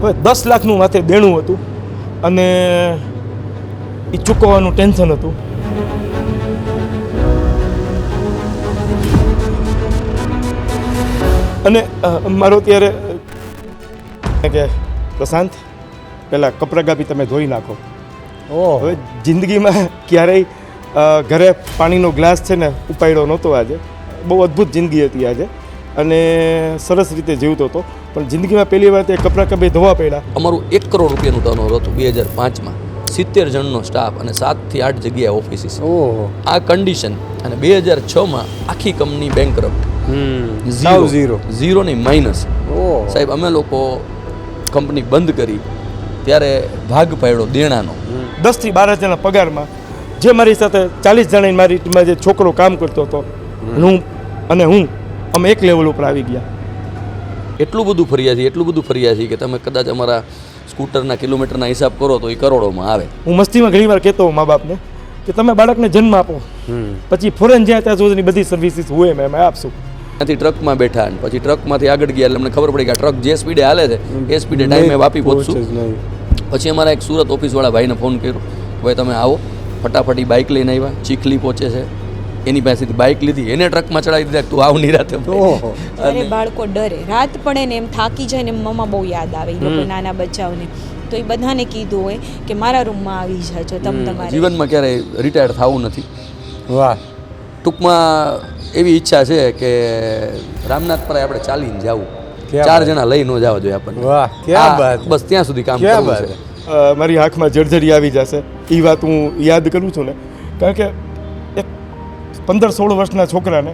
હવે 10 લાખનું માથે દેણું હતું અને એ ચૂકવવાનું ટેન્શન હતું. અને મારો ત્યારે કે પ્રશાંત પહેલાં કપડાં કાપી તમે ધોઈ નાખો. હવે જિંદગીમાં ક્યારેય ઘરે પાણીનો ગ્લાસ છે ને ઉપાડ્યો નહોતો આજે. બહુ અદ્ભુત જિંદગી હતી આજે અને સરસ રીતે જીવતો હતો, પણ જિંદગીમાં પહેલી વાર તે કપડાં કાપી ધોવા પડ્યા. અમારું 1 કરોડ રૂપિયાનું ટર્નઓવર હતું 2005માં, 70 જણનો સ્ટાફ અને 7 થી 8 જગ્યાએ ઓફિસીસ. આ કન્ડિશન અને 2006માં આખી કંપની બેંકરપ્ટ, ઝીરો નહીં માઇનસ. સાહેબ અમે લોકો કંપની બંધ કરી ત્યારે ભાગ પાડ્યો દેણાનો. 10 થી 12 જણા પગારમાં, જે મારી સાથે 40 જણા મારી ટીમમાં જે છોકરો કામ કરતો હતો, હું અમે એક લેવલ ઉપર આવી ગયા. એટલું બધું ફર્યા છીએ કે તમે કદાચ અમારા સ્કૂટરના કિલોમીટરના હિસાબ કરો તો એ કરોડોમાં આવે. હું મસ્તીમાં ઘણી વાર કહેતો મા બાપને કે તમે બાળકને જન્મ આપો, પછી ફોરેન જ્યાં ત્યાં સુધીની બધી સર્વિસીસ હોય મેં આપશું. ત્યાંથી ટ્રકમાં બેઠા અને પછી ટ્રકમાંથી આગળ ગયા એટલે અમને ખબર પડી કે આ ટ્રક જે સ્પીડે હાલે છે એ સ્પીડે ટાઈમે વાપી પહોંચશું. પછી અમારા એક સુરત ઓફિસવાળા ભાઈને ફોન કર્યો કે ભાઈ તમે આવો. ફટાફટ બાઇક લઈને આવ્યા, ચીખલી પહોંચે છે, એની પાસેથી બાઇક લીધી, એને ટ્રકમાં ચડાવી દીધા. તું આવ નહીં રાતે. અરે બાળકો ડરે, રાત પડે ને એમ થાકી જાય ને મમ્મા બહુ યાદ આવે એ લોકો નાના બચ્ચાઓને. તો એ બધાને કીધું હોય કે મારા રૂમમાં આવી જાજો તમે તમારે. જીવનમાં ક્યારેય રિટાયર થવું નથી. વાહ. ટૂંકમાં એવી ઈચ્છા છે કે રામનાથપુરા આપણે ચાલીને જવું, 4 જણા લઈ ન જવા જોઈએ આપણને. વાહ, ક્યાં વાત. બસ ત્યાં સુધી કામ કરવું છે. મારી આંખમાં જર્જરી આવી જશે એ વાત હું યાદ કરું છું ને, કારણ કે એક 15-16 વર્ષના છોકરાને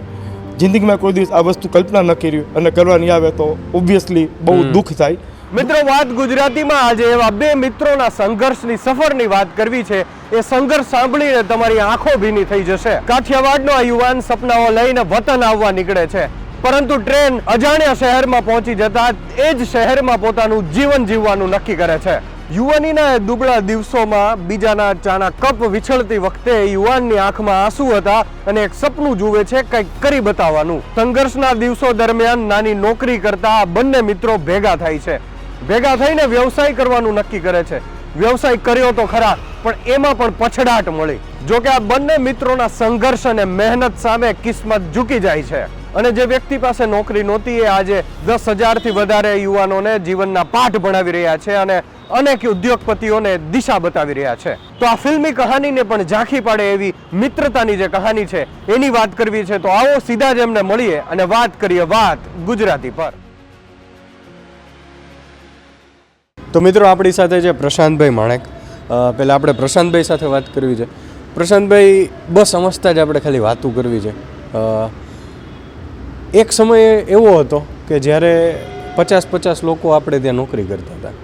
જિંદગીમાં કોઈ દિવસ આ વસ્તુ કલ્પના ન કરી અને કરવાની આવે તો ઓબ્વિયસલી બહુ દુઃખ થાય. મિત્રો, વાત ગુજરાતીમાં આજે એવા 2 મિત્રોના સંઘર્ષની સફરની વાત કરવી છે. એ સંઘર્ષ સાંભળીને તમારી આંખો ભીની થઈ જશે. કાઠિયાવાડનો આ યુવાન સપનાઓ લઈને વતન આવવા નીકળે છે, પરંતુ ટ્રેન અજાણ્યા શહેરમાં પહોંચી જતા એ જ શહેરમાં પોતાનું જીવન જીવવાનું નક્કી કરે છે. યુવાનીના દુબળા દિવસોમાં બીજાના ચાના કપ વિછળતી વખતે યુવાનની આંખમાં આંસુ હતા અને એક સપનું જુએ છે કંઈક કરી બતાવવાનું. સંઘર્ષના દિવસો દરમિયાન નાની નોકરી કરતા આ બંને મિત્રો ભેગા થાય છે. ભેગા થઈને વ્યવસાય કરવાનું નક્કી કરે છે. વ્યવસાય કર્યો તો ખરા, પણ એમાં પણ પછડાટ મળી. જોકે આ બંને મિત્રોના સંઘર્ષ અને મહેનત સામે કિસ્મત ઝૂકી જાય છે અને જે વ્યક્તિ પાસે નોકરી નહોતી એ આજે 10,000થી વધારે યુવાનોને જીવનના પાઠ ભણાવી રહ્યા છે અને અનેક ઉદ્યોગપતિઓને દિશા બતાવી રહ્યા છે. તો આ ફિલ્મી કહાનીને પણ ઝાંખી પાડે એવી મિત્રતાની જે કહાની છે એની વાત કરવી છે. તો આવો સીધા જ એમને મળીએ અને વાત કરીએ વાત ગુજરાતી પર. તો મિત્રો, આપણી સાથે છે પ્રશાંતભાઈ માણેક. પહેલાં આપણે પ્રશાંતભાઈ સાથે વાત કરવી છે. પ્રશાંતભાઈ, બસ સમજતા જ આપણે ખાલી વાતું કરવી છે. એક સમય એવો હતો કે જ્યારે 50-50 લોકો આપણે ત્યાં નોકરી કરતા હતા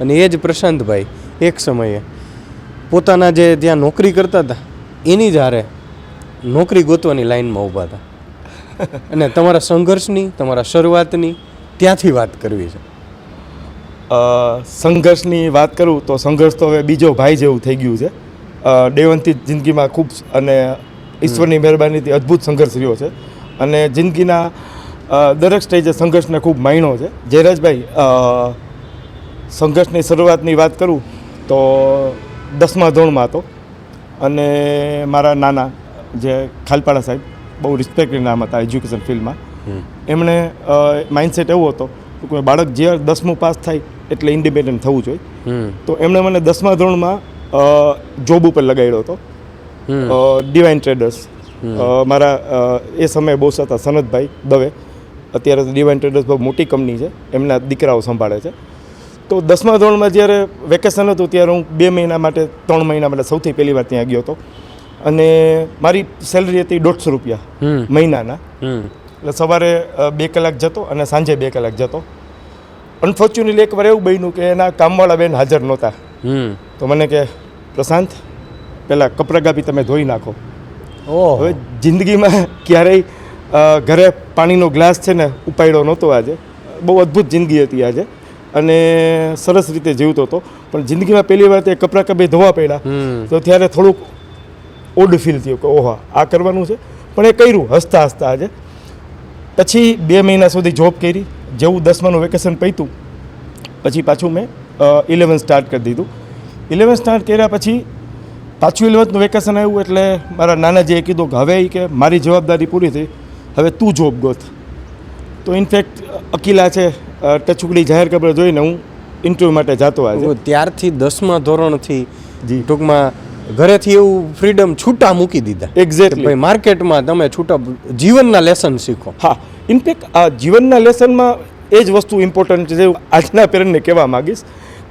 અને એ જ પ્રશાંતભાઈ એક સમયે પોતાના જે ત્યાં નોકરી કરતા હતા એની જ હારે નોકરી ગોતવાની લાઈનમાં ઊભા હતા. અને તમારા સંઘર્ષની, તમારા શરૂઆતની ત્યાંથી વાત કરવી છે. સંઘર્ષની વાત કરું તો સંઘર્ષ તો હવે બીજો ભાઈ જેવું થઈ ગયું છે. ડે વનથી જિંદગીમાં ખૂબ અને ઈશ્વરની મહેરબાનીથી અદ્ભુત સંઘર્ષ રહ્યો છે અને જિંદગીના દરેક સ્ટેજે સંઘર્ષને ખૂબ માણ્યો છે. જયરાજભાઈ, સંઘર્ષની શરૂઆતની વાત કરું તો 10મા ધોરણમાં હતો અને મારા નાના જે ખાલપાડા સાહેબ, બહુ રિસ્પેક્ટેડ નામ હતા એજ્યુકેશન ફિલ્ડમાં. એમણે માઇન્ડસેટ એવો હતો કે બાળક જે 10મું પાસ થાય એટલે ઇન્ડિપેન્ડન્ટ થવું જોઈએ. તો એમણે મને 10મા ધોરણમાં જોબ ઉપર લગાડ્યો હતો. ડિવાઇન ટ્રેડર્સ, મારા એ સમયે બોસ હતા સનતભાઈ દવે. અત્યારે તો ડિવાઇન ટ્રેડર્સ બહુ મોટી કંપની છે, એમના દીકરાઓ સંભાળે છે. તો 10મા ધોરણમાં જ્યારે વેકેશન હતું ત્યારે હું 2 મહિના માટે 3 મહિના માટે સૌથી પહેલી વાર ત્યાં ગયો હતો અને મારી સેલરી હતી 150 રૂપિયા મહિનાના. એટલે સવારે 2 કલાક જતો અને સાંજે 2 કલાક જતો. અનફોર્ચ્યુનેટલી એકવાર એવું બન્યું કે એના કામવાળા બેન હાજર નહોતા. તો મને કે પ્રશાંત, પહેલાં કપડાં કાપી તમે ધોઈ નાખો. હવે જિંદગીમાં ક્યારેય ઘરે પાણીનો ગ્લાસ છે ને ઉપાડ્યો નહોતો આજે. બહુ અદ્ભુત જિંદગી હતી આજે અને સરસ રીતે જીવતો હતો, પણ જિંદગીમાં પહેલી વાર તે કપડાં કાપી ધોવા પડ્યા તો ત્યારે થોડુંક ઓડ ફીલ થયું કે ઓહો આ કરવાનું છે. પણ એ કર્યું હસતા હસતા આજે. પછી 2 મહિના સુધી જોબ કરી. જેવું 10માનું વેકેશન પત્યું પછી પાછું મેં 11 સ્ટાર્ટ કરી દીધું. 11 સ્ટાર્ટ કર્યા પછી પાછું 11થનું વેકેશન આવ્યું એટલે મારા નાનાજીએ કીધું કે હવે કે મારી જવાબદારી પૂરી થઈ, હવે તું જોબ ગોત. તો ઇનફેક્ટ અકીલા છે ટચુકડી જાહેર ખબર જોઈને હું ઇન્ટરવ્યૂ માટે જતો આજે. ત્યારથી 10મા ધોરણથી જી. ટૂંકમાં ઘરેથી એવું ફ્રીડમ છૂટા મૂકી દીધા. એક્ઝેક્ટલી. ભાઈ માર્કેટમાં તમે છૂટા જીવનના લેસન શીખો. હા, ઇનફેક્ટ આ જીવનના લેસનમાં એ જ વસ્તુ ઇમ્પોર્ટન્ટ છે જે આજના પેરેન્ટને કહેવા માગીશ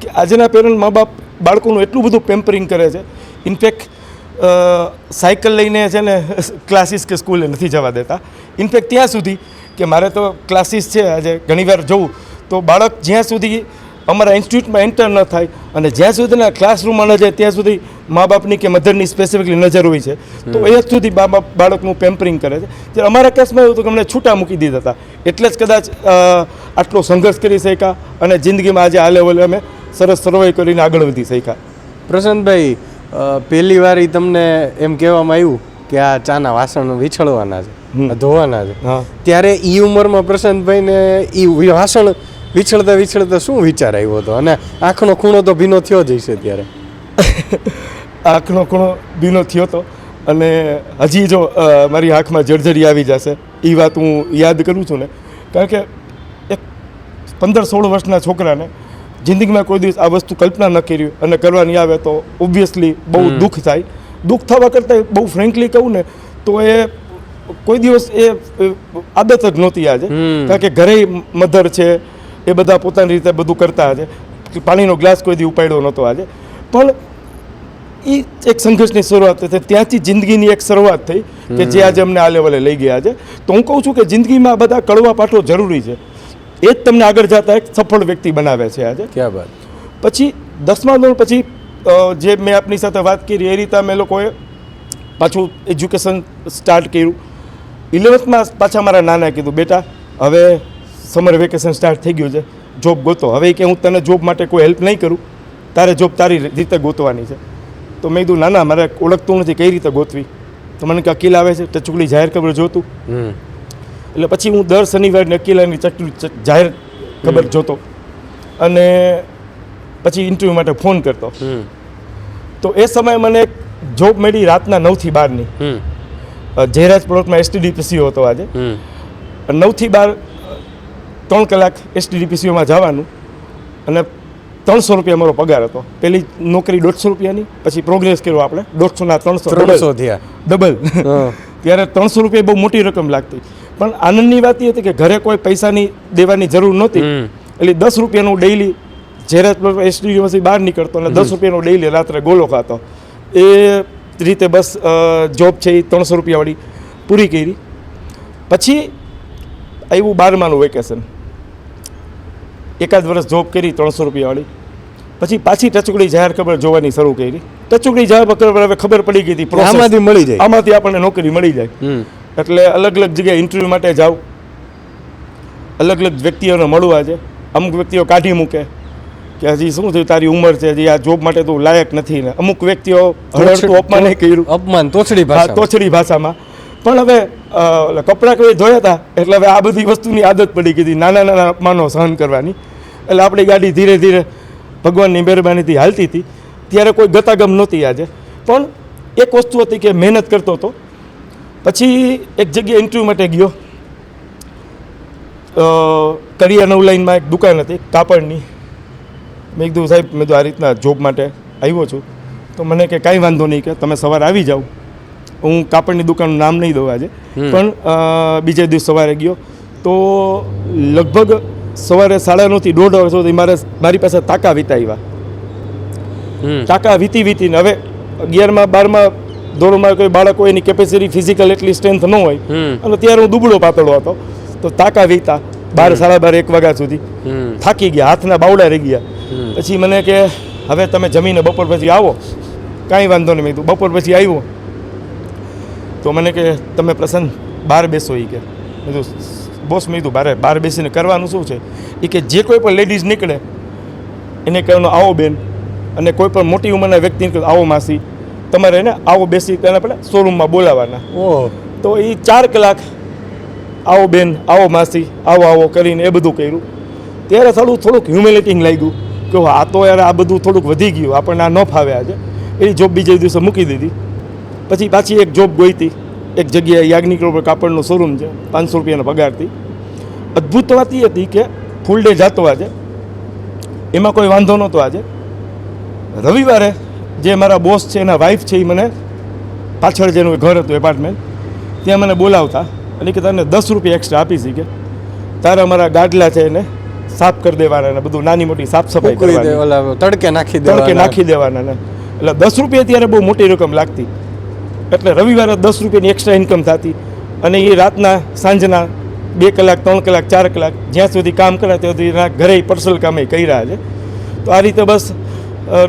કે આજના પેરેન્ટ મા બાપ બાળકોનું એટલું બધું પેમ્પરિંગ કરે છે. ઇનફેક્ટ સાયકલ લઈને છે ને ક્લાસીસ કે સ્કૂલે નથી જવા દેતા. ઇનફેક્ટ ત્યાં સુધી કે મારે તો ક્લાસીસ છે આજે ઘણીવાર જવું તો બાળક જ્યાં સુધી અમારા ઇન્સ્ટિટ્યૂટમાં એન્ટર ન થાય અને જ્યાં સુધીના ક્લાસરૂમમાં ન જાય ત્યાં સુધી મા બાપની કે મધરની સ્પેસિફિકલી નજર હોય છે. તો એ સુધી મા બાપ બાળકનું પેમ્પરિંગ કરે છે. જ્યારે અમારા કેસમાં એવું હતું કે અમને છૂટા મૂકી દીધા હતા એટલે જ કદાચ આટલો સંઘર્ષ કરી શક્યા અને જિંદગીમાં આજે આ લેવલે અમે સરસ સર્વાઈવ કરીને આગળ વધી શક્યા. પ્રશાંતભાઈ, પહેલી વાર તમને એમ કહેવામાં આવ્યું કે આ ચાના વાસણ વિછળવાના છે, ધોવાના છે, હા, ત્યારે એ ઉંમરમાં પ્રશાંતભાઈને એ વાસણ વિછળતા વિછળતા શું વિચાર આવ્યો હતો અને આંખનો ખૂણો તો ભીનો થયો જ હશે ત્યારે? આંખનો ખૂણો ભીનો થયો હતો અને હજી જો મારી આંખમાં જર્જરી આવી જશે એ વાત હું યાદ કરું છું ને, કારણ કે એક 15-16 વર્ષના છોકરાને જિંદગીમાં કોઈ દિવસ આ વસ્તુ કલ્પના ન કરી અને કરવાની આવે તો ઓબ્વિયસલી બહુ દુઃખ થાય. દુઃખ થવા કરતાં બહુ ફ્રેન્કલી કહું ને તો એ કોઈ દિવસ એ આદત જ નહોતી આજે, કારણ કે ઘરે મધર છે એ બધા પોતાની રીતે બધું કરતા આજે, પાણીનો ગ્લાસ કોઈ દી ઉપાડ્યો નહોતો આજે. પણ એ એક સંઘર્ષની શરૂઆત થઈ, ત્યાંથી જિંદગીની એક શરૂઆત થઈ કે જે આજે અમને આ લેવલે લઈ ગયા છે. તો હું કહું છું કે જિંદગીમાં આ બધા કડવા પાઠો જરૂરી છે, એ જ તમને આગળ જતા એક સફળ વ્યક્તિ બનાવે છે આજે. ક્યાં વાત. પછી 10મા ધોરણ પછી જે મેં આપની સાથે વાત કરી એ રીતે અમે લોકોએ પાછું એજ્યુકેશન સ્ટાર્ટ કર્યું. 11થમાં પાછા મારા નાનાએ કીધું બેટા હવે સમર વેકેશન સ્ટાર્ટ થઈ ગયું છે, જોબ ગોતો. હવે કે હું તને જોબ માટે કોઈ હેલ્પ નહીં કરું, તારે જોબ તારી રીતે ગોતવાની છે. તો મેં કીધું ના મારે ઓળખતું નથી કઈ રીતે ગોતવી. તો મને કે અકીલ આવે છે ટચુકડી જાહેર ખબર જોતું. એટલે પછી હું દર શનિવારને અકીલાની જાહેર ખબર જોતો અને પછી ઇન્ટરવ્યૂ માટે ફોન કરતો. તો એ સમયે મને એક જોબ મળી રાતના 9 થી 12ની. જયરાજ પ્લોટમાં STDPCO હતો આજે. 9 થી 12 3 કલાક STDPCOમાં જવાનું અને 300 રૂપિયા મારો પગાર હતો. પહેલી નોકરી 150 રૂપિયાની, પછી પ્રોગ્રેસ કર્યો આપણે 150 ના 300 થયા ડબલ. ત્યારે 300 રૂપિયા બહુ મોટી રકમ લાગતી. પણ આનંદની વાત એ હતી કે ઘરે કોઈ પૈસાની દેવાની જરૂર નહોતી. એટલે 10 રૂપિયાનું ડેઈલી જયરાજ STDમાંથી બહાર નીકળતો અને 10 રૂપિયાનું ડેઈલી રાત્રે ગોલો ખાતો. એ રીતે બસ જોબ છે એ 300 રૂપિયાવાળી પૂરી કરી. પછી આવ્યું 12માનું વેકેશન. એકાદ વર્ષ જોબ કરી 300 રૂપિયાવાળી. પછી પાછી ટચુકડી જાહેર ખબર જોવાની શરૂ કરી. ટચુકડી જાહેર ખબર હવે ખબર પડી ગઈ હતી આમાંથી મળી જાય, આમાંથી આપણને નોકરી મળી જાય. એટલે અલગ અલગ જગ્યાએ ઇન્ટરવ્યૂ માટે જાઉં, અલગ અલગ વ્યક્તિઓને મળવા છે. અમુક વ્યક્તિઓ કાઢી મૂકે કે હજી શું થયું તારી ઉંમર છે, હજી આ જોબ માટે તું લાયક નથી. ને અમુક વ્યક્તિઓ હળહળતું અપમાન કર્યું, અપમાન તોછડી ભાષામાં. પણ હવે કપડાં કોઈ ધોયા હતા એટલે હવે આ બધી વસ્તુની આદત પડી ગઈ હતી, નાના નાના અપમાનો સહન કરવાની. એટલે આપણી ગાડી ધીરે ધીરે ભગવાનની મહેરબાનીથી હાલતી હતી. ત્યારે કોઈ ગતાગમ નહોતી આજે. પણ એક વસ્તુ હતી કે મહેનત કરતો હતો. પછી એક જગ્યાએ ઇન્ટરવ્યૂ માટે ગયો. કરિયા 9 લાઈનમાં એક દુકાન હતી કાપડની. મેં કીધું સાહેબ મેં તો આ રીતના જોબ માટે આવ્યો છું. તો મને કે કાંઈ વાંધો નહીં કે તમે સવારે આવી જાઓ. હું કાપડની દુકાનનું નામ નહીં દઉં આજે, પણ બીજે દિવસ સવારે ગયો તો લગભગ સવારે 9:30 થી 1:30 સુધી મારી પાસે તાકા વીતા. તાકા વીતીને હવે 11મા 12મા ધોરણમાં કોઈ બાળકો એની કેપેસિટી ફિઝિકલ એટલી સ્ટ્રેન્થ ન હોય અને ત્યારે હું દુબળો પાતળો હતો. તો તાકા વીતા 12, 12:30, 1 વાગ્યા સુધી થાકી ગયા, હાથના બાવડા રહી ગયા. પછી મને કે હવે તમે જમીને બપોર પછી આવો. કાંઈ વાંધો નહીં. મેં કીધું બપોર પછી આવ્યો તો મને કે તમે પ્રસન્ન બહાર બેસો. એ કે મેં કીધું બોસ મેં કીધું બહાર બેસીને કરવાનું શું છે? એ કે જે કોઈ પણ લેડીઝ નીકળે એને કહેવાનું આવો બેન, અને કોઈ પણ મોટી ઉંમરના વ્યક્તિને કહે આવો માસી. તમારે એને આવો બેસી તેને પહેલાં શોરૂમમાં બોલાવવાના. તો એ 4 કલાક આવો બેન, આવો માસી, આવો કરીને એ બધું કર્યું. ત્યારે થોડુંક હ્યુમિલેટિંગ લાગ્યું કે આ તો યાર આ બધું થોડુંક વધી ગયું, આપણને આ ન ફાવે આજે. એની જોબ બીજે દિવસે મૂકી દીધી. પછી પાછી એક જોબ ગોઈતી એક જગ્યાએ યાજ્ઞિક રોડ પર કાપડનો શોરૂમ છે, 500 રૂપિયાનો પગારથી. અદ્ભુત વાત એ હતી કે ફૂલ ડે જતો આજે, એમાં કોઈ વાંધો નહોતો. આજે રવિવારે જે મારા બોસ છે એના વાઈફ છે એ મને પાછળ જેનું ઘર હતું એપાર્ટમેન્ટ, ત્યાં મને બોલાવતા અને કે તને 10 રૂપિયા એક્સ્ટ્રા આપી છે, કે તારા અમારા ગાડલા છે એને સાફ કરી દેવાના ને બધું નાની મોટી સાફ સફાઈ કરવાની, તડકે નાખી દેવાના ને. એટલે 10 રૂપિયા ત્યારે બહુ મોટી રકમ લાગતી. એટલે રવિવારે 10 રૂપિયાની એક્સ્ટ્રા ઇન્કમ થતી અને એ રાતના સાંજના 2 કલાક 3 કલાક 4 કલાક જ્યાં સુધી કામ કરે ત્યાં સુધી એના ઘરે પર્સનલ કામે કર્યા છે. તો આ રીતે બસ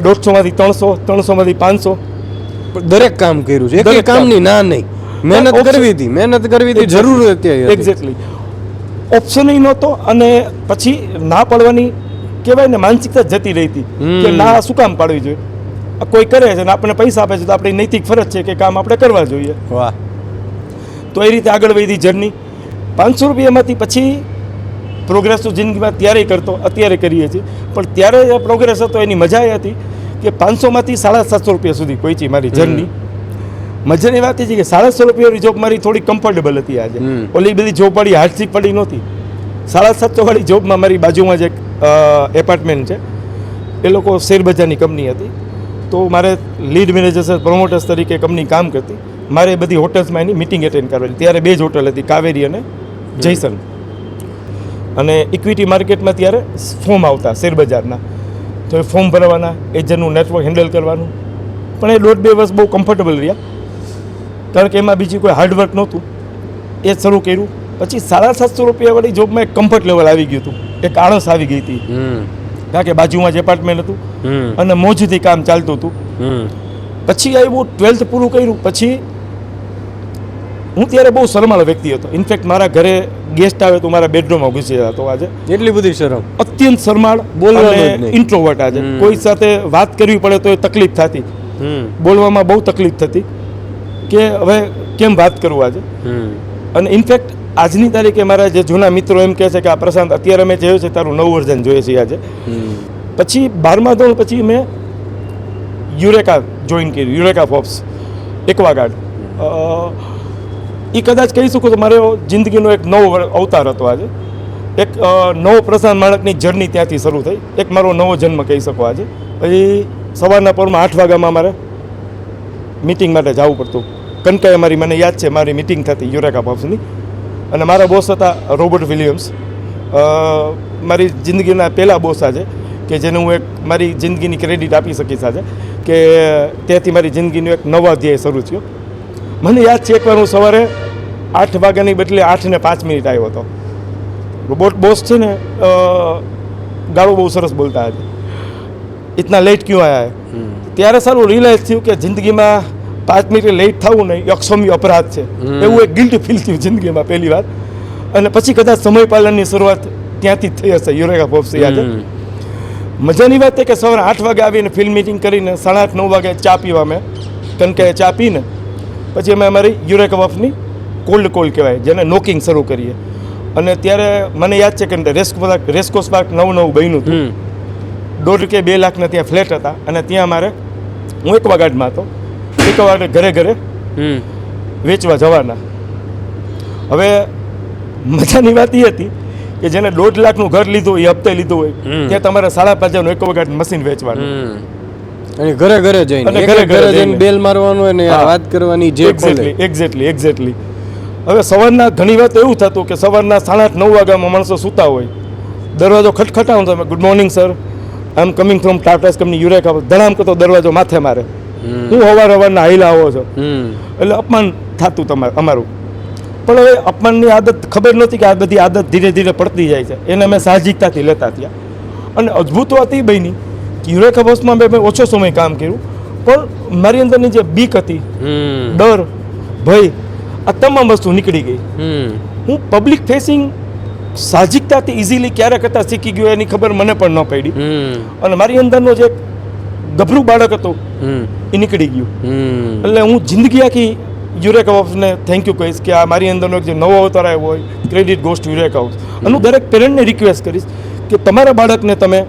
150માંથી 300, 300માંથી 500 દરેક કામ કર્યું છે. એક કામની ના નહીં, મહેનત કરવી હતી, જરૂર હતી. એક્ઝેક્ટલી, ઓપ્શન નહોતો. અને પછી ના પાડવાની કહેવાય ને માનસિકતા જતી રહી હતી કે ના શું કામ પાડવી જોઈએ, કોઈ કરે છે ને આપણને પૈસા આપે છે તો આપણી નૈતિક ફરજ છે કે કામ આપણે કરવા જોઈએ. વાહ. તો એ રીતે આગળ વધી જર્ની. 500 રૂપિયામાંથી પછી પ્રોગ્રેસ તો જિંદગીમાં ત્યારે કરતો, અત્યારે કરીએ છીએ, પણ ત્યારે જે પ્રોગ્રેસ હતો એની મજા એ હતી કે 500માંથી 750 રૂપિયા સુધી પહોંચી મારી જર્ની. મજાની વાત એ છે કે 750 રૂપિયાની જોબ મારી થોડી કમ્ફર્ટેબલ હતી. આજે ઓલી બધી જોબ વાળી હાર્ડથી પડી નહોતી. 750 વાળી જોબમાં મારી બાજુમાં જ એક એપાર્ટમેન્ટ છે, એ લોકો શેરબજારની કંપની હતી. તો મારે લીડ મેનેજર પ્રમોટર્સ તરીકે કંપની કામ કરતી. મારે બધી હોટલ્સમાં એની મિટિંગ એટેન્ડ કરવાની. ત્યારે 2 જ હોટલ હતી, કાવેરી અને જયસન. અને ઇક્વિટી માર્કેટમાં ત્યારે ફોર્મ આવતા શેરબજારના, તો એ ફોર્મ ભરવાના, એજન્ટનું નેટવર્ક હેન્ડલ કરવાનું. પણ એ 1.5-2 વર્ષ બહુ કમ્ફર્ટેબલ રહ્યા, કારણ કે એમાં બીજી કોઈ હાર્ડવર્ક નહોતું. એ શરૂ કર્યું. પછી 750 રૂપિયાવાળી જોબમાં એક કમ્ફર્ટ લેવલ આવી ગયું હતું, એક આળસ આવી ગઈ હતી, કારણ કે બાજુમાં જ એપાર્ટમેન્ટ હતું અને મોજથી કામ ચાલતું હતું. પછી આવ્યું 12th પૂરું કર્યું. પછી હું ત્યારે બહુ શરમાળ વ્યક્તિ હતો. ઇનફેક્ટ મારા ઘરે ગેસ્ટ આવે તો મારા બેડરૂમમાં ઘૂસી જતો. આજે એટલી બધી શરમ, અત્યંત શરમાળ, બોલવાનું ઇન્ટ્રોવર્ટ. આજે કોઈ સાથે વાત કરવી પડે તો એ તકલીફ થતી, બોલવામાં બહુ તકલીફ થતી કે હવે કેમ વાત કરવું આજે. અને ઇનફેક્ટ આજની તારીખે મારા જે જૂના મિત્રો એમ કહે છે કે આ પ્રશાંત અત્યારે મેં જોયું છે તારું નવું વર્ઝન જોઈએ છે આજે. પછી 12મા ધોરણ પછી મેં યુરેકા જોઈન કર્યું, યુરેકા ફોર્બ્સ એક્વાગાર્ડ. એ કદાચ કહી શકું તો મારો જિંદગીનો એક નવો અવતાર હતો. આજે એક નવો પ્રશાંત માણકની જર્ની ત્યાંથી શરૂ થઈ. એક મારો નવો જન્મ કહી શકો આજે. પછી સવારના પરમાં 8 વાગ્યામાં મારે મિટિંગ માટે જવું પડતું. કનકાએ મને યાદ છે, મારી મિટિંગ થતી યુરેકા ફોર્બ્સની. અને મારા બોસ હતા રોબર્ટ વિલિયમ્સ, મારી જિંદગીના પહેલા બોસ આજે, કે જેને હું એક મારી જિંદગીની ક્રેડિટ આપી શકીશ આજે, કે ત્યાંથી મારી જિંદગીનો એક નવો અધ્યાય શરૂ થયો. મને યાદ છે એકવાર હું સવારે 8 વાગ્યાની બદલે 8:05 આવ્યો હતો. રોબોટ બોસ છે ને ગાળો બહુ સરસ બોલતા હતા, ઇતના લેટ ક્યું આયા હે. ત્યારે સારું રિયલાઇઝ થયું કે જિંદગીમાં 5 મિનિટ લેટ થવું નહીં એ અક્ષમ્ય અપરાધ છે. એવું એક ગિલ્ટ ફીલ થયું જિંદગીમાં પહેલી વાર. અને પછી કદાચ સમય પાલનની શરૂઆત ત્યાંથી જ થઈ હશે યુરેકા ફોર્બ્સ. આજે મજાની વાત એ કે સવારે 8 વાગે આવીને ફિલ્મ મિટિંગ કરીને 8:30-9 વાગે ચા પીવા મેં કનકાએ ચા પીને પછી અમે અમારી યુરેકા ફોર્બ્સની કોલ્ડ કોલ કહેવાય જેને નોકિંગ શરૂ કરીએ. અને ત્યારે મને યાદ છે કે રેસ્કોસ પાર્ક નવું બન્યું હતું. 1.5 કે 2 લાખના ત્યાં ફ્લેટ હતા. અને ત્યાં મારે હું એક્વાગાર્ડમાં હતો, એક્વાગાર્ડ ઘરે વેચવા જવાના. હવે મજાની વાત એ હતી કે જેને 1.5 લાખનું ઘર લીધું એ હપ્તે લીધું હોય ત્યાં તમારે 5.5 એક્વાગાર્ડ મશીન વેચવાનું. અને ઘરે જઈને બેલ મારવાનું અને વાત કરવાની. એક્ઝેક્ટલી. હવે સવારના ઘણી વાર એવું થતું કે સવારના 8:30-9 વાગ્યામાં માણસો સૂતા હોય, દરવાજો ખટખટાવો તમે good morning sir, I am coming from Tatas company eureka. ધડામ કરતો દરવાજો માથે મારે, હું હવારના હાઈલા આવો છો. એટલે અપમાન થતું અમારું. પણ હવે અપમાનની આદત ખબર નહોતી કે આ બધી આદત ધીરે ધીરે પડતી જાય છે. એને અમે સાહજિકતાથી લેતા થયા. અને અદ્ભુત વાત એ બની કે યુરેકા ફોર્બ્સમાં મેં ઓછો સમય કામ કર્યું, પણ મારી અંદરની જે બીક હતી, ડર, ભય, આ તમામ વસ્તુ નીકળી ગઈ. હું પબ્લિક ફેસિંગ સાહજિકતાથી ઇઝીલી ક્યારે કરતાં શીખી ગયો એની ખબર મને પણ ન પડી. અને મારી અંદરનો જે ગભરું બાળક હતો એ નીકળી ગયું. એટલે હું જિંદગી આખી યુરેકા ફોર્બ્સને થેન્ક યુ કહીશ કે આ મારી અંદરનો જે નવો અવતાર આવ્યો હોય, credit goes to Eureka Forbes. અને હું દરેક પેરેન્ટને રિક્વેસ્ટ કરીશ કે તમારા બાળકને તમે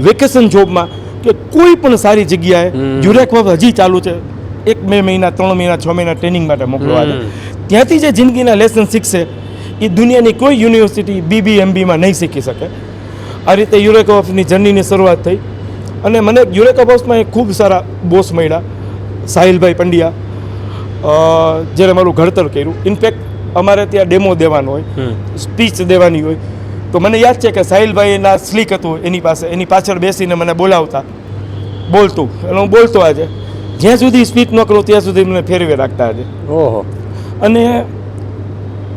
વેકેશન જોબમાં કે કોઈ પણ સારી જગ્યાએ યુરેકા હજી ચાલુ છે 1-2 મહિના 3 મહિના 6 મહિના ટ્રેનિંગ માટે મોકલવા છે. ત્યાંથી જે જિંદગીના લેસન શીખશે એ દુનિયાની કોઈ યુનિવર્સિટી BBMBમાં નહીં શીખી શકે. આ રીતે યુરેકા ઓફની જર્નીની શરૂઆત થઈ અને મને યુરેકા બોસમાં એક ખૂબ સારા બોસ મળ્યા, સાહિલભાઈ પંડ્યા, જ્યારે મારું ઘડતર કર્યું. ઇનફેક્ટ અમારે ત્યાં ડેમો દેવાનો હોય, સ્પીચ દેવાની હોય, તો મને યાદ છે કે સાહિલભાઈ એના સ્લીક હતું એની પાછળ બેસીને મને બોલાવતા, બોલતું એટલે હું બોલતો આજે જ્યાં સુધી સ્પીચ ન કરું ત્યાં સુધી મને ફેરવી રાખતા આજે. ઓહો. અને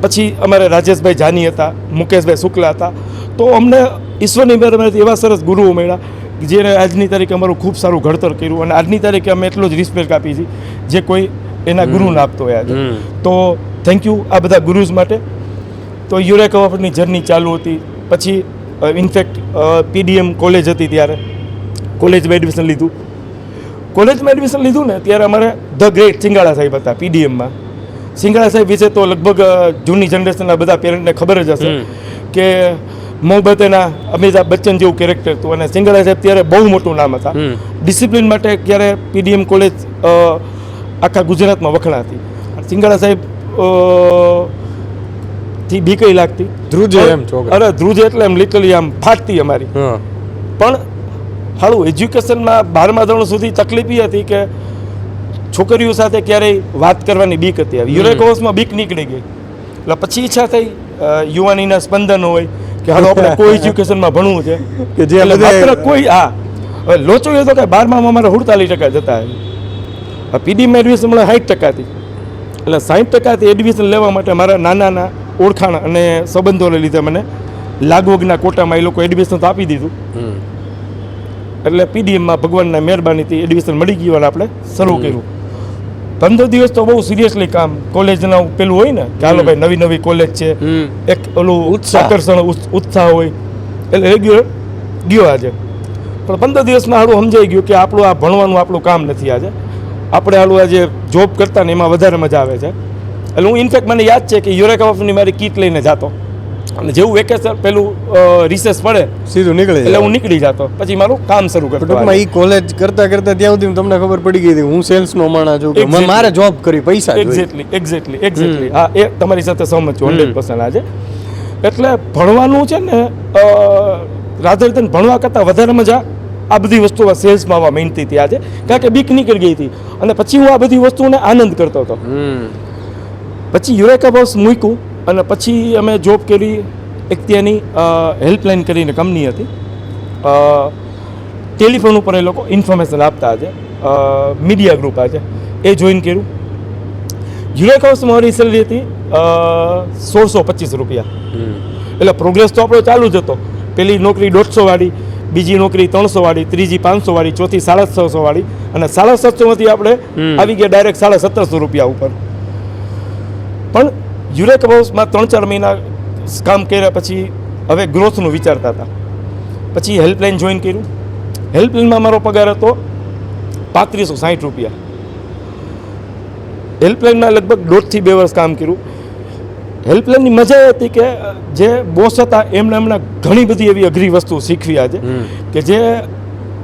પછી અમારે રાજેશભાઈ જાની હતા, મુકેશભાઈ શુક્લા હતા. તો અમને ઈશ્વરની મહેરબાનીથી એવા સરસ ગુરુઓ મળ્યા જેને આજની તારીખે અમારું ખૂબ સારું ઘડતર કર્યું અને આજની તારીખે અમે એટલો જ રિસ્પેક્ટ આપી છે જે કોઈ એના ગુરુને આપતો હોય આજે. તો થેન્ક યુ આ બધા ગુરુઝ માટે. તો યુરેકા ઓફની જર્ની ચાલુ હતી. પછી ઇનફેક્ટ PDM કોલેજ હતી ત્યારે કોલેજમાં એડમિશન લીધું. કોલેજમાં એડમિશન લીધું ને ત્યારે અમારે ધ ગ્રેટ સિંગાળા સાહેબ હતા PDMમાં. સિંગાળા સાહેબ વિશે તો લગભગ જૂની જનરેશનના બધા પેરેન્ટને ખબર જ હશે કે મોહબ્બતેના અમિતાભ બચ્ચન જેવું કેરેક્ટર હતું અને સિંગાળા સાહેબ ત્યારે બહુ મોટું નામ હતા. ડિસિપ્લિન માટે ક્યારે PDM કોલેજ આખા ગુજરાતમાં વખણાતી. સિંગાળા સાહેબ થી બીક લાગતી. ધ્રુજે એમ છોકરા. અરે ધ્રુજે એટલે એમ લિટરલી આમ ફાટતી અમારી. પણ હાલું એજ્યુકેશનમાં 12મા ધોરણ સુધી તકલીફ એ હતી કે છોકરીઓ સાથે ક્યારેય વાત કરવાની બીક હતી. યુરેકા ઓફમાં બીક નીકળી ગઈ એટલે પછી ઈચ્છા થઈ યુવાનીના સ્પંદન હોય કે હાલો આપણે કોઈ એજ્યુકેશનમાં ભણવું છે કે જે માત્ર કોઈ હવે લોચો એ તો કે 12માં અમારે 47% જતા. PDમાં એડમિશન મળે 60% એટલે 60% એડમિશન લેવા માટે મારા નાના ઓળખાણ અને સંબંધોને લીધે મને લાગવગના કોટામાં એ લોકો એડમિશન તો આપી દીધું. એટલે PDMમાં ભગવાનના મહેરબાનીથી એડમિશન મળી ગયું અને આપણે શરૂ કર્યું. 15 દિવસ તો બહુ સિરિયસલી કામ. કોલેજના પેલું હોય ને કે હાલો ભાઈ નવી નવી કોલેજ છે, એક ઓલું આકર્ષણ ઉત્સાહ હોય એટલે રેગ્યુલર ગયો આજે. પણ 15 દિવસમાં હાલું સમજાઈ ગયું કે આપણું આ ભણવાનું આપણું કામ નથી આજે. આપણે હાલું આજે જોબ કરતા ને એમાં વધારે મજા આવે છે. એટલે હું ઇનફેક્ટ મને યાદ છે કે યુરેકા ઓફની મારી કીટ લઈને જતો અને જેવું વેકેશન પેલું રિસેસ પડે સીધું નીકળી એટલે હું નીકળી જતો, પછી મારું કામ શરૂ કરતો. ટૂંકમાં ઈ કોલેજ કરતા ત્યાં સુધી તમને ખબર પડી ગઈ હતી હું સેલ્સનો માણસ છું કે મારે જોબ કરી પૈસા જોઈએ. એક્ઝેક્ટલી હા, એ તમારી સાથે સહમત છું 100% આજે. એટલે ભણવાનું છે ને રાધર ધન ભણવા કરતાં વધારે મજા આ બધી વસ્તુમાં સેલ્સમાં આવવા માંડતી હતી આજે, કારણ કે બીક નીકળી ગઈ હતી અને પછી હું આ બધી વસ્તુઓને આનંદ કરતો હતો. પછી યુરેકા બોસ મૂક્યું અને પછી અમે જોબ કરી એક ત્યાંની હેલ્પલાઇન કરીને કંપની હતી. ટેલિફોન ઉપર એ લોકો ઇન્ફોર્મેશન આપતા આજે, મીડિયા ગ્રુપ આજે એ જોઈન કર્યું. યુરેકા બોસમાં મારી સેલરી હતી 1625 રૂપિયા. એટલે પ્રોગ્રેસ તો આપણો ચાલુ જ હતો. પેલી નોકરી 150 વાળી, બીજી નોકરી 300 વાળી, ત્રીજી 500 વાળી, ચોથી 750 વાળી અને 750માંથી આપણે આવી ગયા ડાયરેક્ટ 1750 રૂપિયા ઉપર. પણ યુરેકા બોસમાં 3-4 મહિના કામ કર્યા પછી હવે ગ્રોથનું વિચારતા હતા. પછી હેલ્પલાઇન જોઈન કર્યું. હેલ્પલાઇનમાં મારો પગાર હતો 3560 રૂપિયા. હેલ્પલાઇનમાં લગભગ 1.5 થી 2 વર્ષ કામ કર્યું. હેલ્પલાઇનની મજા એ હતી કે જે બોસ હતા એમણે ઘણી બધી એવી અઘરી વસ્તુ શીખવી આજે કે જે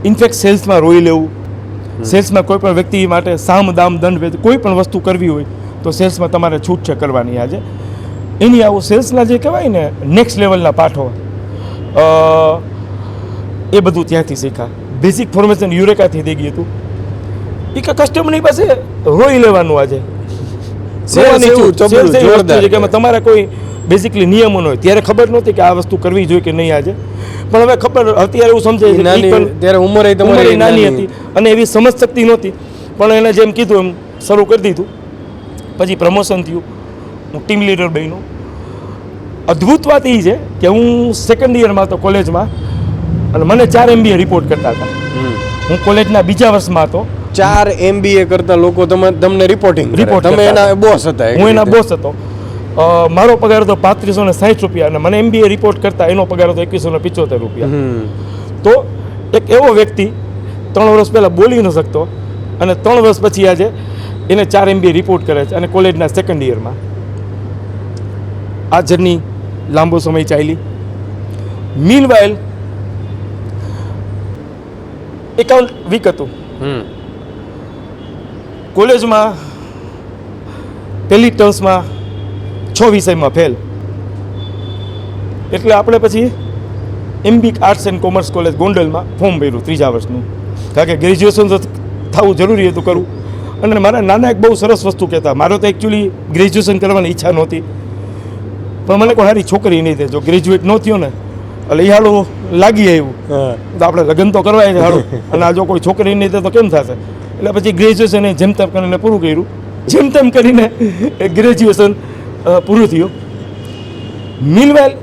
ઇનફેક્ટ સેલ્સમાં રોઈ લેવું, સેલ્સમાં કોઈ પણ વ્યક્તિ માટે સામ દામ દંડ કોઈ પણ વસ્તુ કરવી હોય તો સેલ્સમાં તમારે છૂટ છે કરવાની આજે. એની આવું સેલ્સના જે કહેવાય ને નેક્સ્ટ લેવલના પાઠો એ બધું ત્યાંથી શીખ્યા. બેઝિક ફોર્મેશન યુરેકાથી થઈ ગયું હતું. એ કે કસ્ટમરની પાસે રોઈ લેવાનું આજે. તમારા કોઈ બેઝિકલી નિયમો હોય ત્યારે ખબર નહોતી કે આ વસ્તુ કરવી જોઈએ કે નહીં આજે, પણ હવે ખબર અત્યારે એવું સમજાય છે ત્યારે ઉંમર નાની હતી અને એવી સમજ શક્તિ નહોતી, પણ એને જેમ કીધું એમ શરૂ કરી દીધું. પછી પ્રમોશન થયું, હું ટીમ લીડર બન્યો. અદ્ભુત વાત એ છે કે હું સેકન્ડ યરમાં હતો કોલેજમાં અને મને 4 MBA રિપોર્ટ કરતા હતા. હું કોલેજના બીજા વર્ષમાં હતો. 4 MBA કરતા લોકો તમને રિપોર્ટ તમે એના બોસ હતા? હું એના બોસ હતો. મારો પગાર હતો 3560 રૂપિયા અને મને MBA રિપોર્ટ કરતા એનો પગાર હતો 2175 રૂપિયા. તો એક એવો વ્યક્તિ 3 વર્ષ પહેલાં બોલી ન શકતો અને 3 વર્ષ પછી આજે એને 4 MBA રિપોર્ટ કરે છે અને કોલેજના સેકન્ડ યરમાં. આ જર્ની લાંબો સમય ચાલી મીન વાઇલ એકાઉન્ટ વીક હતું. કોલેજમાં પહેલી ટર્મ્સમાં 6 વિષયમાં ફેલ, એટલે આપણે પછી MB arts and commerce college ગોંડલમાં ફોર્મ ભર્યું 3જા વર્ષનું, કારણ કે ગ્રેજ્યુએશન તો થવું જરૂરી હતું કરવું. અને મારા નાના એક બહુ સરસ વસ્તુ કહેતા, મારો તો એકચ્યુઅલી ગ્રેજ્યુએશન કરવાની ઈચ્છા નહોતી, પણ મને કોઈ સારી છોકરી નહીં થઈ, જો ગ્રેજ્યુએટ ન થયો ને એટલે એ હાડું લાગી આવ્યું તો આપણે લગ્ન તો કરવાય છે હાડું, અને આ જો કોઈ છોકરી નહીં થાય તો કેમ થશે. એટલે પછી ગ્રેજ્યુએશન જેમ તેમ કરીને પૂરું કર્યું, જેમ તેમ કરીને ગ્રેજ્યુએશન પૂરું થયું. મીનવાઇલ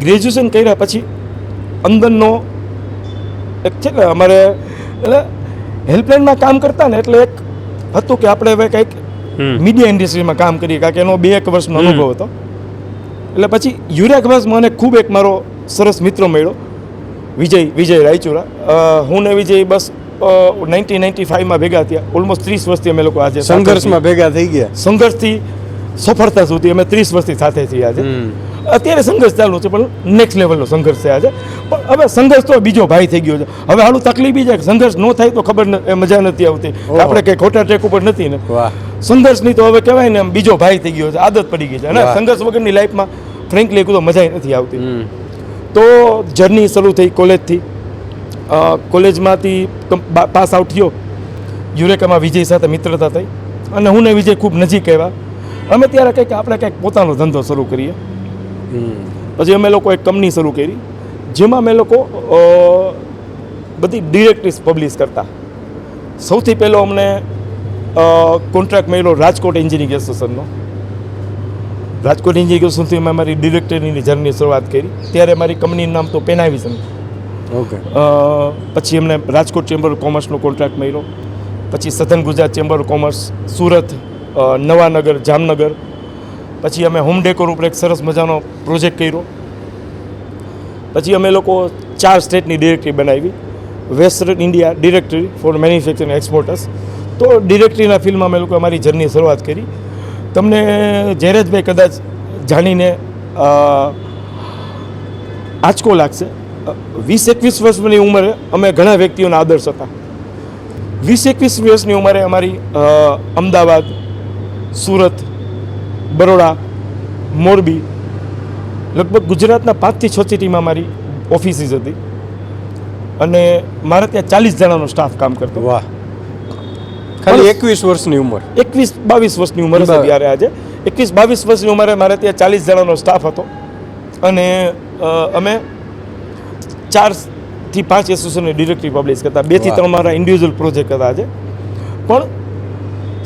ગ્રેજ્યુએશન કર્યા પછી અંદરનો એક છે ને અમારે એટલે હેલ્પલાઇનમાં કામ કરતા ને એટલે એક હતું કે આપણે હવે કંઈક મીડિયા ઇન્ડસ્ટ્રીમાં કામ કરીએ, કારણ કે એનો 2-1 વર્ષનો અનુભવ હતો. એટલે પછી યુરિયાગવાસમાં મને ખૂબ એક મારો સરસ મિત્ર મળ્યો, વિજય રાયચુરા. હું ને વિજય બસ 1995માં ભેગા થયા, ઓલમોસ્ટ 30 વર્ષથી અમે લોકો આજે સંઘર્ષમાં ભેગા થઈ ગયા. સંઘર્ષથી સફળતા સુધી અમે 30 વર્ષથી સાથે છીએ આજે. અત્યારે સંઘર્ષ ચાલુ છે, પણ નેક્સ્ટ લેવલનો સંઘર્ષ છે આજે. પણ હવે સંઘર્ષ તો બીજો ભાઈ થઈ ગયો છે. હવે હાલું તકલીફ છે કે સંઘર્ષ ન થાય તો ખબર મજા નથી આવતી, આપણે કંઈ ખોટા ટ્રેક ઉપર નથી ને. સંઘર્ષની તો હવે કહેવાય ને બીજો ભાઈ થઈ ગયો છે, આદત પડી ગઈ છે. અને સંઘર્ષ વગરની લાઈફમાં ફ્રેન્કલી તો મજા નથી આવતી. તો જર્ની શરૂ થઈ કોલેજથી. કોલેજમાંથી પાસ આઉટ થયો, યુરેકામાં વિજય સાથે મિત્રતા થઈ, અને હું ને વિજય ખૂબ નજીક આવ્યા. અમે ત્યારે કંઈક આપણે કંઈક પોતાનો ધંધો શરૂ કરીએ. પછી અમે લોકો એક કંપની શરૂ કરી, જેમાં અમે લોકો બધી ડિરેક્ટરીઝ પબ્લિશ કરતા. સૌથી પહેલો અમને કોન્ટ્રાક્ટ મળ્યો રાજકોટ એન્જિનિયરિંગ એસોસિએશનનો. રાજકોટ એન્જિનિયરિંગ એસોસિએશનથી અમે અમારી ડિરેક્ટરીની જર્ની શરૂઆત કરી. ત્યારે મારી કંપનીનું નામ તો પેનાવિઝન. પછી એમને રાજકોટ ચેમ્બર ઓફ કોમર્સનો કોન્ટ્રાક્ટ મળ્યો. પછી સધન Gujarat chamber of commerce, Surat, Nawanagar, Jamnagar. પછી અમે હોમ ડેકોર ઉપર એક સરસ મજાનો પ્રોજેક્ટ કર્યો. પછી અમે લોકો 4 સ્ટેટની ડિરેક્ટરી બનાવી, western India directory for manufacturing exporters. તો ડિરેક્ટરીના ફિલ્ડમાં અમે લોકો અમારી જર્ની શરૂઆત કરી. તમને જયરાજભાઈ કદાચ જાણીને આંચકો લાગશે, 20-21 વર્ષની ઉંમરે અમે ઘણા વ્યક્તિઓના આદર્શ હતા. 20-21 વર્ષની ઉંમરે અમારી અમદાવાદ, સુરત, બરોડા, મોરબી, લગભગ ગુજરાતના 5 થી 6 સિટીમાં મારી ઓફિસીસ હતી, અને મારે ત્યાં 40 જણાનો સ્ટાફ કામ કરતો. વાહ! ખાલી 21 વર્ષની ઉંમર, 21-22 વર્ષની ઉંમર હતી ત્યારે. આજે 21-22 વર્ષની ઉંમરે મારે ત્યાં 40 જણાનો સ્ટાફ હતો, અને અમે 4 થી 5 એસોસિએશનની ડિરેક્ટરી પબ્લિશ કરતા. 2 થી 3 મારા ઇન્ડિવિજ્યુઅલ પ્રોજેક્ટ હતા આજે. પણ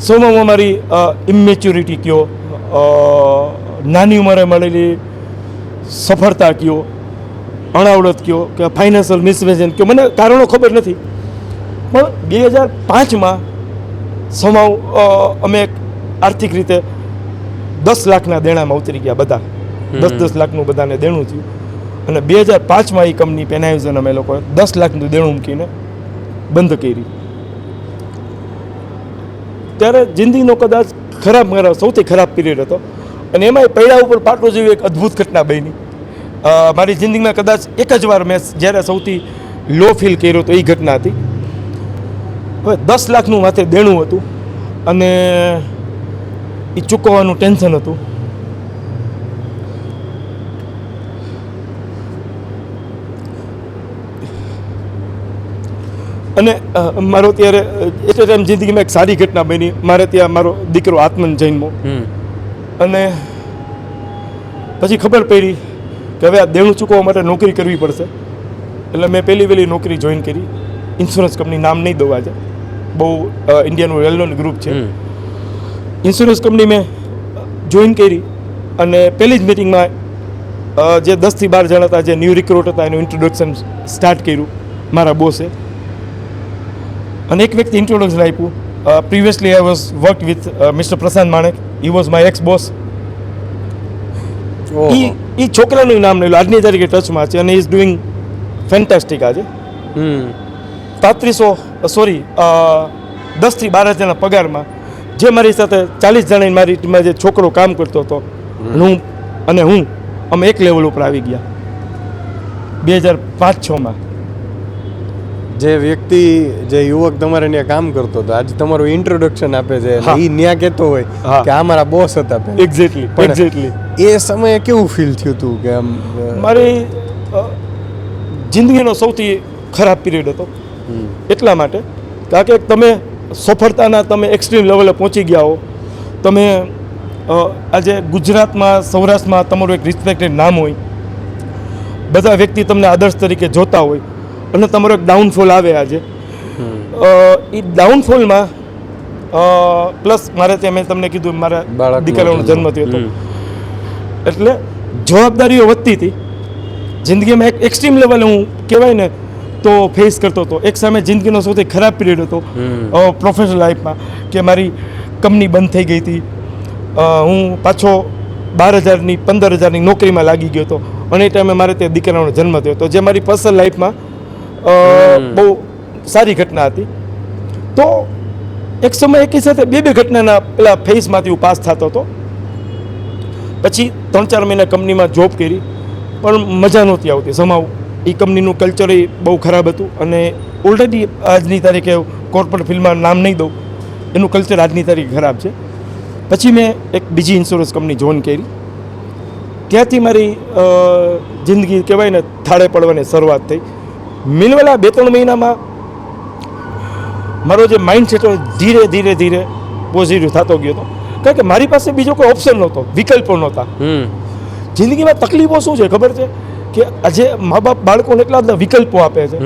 સૌમાં અમારી ઇમેચ્યોરિટી કયો, નાની ઉંમરે મળેલી સફળતા કયો, અણાવડત કયો, કે ફાઇનાન્શિયલ મિસમેનેજમેન્ટ કયો, મને કારણો ખબર નથી. પણ 2005માં સમાવ અમે એક આર્થિક રીતે 10 લાખના દેણામાં ઉતરી ગયા. બધા 10-10 લાખનું બધાને દેણું થયું, અને 2005માં એ કંપની પેનાવિઝન અમે લોકોએ 10 લાખનું દેણું મૂકીને બંધ કરી. ત્યારે જિંદગીનો કદાચ મારો સૌથી ખરાબ પીરિયડ હતો, અને એમાં પૈડા ઉપર પાટો જેવી એક અદ્ભુત ઘટના બની. મારી જિંદગીમાં કદાચ એક જ વાર મેં જ્યારે સૌથી લો ફીલ કર્યો તો એ ઘટના હતી. હવે 10 લાખનું માથે દેણું હતું, અને એ ચૂકવવાનું ટેન્શન હતું. અને મારો ત્યારે એટ એ ટાઈમ જિંદગીમાં એક સારી ઘટના બની. મારે ત્યાં મારો દીકરો આત્મન જન્મો, અને પછી ખબર પડી કે હવે આ દેણું ચૂકવવા માટે નોકરી કરવી પડશે. એટલે મેં પહેલી વહેલી નોકરી જોઈન કરી. ઇન્સ્યોરન્સ કંપની, નામ નહીં દઉં આજે, બહુ ઇન્ડિયાનું વેલ ગ્રુપ છે. ઇન્સ્યોરન્સ કંપની મેં જોઈન કરી, અને પહેલી જ મિટિંગમાં જે 10 થી 12 જણ હતા, જે ન્યૂ રિક્રુટ હતા, એનું ઇન્ટ્રોડક્શન સ્ટાર્ટ કર્યું મારા બોસે. અને એક વ્યક્તિ ઇન્ટ્રોડક્શન આપ્યું. Previously I was work with mister Prashant Manek. He was my ex boss. એ છોકરાનું નામ નહીં લો, આજની તારીખે ટચમાં છે, અને ઇઝ ડુઈંગ ફેન્ટાસ્ટિક. આજે 10 થી 12 જણા પગારમાં, જે મારી સાથે 40 જણા મારી ટીમમાં જે છોકરો કામ કરતો હતો, હું અમે એક લેવલ ઉપર આવી ગયા. 2005-06માં. જે વ્યક્તિ જે યુવક તમારે ત્યાં કામ કરતો હતો આજે તમારું ઇન્ટ્રોડક્શન આપે છે હા. એ ત્યાં કહેતો હોય હા. કે આ મારા બોસ હતા પહેલા. એક્ઝેક્ટલી પણ એક્ઝેક્ટલી એ સમયે કેવું ફીલ થયું હતું કે આમ મારી જિંદગીનો સૌથી ખરાબ પીરિયડ હતો. એટલા માટે કારણ કે તમે સફળતાના તમે એક્સ્ટ્રીમ લેવલે પહોંચી ગયા હો. તમે આજે ગુજરાતમાં સૌરાષ્ટ્રમાં તમારું એક રિસ્પેક્ટેડ નામ હોય, બધા વ્યક્તિ તમને આદર્શ તરીકે જોતા હોય અને તમારો એક ડાઉનફોલ આવે આજે. એ ડાઉનફોલમાં પ્લસ મારે ત્યાં મેં તમને કીધું મારા બાળકનો દીકરાનો જન્મ. જન્મ થયો હતો. એટલે જવાબદારીઓ વધતી હતી જિંદગીમાં. એક એક્સ્ટ્રીમ લેવલે હું કહેવાય ને તો ફેસ કરતો હતો. એક સામે જિંદગીનો સૌથી ખરાબ પીરિયડ હતો પ્રોફેશનલ લાઈફમાં કે મારી કંપની બંધ થઈ ગઈ હતી. હું પાછો 12,000ની 15,000ની નોકરીમાં લાગી ગયો હતો અને એ ટાઈમે મારે તે દીકરાનો જન્મ થયો હતો, જે મારી પર્સનલ લાઈફમાં બહુ સારી ઘટના હતી. તો એક સમય એકી સાથે બે ઘટનાના પેલા ફેઝમાંથી હું પાસ થતો હતો. પછી 3-4 મહિના કંપનીમાં જોબ કરી પણ મજા નહોતી આવતી. સમાવ એ કંપનીનું કલ્ચર એ બહુ ખરાબ હતું અને ઓલરેડી આજની તારીખે કોર્પોરેટ ફિલ્ડમાં નામ નહીં દઉં, એનું કલ્ચર આજની તારીખે ખરાબ છે. પછી મેં એક બીજી ઇન્સ્યોરન્સ કંપની જોઈન કરી. ત્યાંથી મારી જિંદગી કહેવાય ને થાળે પડવાની શરૂઆત થઈ. મિલવેલા 2-3 મહિનામાં મારો જે માઇન્ડ સેટ ધીરે ધીરે ધીરે પોઝિટિવ થતો ગયો હતો. કારણ કે મારી પાસે બીજો કોઈ ઓપ્શન નહોતો, વિકલ્પો નહોતા. જિંદગીમાં તકલીફો શું છે ખબર છે કે આજે મા બાપ બાળકોને એટલા બધા વિકલ્પો આપે છે,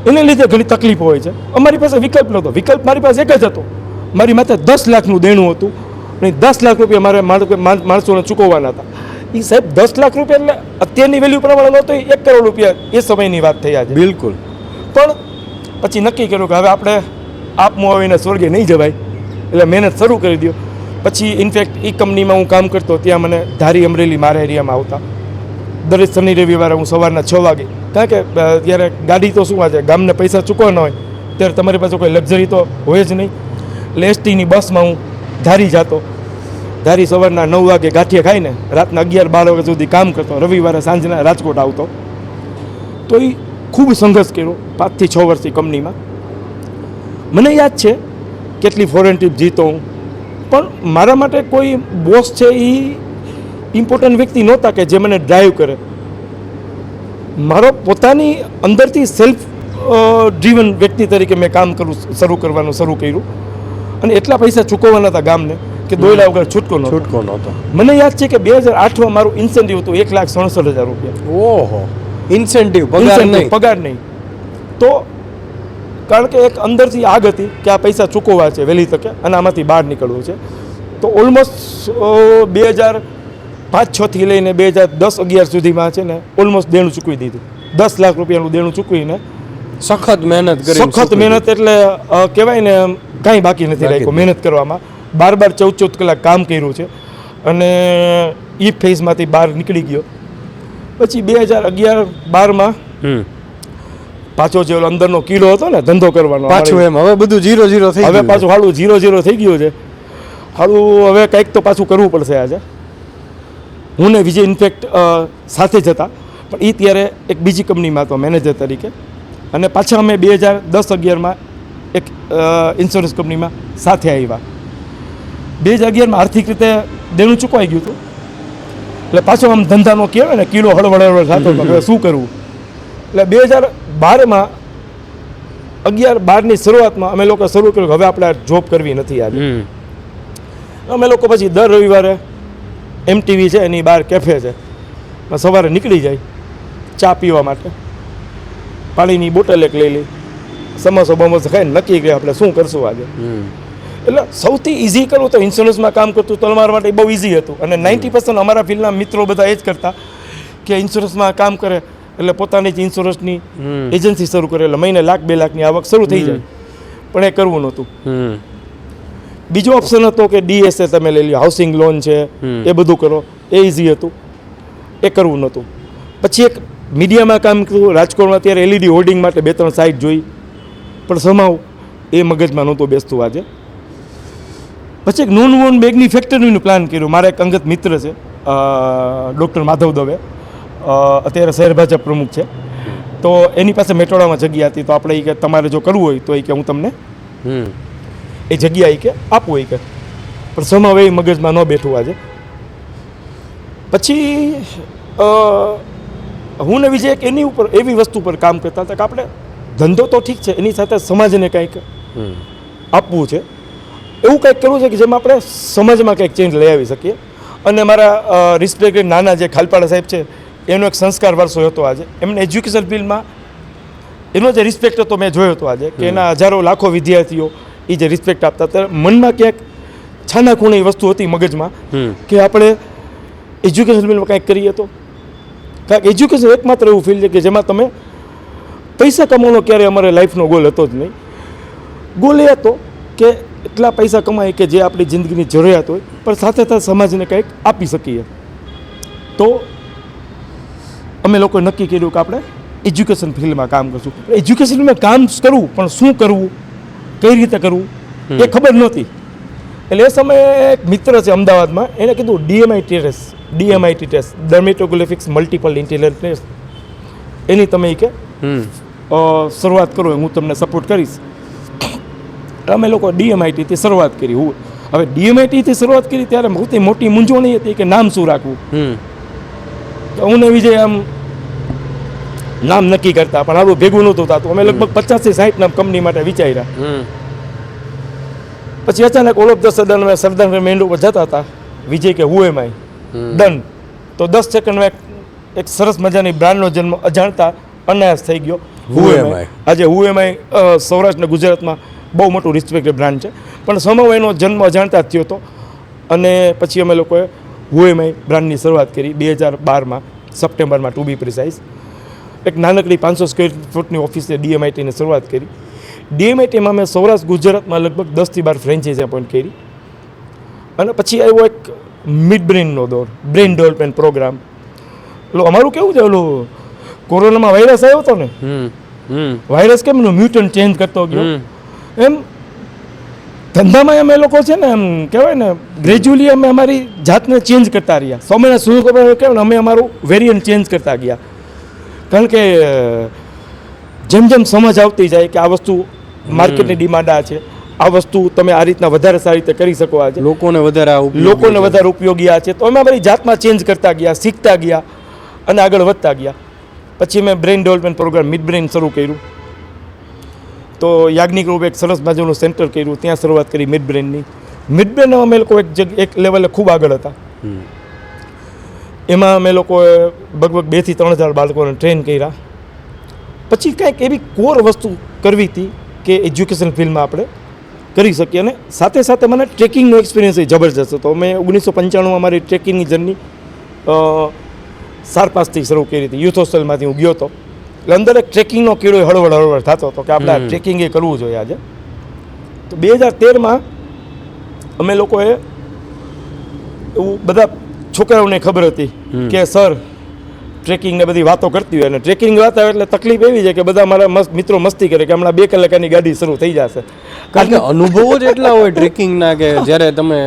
એને લીધે ઘણી તકલીફો હોય છે. અમારી પાસે વિકલ્પ નહોતો. વિકલ્પ મારી પાસે એક જ હતો. મારી માથે 10 લાખનું દેણું હતું અને 10 લાખ રૂપિયા મારે માણસોને ચૂકવવાના હતા. એ સાહેબ 10 લાખ રૂપિયા એટલે અત્યારની વેલ્યુ પ્રમાણે નહોતો, 1 કરોડ રૂપિયા એ સમયની વાત થઈ આજે. બિલકુલ. પણ પછી નક્કી કર્યું કે હવે આપણે આપમો આવીને સ્વર્ગે નહીં જવાય, એટલે મહેનત શરૂ કરી દો. પછી ઇનફેક્ટ એ કંપનીમાં હું કામ કરતો, ત્યાં મને ધારી અમરેલી મારા એરિયામાં આવતા દરેક શનિ રવિવારે હું સવારના 6 વાગે. કારણ કે ત્યારે ગાડી તો શું આજે ગામને પૈસા ચૂકવવાના હોય ત્યારે તમારી પાસે કોઈ લક્ઝરી તો હોય જ નહીં. એટલે એસટીની બસમાં હું ધારી જતો. ધારી સવારના 9 વાગે ગાંઠિયા ખાઈને રાતના 11-12 વાગ્યા સુધી કામ કરતો. રવિવારે સાંજના રાજકોટ આવતો. તો એ ખૂબ સંઘર્ષ કર્યો 5 થી 6 વર્ષથી કંપનીમાં. મને યાદ છે કેટલી ફોરેન ટ્રીપ જીતો હું, પણ મારા માટે કોઈ બોસ છે એ ઇમ્પોર્ટન્ટ વ્યક્તિ નહોતા કે જે મને ડ્રાઈવ કરે. મારો પોતાની અંદરથી સેલ્ફ ડ્રીવન વ્યક્તિ તરીકે મેં કામ કરવાનું શરૂ કર્યું અને એટલા પૈસા ચૂકવવાના હતા ગામને કે દોયલા વગર છૂટકો નહોતો. મને યાદ છે કે 2008માં મારું ઇન્સેન્ટિવ હતું 1,67,000 રૂપિયા. ઓહો, ઇન્સેન્ટિવ પગાર નહીં. તો કારણ કે એક અંદરથી આગ હતી કે આ પૈસા ચૂકવવા છે વહેલી તકે અને આમાંથી બહાર નીકળવું છે. તો ઓલમોસ્ટ 2005-06 થી લઈને 2010-11 સુધીમાં છે ને ઓલમોસ્ટ દેણું ચૂકવી દીધું. 10 લાખ રૂપિયાનું દેણું ચૂકવીને સખત મહેનત કરી. સખત મહેનત એટલે કહેવાય ને કાંઈ બાકી નથી રાખ્યું મહેનત કરવામાં. 12-14 કલાક કામ કર્યું છે અને એ ફેઝમાંથી બહાર નીકળી ગયો. પછી 2011-12માં પાછો જે અંદરનો કીડો હતો ને ધંધો કરવાનો, પાછું એમ હવે બધું 0-0 થઈ ગયું. હવે પાછું હાલું 0-0 થઈ ગયું છે. હાલું હવે કંઈક તો પાછું કરવું પડશે આજે. હું ને વિજય ઇનફેક્ટ સાથે જ હતા, પણ એ ત્યારે એક બીજી કંપનીમાં હતો મેનેજર તરીકે. અને પાછા અમે 2010-11માં એક ઇન્સ્યોરન્સ કંપનીમાં સાથે આવ્યા. 2011માં આર્થિક રીતે દેણું ચૂકવાઈ ગયું હતું એટલે પાછો આમ ધંધાનો કહેવાય ને કીડો હળવળ થતો હતો હવે શું કરવું. એટલે 2012માં 11-12ની શરૂઆતમાં અમે લોકો શરૂ કર્યું હવે આપણે જોબ કરવી નથી આજે. અમે લોકો પછી દર રવિવારે MTV છે એની બહાર કેફે છે, સવારે નીકળી જાય ચા પીવા માટે. પાણીની બોટલ એક લઈ લી, સમોસો બમોસો ખાઈને નક્કી કર્યા આપણે શું કરશું આજે. એટલે સૌથી ઇઝી કરવું તો ઇન્સ્યોરન્સમાં કામ કરતું તો અમારા માટે બહુ ઇઝી હતું. અને 90% અમારા ફિલ્ડના મિત્રો બધા એ જ કરતા કે ઇન્સ્યોરન્સમાં કામ કરે એટલે પોતાની જ ઇન્સ્યોરન્સની એજન્સી શરૂ કરે એટલે મહિને 1,00,000-2 લાખની આવક શરૂ થઈ જાય. પણ એ કરવું નહોતું. બીજો ઓપ્શન હતો કે DSA તમે લઈ લો, હાઉસિંગ લોન છે એ બધું કરો, એ ઇઝી હતું. એ કરવું નહોતું. પછી એક મીડિયામાં કામ કર્યું રાજકોટમાં. ત્યારે LED હોર્ડિંગ માટે 2-3 સાઇટ જોઈ પણ સમાવ એ મગજમાં નહોતું બેસતું આજે. પછી એક નોન બેગની ફેક્ટરીનું પ્લાન કર્યું. મારા એક અંગત મિત્ર છે ડૉક્ટર માધવ દવે, અત્યારે શહેર ભાજપ પ્રમુખ છે. તો એની પાસે મેટોડામાં જગ્યા હતી. તો આપણે કે તમારે જો કરવું હોય તો કે હું તમને એ જગ્યા કે આપવું હોય કે, પણ સમાવ એ મગજમાં ન બેઠું આજે. પછી હું ને વિજય એક એની ઉપર એવી વસ્તુ પર કામ કરતા હતા કે આપણે ધંધો તો ઠીક છે, એની સાથે સમાજને કંઈક આપવું છે, એવું કંઈક કરવું છે કે જેમાં આપણે સમાજમાં કંઈક ચેન્જ લઈ આવી શકીએ. અને મારા રિસ્પેક્ટેડ નાના જે ખાલપાડા સાહેબ છે એનો એક સંસ્કાર વારસો હતો આજે. એમને એજ્યુકેશન ફિલ્ડમાં એનો જે રિસ્પેક્ટ હતો મેં જોયો હતો આજે, કે એના હજારો લાખો વિદ્યાર્થીઓ એ જે રિસ્પેક્ટ આપતા હતા, મનમાં ક્યાંક છાના ખૂણે એ વસ્તુ હતી મગજમાં કે આપણે એજ્યુકેશન ફિલ્ડમાં કંઈક કરીએ તો. કારણ કે એજ્યુકેશન એકમાત્ર એવું ફિલ્ડ છે કે જેમાં તમે પૈસા કમાવાનો ક્યારે અમારે લાઈફનો ગોલ હતો જ નહીં. ગોલ એ હતો કે એટલા પૈસા કમાય કે જે આપણી જિંદગીની જરૂરિયાત હોય, પણ સાથે સાથે સમાજને કંઈક આપી શકીએ. તો અમે લોકોએ નક્કી કર્યું કે આપણે એજ્યુકેશન ફિલ્ડમાં કામ કરશું. એજ્યુકેશન ફિલ્ડમાં કામ કરવું, પણ શું કરવું, કઈ રીતે કરવું એ ખબર નહોતી. એટલે એ સમયે એક મિત્ર છે અમદાવાદમાં, એણે કીધું DMIT test, dermatographics multiple intelligence test, એની તમે કે શરૂઆત કરો, હું તમને સપોર્ટ કરીશ. અમે લોકો DMITથી શરૂઆત કરી. હવે DMITથી શરૂઆત કરી ત્યારે સૌથી મોટી મૂંઝવણ હતી કે નામ શું રાખવું. હું ને વિજય આમ નામ નક્કી કરતા, પણ આપણું ભેગું નહોતું થતું. અમે લગભગ 50-60 નામ કંપની માટે વિચાર્યા. પછી અચાનક ઓલ ઓફ ધ સડન અમે સરદાર મેન્ડ ઉપર જતા હતા. વિજય કે હું એમ ડન. તો 10 સેકન્ડમાં એક સરસ મજાની બ્રાન્ડનો જન્મ અજાણતા અનાયાસ થઈ ગયો. આજે હું એમ સૌરાષ્ટ્ર ગુજરાતમાં બહુ મોટું રિસ્પેક્ટેડ બ્રાન્ડ છે, પણ સમય એનો જન્મ અજાણતા જ થયો હતો. અને પછી અમે લોકોએ હું એમ બ્રાન્ડની શરૂઆત કરી 2012માં સપ્ટેમ્બરમાં, ટુ બી પ્રિસાઇઝ. એક નાનકડી 500 સ્ક્વેર ફૂટની ઓફિસે DMITની શરૂઆત કરી. DMITમાં મેં સૌરાષ્ટ્ર ગુજરાતમાં લગભગ 10થી 12 ફ્રેન્ચાઇઝી અપોઇન્ટ કરી. અને પછી આવ્યો એક મિડ બ્રેનનો દોર, બ્રેન ડેવલપમેન્ટ પ્રોગ્રામ. એટલે અમારું કેવું છે, ઓલું કોરોનામાં વાયરસ આવ્યો હતો ને, વાયરસ કેમ મ્યુટન્ટ ચેન્જ કરતો ગયો, એમ ધંધામાં અમે લોકો છે ને એમ કહેવાય ને ગ્રેજ્યુઅલી અમે અમારી જાતને ચેન્જ કરતા રહ્યા. સમયના શું ખબર કહેવાય ને, અમે અમારું વેરિયન્ટ ચેન્જ કરતા ગયા. કારણ કે જેમ જેમ સમજ આવતી જાય કે આ વસ્તુ માર્કેટની ડિમાન્ડ આ છે, આ વસ્તુ તમે આ રીતના વધારે સારી રીતે કરી શકો, આજે લોકોને વધારે ઉપયોગી આ છે, તો અમે અમારી જાતમાં ચેન્જ કરતા ગયા, શીખતા ગયા અને આગળ વધતા ગયા. પછી મેં brain development program mid brain શરૂ કર્યું. તો યાજ્ઞિક રૂપે એક સરસ મજાનું સેન્ટર કર્યું, ત્યાં શરૂઆત કરી મિડ બ્રેનની. મિડ બ્રેન અમે લોકો એક લેવલે ખૂબ આગળ હતા. એમાં અમે લોકોએ લગભગ 2 થી 3 હજાર બાળકોને ટ્રેન કર્યા. પછી કંઈક એવી કોર વસ્તુ કરવી હતી કે એજ્યુકેશન ફિલ્ડમાં આપણે કરી શકીએ. અને સાથે સાથે મને ટ્રેકિંગનો એક્સપિરિયન્સ એ જબરજસ્ત હતો. મેં 1995માં મારી ટ્રેકિંગની જર્ની સારપાસથી શરૂ કરી હતી. યુથ હોસ્ટેલમાંથી હું ગયો હતો. એટલે અંદર એક ટ્રેકિંગનો કીડો હળવડ થતો હતો કે આપણે આ ટ્રેકિંગ એ કરવું જોઈએ આજે. તો 2013માં અમે લોકોએ એવું બધા છોકરાઓને ખબર હતી કે સર ટ્રેકિંગને બધી વાતો કરતી હોય, અને ટ્રેકિંગ વાત આવે એટલે તકલીફ એવી છે કે બધા મારા મિત્રો મસ્તી કરે કે હમણાં 2 કલાકની ગાડી શરૂ થઈ જશે. કારણ કે અનુભવો જ એટલા હોય ટ્રેકિંગના કે જ્યારે તમે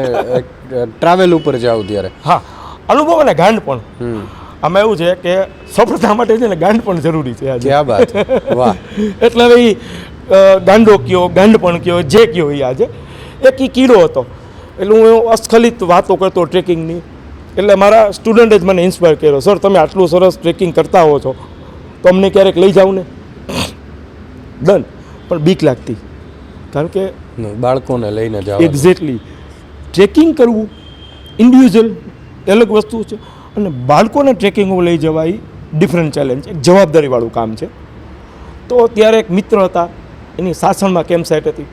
ટ્રાવેલ ઉપર જાઓ ત્યારે. હા, અનુભવ અને ગાંડ પણ. આમાં એવું છે કે સફળતા માટે છે ને ગાંડ પણ જરૂરી છે આજે. ક્યાં વાત, વાહ. એટલે હવે ગાંડો કયો, ગાંડ પણ કયો, જે કયો એ આજે એક કીડો હતો. એટલે હું અસ્ખલિત વાતો કરતો ટ્રેકિંગની. એટલે મારા સ્ટુડન્ટે જ મને ઇન્સ્પાયર કર્યો, સર તમે આટલું સરસ ટ્રેકિંગ કરતા હો છો તો અમને ક્યારેક લઈ જાઓ ને. ડન. પણ બીક લાગતી, કારણ કે બાળકોને લઈને જાઓ. એક્ઝેક્ટલી. ટ્રેકિંગ કરવું ઇન્ડિવિજ્યુઅલ અલગ વસ્તુ છે, અને બાળકોને ટ્રેકિંગ લઈ જવા એ ડિફરન્ટ ચેલેન્જ, એક જવાબદારીવાળું કામ છે. તો ત્યારે એક મિત્ર હતા, એની સાસણમાં કેમ્પ સાઇટ હતી.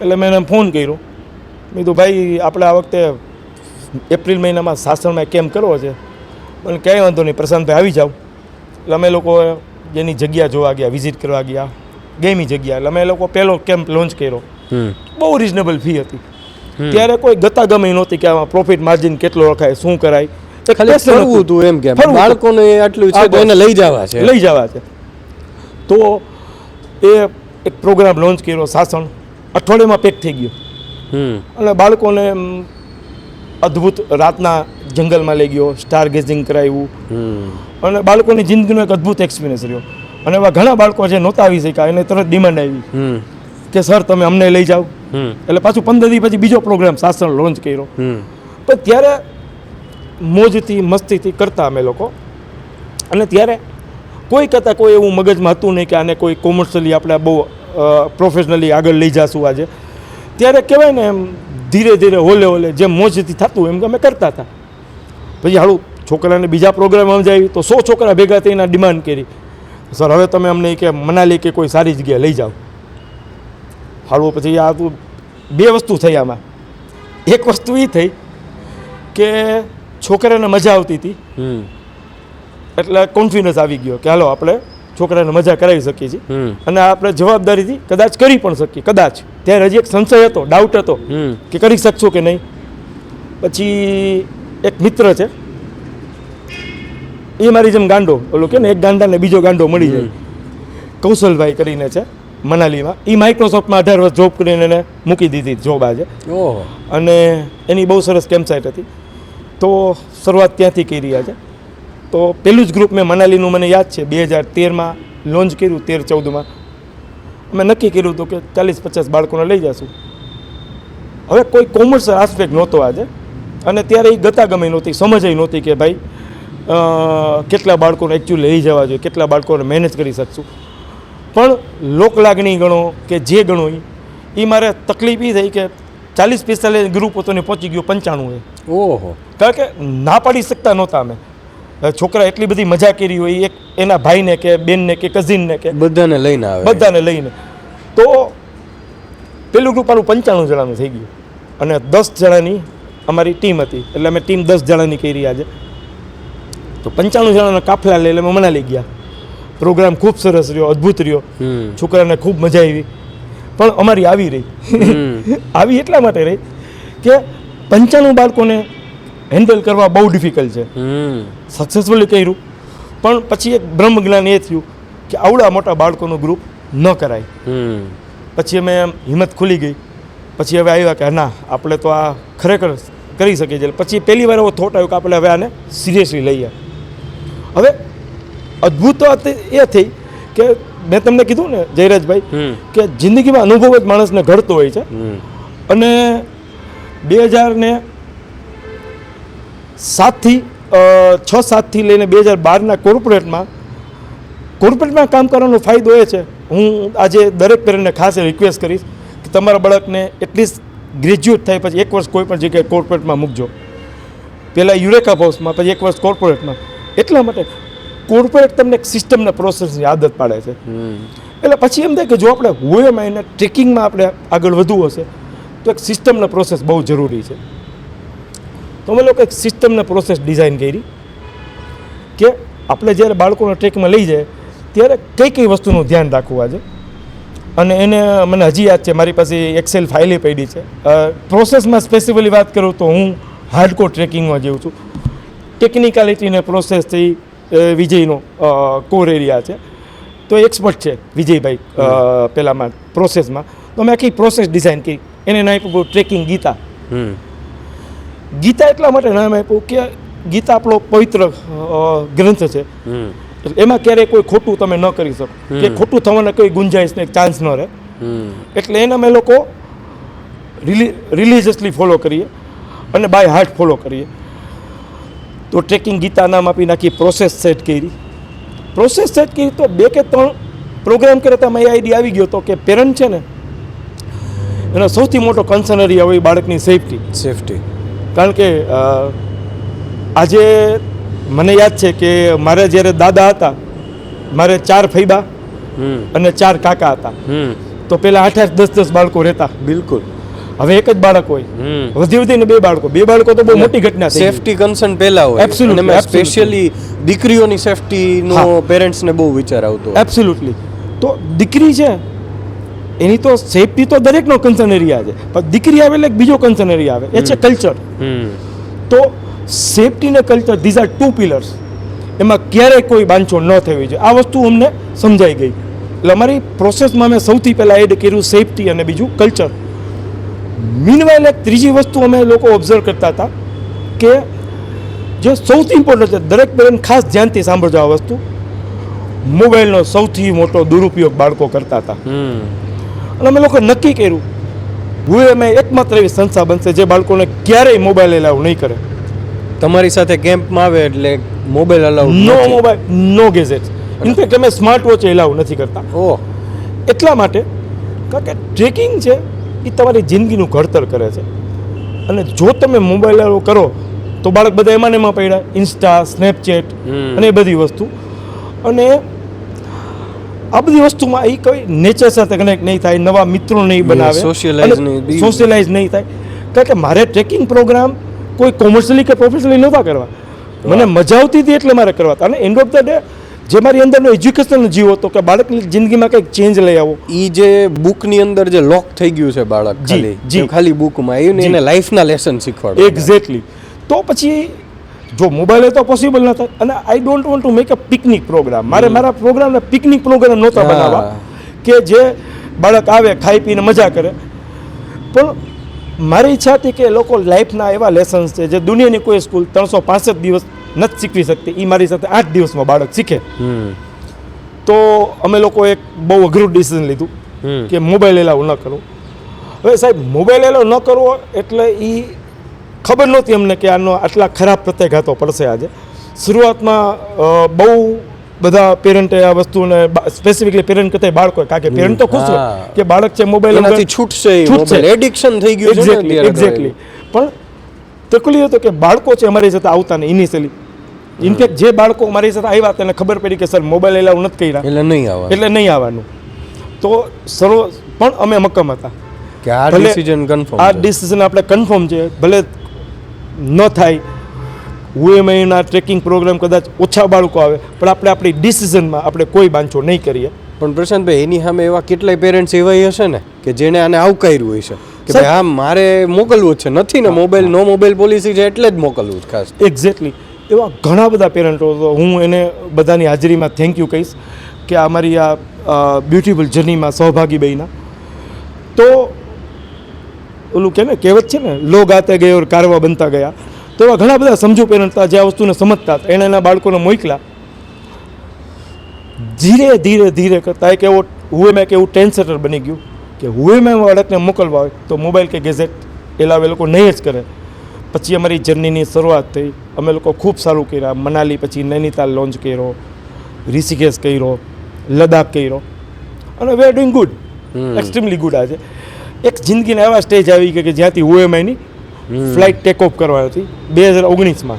એટલે મેં એને ફોન કર્યો. મેં કીધું ભાઈ આપણે આ વખતે એપ્રિલ મહિનામાં સાસણમાં કેમ્પ કરવો છે. પણ ક્યાંય વાંધો નહીં, પ્રશાંતભાઈ આવી જાઓ. એટલે અમે લોકો જેની જગ્યા જોવા ગયા, વિઝિટ કરવા ગયા, ગેમી જગ્યા. એટલે અમે લોકો પહેલો કેમ્પ લોન્ચ કર્યો. બહુ રિઝનેબલ ફી હતી. ત્યારે કોઈ ગતાગમી નહોતી કે આમાં પ્રોફિટ માર્જિન કેટલો રખાય, શું કરાય. ફરવું હતું એમ કે બાળકોને આટલું છે તો એને લઈ જવા છે. તો એ એક પ્રોગ્રામ લોન્ચ કર્યો સાસણ. અઠવાડિયામાં પેક થઈ ગયો. અને બાળકોને અદ્ભુત રાતના જંગલમાં લઈ ગયો, સ્ટાર ગેઝિંગ કરાવ્યું, અને બાળકોની જિંદગીનો એક અદ્ભુત એક્સપિરિયન્સ રહ્યો. અને એવા ઘણા બાળકો જે નહોતા આવી શક્યા એને તરત ડિમાન્ડ આવી કે સર તમે અમને લઈ જાઓ. એટલે પાછું 15 દી પછી બીજો પ્રોગ્રામ સાસણ લોન્ચ કર્યો. પણ ત્યારે મોજથી મસ્તીથી કરતા અમે લોકો. અને ત્યારે કોઈ કરતાં કોઈ એવું મગજમાં હતું નહીં કે આને કોઈ કોમર્શિયલી આપણે બહુ પ્રોફેશનલી આગળ લઈ જશું આજે. ત્યારે કહેવાય ને એમ ધીરે ધીરે હોલે હોલે જેમ મોજથી થતું એમ અમે કરતા હતા. પછી હાલું છોકરાને બીજા પ્રોગ્રામ સમજાવી તો 100 છોકરા ભેગા થઈને ડિમાન્ડ કરી સર હવે તમે અમને કે મનાલી કે કોઈ સારી જગ્યાએ લઈ જાઓ. હાલું પછી આ બે વસ્તુ થઈ આમાં. એક વસ્તુ એ થઈ કે છોકરાને મજા આવતી હતી એટલે કોન્ફિડન્સ આવી ગયો કે હાલો આપણે છોકરાને મજા કરાવી શકીએ છીએ અને આપણે જવાબદારીથી કદાચ કરી પણ શકીએ. કદાચ ત્યારે હજી એક સંશય હતો, ડાઉટ હતો કે કરી શકશું કે નહીં. પછી એક મિત્ર છે એ મારી જેમ ગાંડો, ઓલો કે ને એક ગાંડાને બીજો ગાંડો મળી જાય, કૌશલભાઈ કરીને છે મનાલીમાં. એ માઇક્રોસોફ્ટમાં 18 વર્ષ જોબ કરીને એને મૂકી દીધી જોબ આજે. અને એની બહુ સરસ કેમ્પસાઇટ હતી તો શરૂઆત ત્યાંથી કરી આજે. તો પહેલું જ ગ્રુપ મેં મનાલીનું મને યાદ છે 2013માં લોન્ચ કર્યું. 13-14માં અમે નક્કી કર્યું હતું કે 40-50 બાળકોને લઈ જશું. હવે કોઈ કોમર્શિયલ આસ્પેક્ટ નહોતો આજે અને ત્યારે એ ગતાગમી નહોતી, સમજ નહોતી કે ભાઈ કેટલા બાળકોને એકચ્યુઅલી લઈ જવા જોઈએ, કેટલા બાળકોને મેનેજ કરી શકશું. પણ લોકલાગણી ગણો કે જે ગણો એ મારે તકલીફ એ થઈ કે 40-45 ગ્રુપ હતો ને પહોંચી ગયો 95. ઓહો. કારણ કે ના પાડી શકતા નહોતા અમે. છોકરા એટલી બધી મજા કરી હોય, એક એના ભાઈને કે બેનને કે કઝિનને કે બધાને લઈને આવે, બધાને લઈને. તો પેલું ગ્રુપ મારું 95 જણાનું થઈ ગયું અને 10 જણાની અમારી ટીમ હતી. એટલે અમે ટીમ 10 જણાની કરી આજે. તો 95 જણાના કાફલા લઈ અમે મનાલી ગયા. પ્રોગ્રામ ખૂબ સરસ રહ્યો, અદ્ભુત રહ્યો, છોકરાને ખૂબ મજા આવી. પણ અમારી આવી રહી આવી એટલા માટે રહી કે 95 બાળકોને હેન્ડલ કરવા બહુ ડિફિકલ્ટ છે. સક્સેસફુલી કર્યું પણ પછી એક બ્રહ્મ જ્ઞાન એ થયું કે આવડા મોટા બાળકોનું ગ્રુપ ન કરાય. પછી અમે હિંમત ખુલી ગઈ. પછી હવે આવ્યા કે ના આપણે તો આ ખરેખર કરી શકીએ છીએ. પછી પહેલી વાર એવો થોટ આવ્યો કે આપણે હવે આને સિરિયસલી લઈએ. હવે અદ્ભુત વાત એ થઈ કે મેં તમને કીધું ને જયરાજભાઈ કે જિંદગીમાં અનુભવ જ માણસને ઘડતો હોય છે. અને 2007થી લઈને 2012ના કોર્પોરેટમાં કામ કરવાનો ફાયદો એ છે. હું આજે દરેક પેરેન્ટને ખાસ રિક્વેસ્ટ કરીશ કે તમારા બાળકને એટલીસ્ટ ગ્રેજ્યુએટ થાય પછી 1 વર્ષ કોઈ પણ જગ્યાએ કોર્પોરેટમાં મૂકજો. પહેલાં યુરેકા હાઉસમાં પછી 1 વર્ષ કોર્પોરેટમાં. એટલા માટે કોર્પોરેટ તમને એક સિસ્ટમના પ્રોસેસની આદત પાડે છે. એટલે પછી એમ થાય કે જો આપણે હોય એને ટ્રેકિંગમાં આપણે આગળ વધવું હશે તો એક સિસ્ટમના પ્રોસેસ બહુ જરૂરી છે. તો અમે લોકો એક સિસ્ટમના પ્રોસેસ ડિઝાઇન કરી કે આપણે જ્યારે બાળકોને ટ્રેકમાં લઈ જાય ત્યારે કઈ કઈ વસ્તુનું ધ્યાન રાખવું આજે. અને એને મને હજી યાદ છે, મારી પાસે એક્સેલ ફાઇલે પડી છે. પ્રોસેસમાં સ્પેસિફિકલી વાત કરું તો હું હાર્ડકોર ટ્રેકિંગમાં જેવું છું. ટેકનિકાલિટીને પ્રોસેસ થઈ વિજયનો કોર એરિયા છે તો એક્સપર્ટ છે વિજયભાઈ પહેલાંમાં પ્રોસેસમાં. તો મેં આખી પ્રોસેસ ડિઝાઇન કરી. એને નામ આપ્યું ટ્રેકિંગ ગીતા. ગીતા એટલા માટે નામ આપ્યું કે ગીતા આપણો પવિત્ર ગ્રંથ છે. એમાં ક્યારેય કોઈ ખોટું તમે ન કરી શકો કે ખોટું થવાના કોઈ ગુંજાઈશને ચાન્સ ન રહે. એટલે એને અમે લોકો રિલિજિયસલી ફોલો કરીએ અને બાય હાર્ટ ફોલો કરીએ. તો ટ્રેકિંગ ગીતા નામ આપી નાખી. પ્રોસેસ સેટ કરી તો 2 કે 3 પ્રોગ્રામ કર્યા હતા. એ આઈડિયા આવી ગયો હતો કે પેરેન્ટ છે ને એનો સૌથી મોટો કન્સર્ન એરિયા હોય બાળકની સેફટી. કારણ કે આજે મને યાદ છે કે મારે જ્યારે દાદા હતા, મારે 4 ફૈબા અને 4 કાકા હતા. તો પહેલાં 8-10 બાળકો રહેતા. બિલકુલ. હવે એક જ બાળક હોય, વધીને 2 બાળકો. 2 બાળકો તો બહુ મોટી ઘટના છે. સેફટી કન્સર્ન પહેલા હોય. એબ્સોલ્યુટલી. સ્પેશિયલી દીકરીઓની સેફટીનો પેરેન્ટ્સને બહુ વિચાર આવતો. એબ્સોલ્યુટલી. તો દીકરી છે એની તો સેફટી તો દરેકનો કન્સર્ન એરિયા છે, પણ દીકરી આવે એટલે બીજો કન્સર્ન એરિયા આવે, એ છે કલ્ચર. તો સેફટી ને કલ્ચર ધીઝ આર 2 પિલર્સ. એમાં ક્યારેય કોઈ બાંધછોડ ન થવી જોઈએ. આ વસ્તુ અમને સમજાઈ ગઈ. એટલે અમારી પ્રોસેસમાં મેં સૌથી પહેલાં એડ કર્યું સેફટી અને બીજું કલ્ચર. મીનવાઇલ એક ત્રીજી વસ્તુ અમે લોકો ઓબ્ઝર્વ કરતા હતા કે જે સૌથી ઇમ્પોર્ટન્ટ છે, દરેક પેરેન્ટ ખાસ ધ્યાનથી સાંભળજો આ વસ્તુ, મોબાઈલનો સૌથી મોટો દુરુપયોગ બાળકો કરતા હતા. અને અમે લોકો નક્કી કર્યું હું એમ એકમાત્ર એવી સંસ્થા બનશે જે બાળકોને ક્યારેય મોબાઈલ એલાવ નહીં કરે. તમારી સાથે કેમ્પમાં આવે એટલે મોબાઈલ અલાઉ નો મોબાઈલ, નો ગેજેટ. ઇનફેક્ટ અમે સ્માર્ટ વોચ એલાવ નથી કરતા. ઓહ, એટલા માટે કારણ કે ટ્રેકિંગ છે એ તમારી જિંદગીનું ઘડતર કરે છે. અને જો તમે મોબાઈલ એલાવ કરો તો બાળક બધા એમાં ને એમાં પડ્યા, ઇન્સ્ટા, સ્નેપચેટ અને એ બધી વસ્તુ. અને આ બધી વસ્તુમાં એ કોઈ નેચર સાથે કનેક્ટ નહીં થાય, નવા મિત્રો નહીં બનાવે, સોશિયલાઇઝ નહીં થાય. કારણ કે મારે ટ્રેકિંગ પ્રોગ્રામ કોઈ કોમર્શિયલી કે પ્રોફેશનલી નહોતા કરવા, મને મજા આવતી હતી એટલે મારે કરવા હતા. અને એન્ડ ઓફ ધ ડે જે મારી અંદરનો એજ્યુકેશનનો જીવ હતો કે બાળકની જિંદગીમાં કંઈક ચેન્જ લઈ આવો. એ જે બુકની અંદર જે લોક થઈ ગયું છે બાળક, ખાલી બુકમાં એને લાઈફના લેસન શીખવાડે. એક્ઝેક્ટલી. તો પછી જો મોબાઈલ હોય તો પોસિબલ ના થાય. અને I don't want to make a picnic program. મારા પ્રોગ્રામને પિકનિક પ્રોગ્રામ નહોતા બનાવવા કે જે બાળક આવે ખાઈ પીને મજા કરે. પણ મારી ઈચ્છા હતી કે લોકો લાઈફના એવા લેસન્સ છે જે દુનિયાની કોઈ સ્કૂલ 365 દિવસ નથી શીખવી શકતી, એ મારી સાથે 8 દિવસમાં બાળક શીખે. તો અમે લોકો એક બહુ અઘરું ડિસિઝન લીધું કે મોબાઈલ એલાવ ન કરવો. હવે સાહેબ મોબાઈલ એલાવ ન કરવો એટલે એ ખબર નહોતી અમને કે આનો આટલા ખરાબ પ્રત્યાઘાતો પડશે. આજે શરૂઆતમાં બહુ બધા પેરેન્ટે આ વસ્તુને સ્પેસિફિકલી પેરેન્ટ કરતા બાળકો, કારણ કે પેરેન્ટ તો ખુશ હોય કે બાળક છે મોબાઈલ છૂટશે, એડિક્શન થઈ ગયું છે. એક્ઝેક્ટલી. પણ તકલીફ હતો કે બાળકો છે અમારી સાથે આવતા ને ઇનિશિયલી. ઇનફેક્ટ જે બાળકો અમારી સાથે આવ્યા તેને ખબર પડી કે સર મોબાઈલ એલાવ નથી કર્યા એટલે નહીં આવવાનું. તો પણ અમે મક્કમ હતા કે આ ડિસિઝન આપણે કન્ફર્મ છે, ભલે ન થાય. UMAના ટ્રેકિંગ પ્રોગ્રામ કદાચ ઓછા બાળકો આવે પણ આપણે આપણી ડિસિઝનમાં આપણે કોઈ બાંધછો નહીં કરીએ. પણ પ્રશાંતભાઈ, એની સામે એવા કેટલાય પેરેન્ટ્સ એવા હશે ને કે જેને આને આવકાર્યું હોય છે કે ભાઈ હા મારે મોકલવું જ છે, નથી ને મોબાઈલ, નો મોબાઈલ પોલિસી છે એટલે જ મોકલવું જ ખાસ. એક્ઝેક્ટલી. એવા ઘણા બધા પેરેન્ટો, હું એને બધાની હાજરીમાં થેન્ક યુ કહીશ કે અમારી આ બ્યુટીફુલ જર્નીમાં સહભાગી બન્યા. તો ઓલું કે ને કહેવત છે ને, લોગ આતે ગયે ઓર કારવા બનતા ગયા. તો એવા ઘણા બધા સમજુ પેરેન્ટ હતા જે આ વસ્તુને સમજતા હતા, એણે એના બાળકોને મોકલા. ધીરે ધીરે ધીરે કરતાં એક એવો હુએમાં એવું ટેન્ડ સેટર બની ગયું કે હુએમાં બાળકને મોકલવા હોય તો મોબાઈલ કે ગેઝેટ એલાવ એ લોકો નહીં જ કરે. પછી અમારી જર્નીની શરૂઆત થઈ. અમે લોકો ખૂબ સારું કર્યા. મનાલી પછી નૈનીતાલ લોન્ચ કર્યો, ઋષિકેશ કર્યો, લદ્દાખ કર્યો અને we are doing good, extremely good. આજે એક જિંદગીના એવા સ્ટેજ આવી કે જ્યાંથી હુએમાંની ફ્લાઇટ ટેક ઓફ કરવાની હતી 2019માં.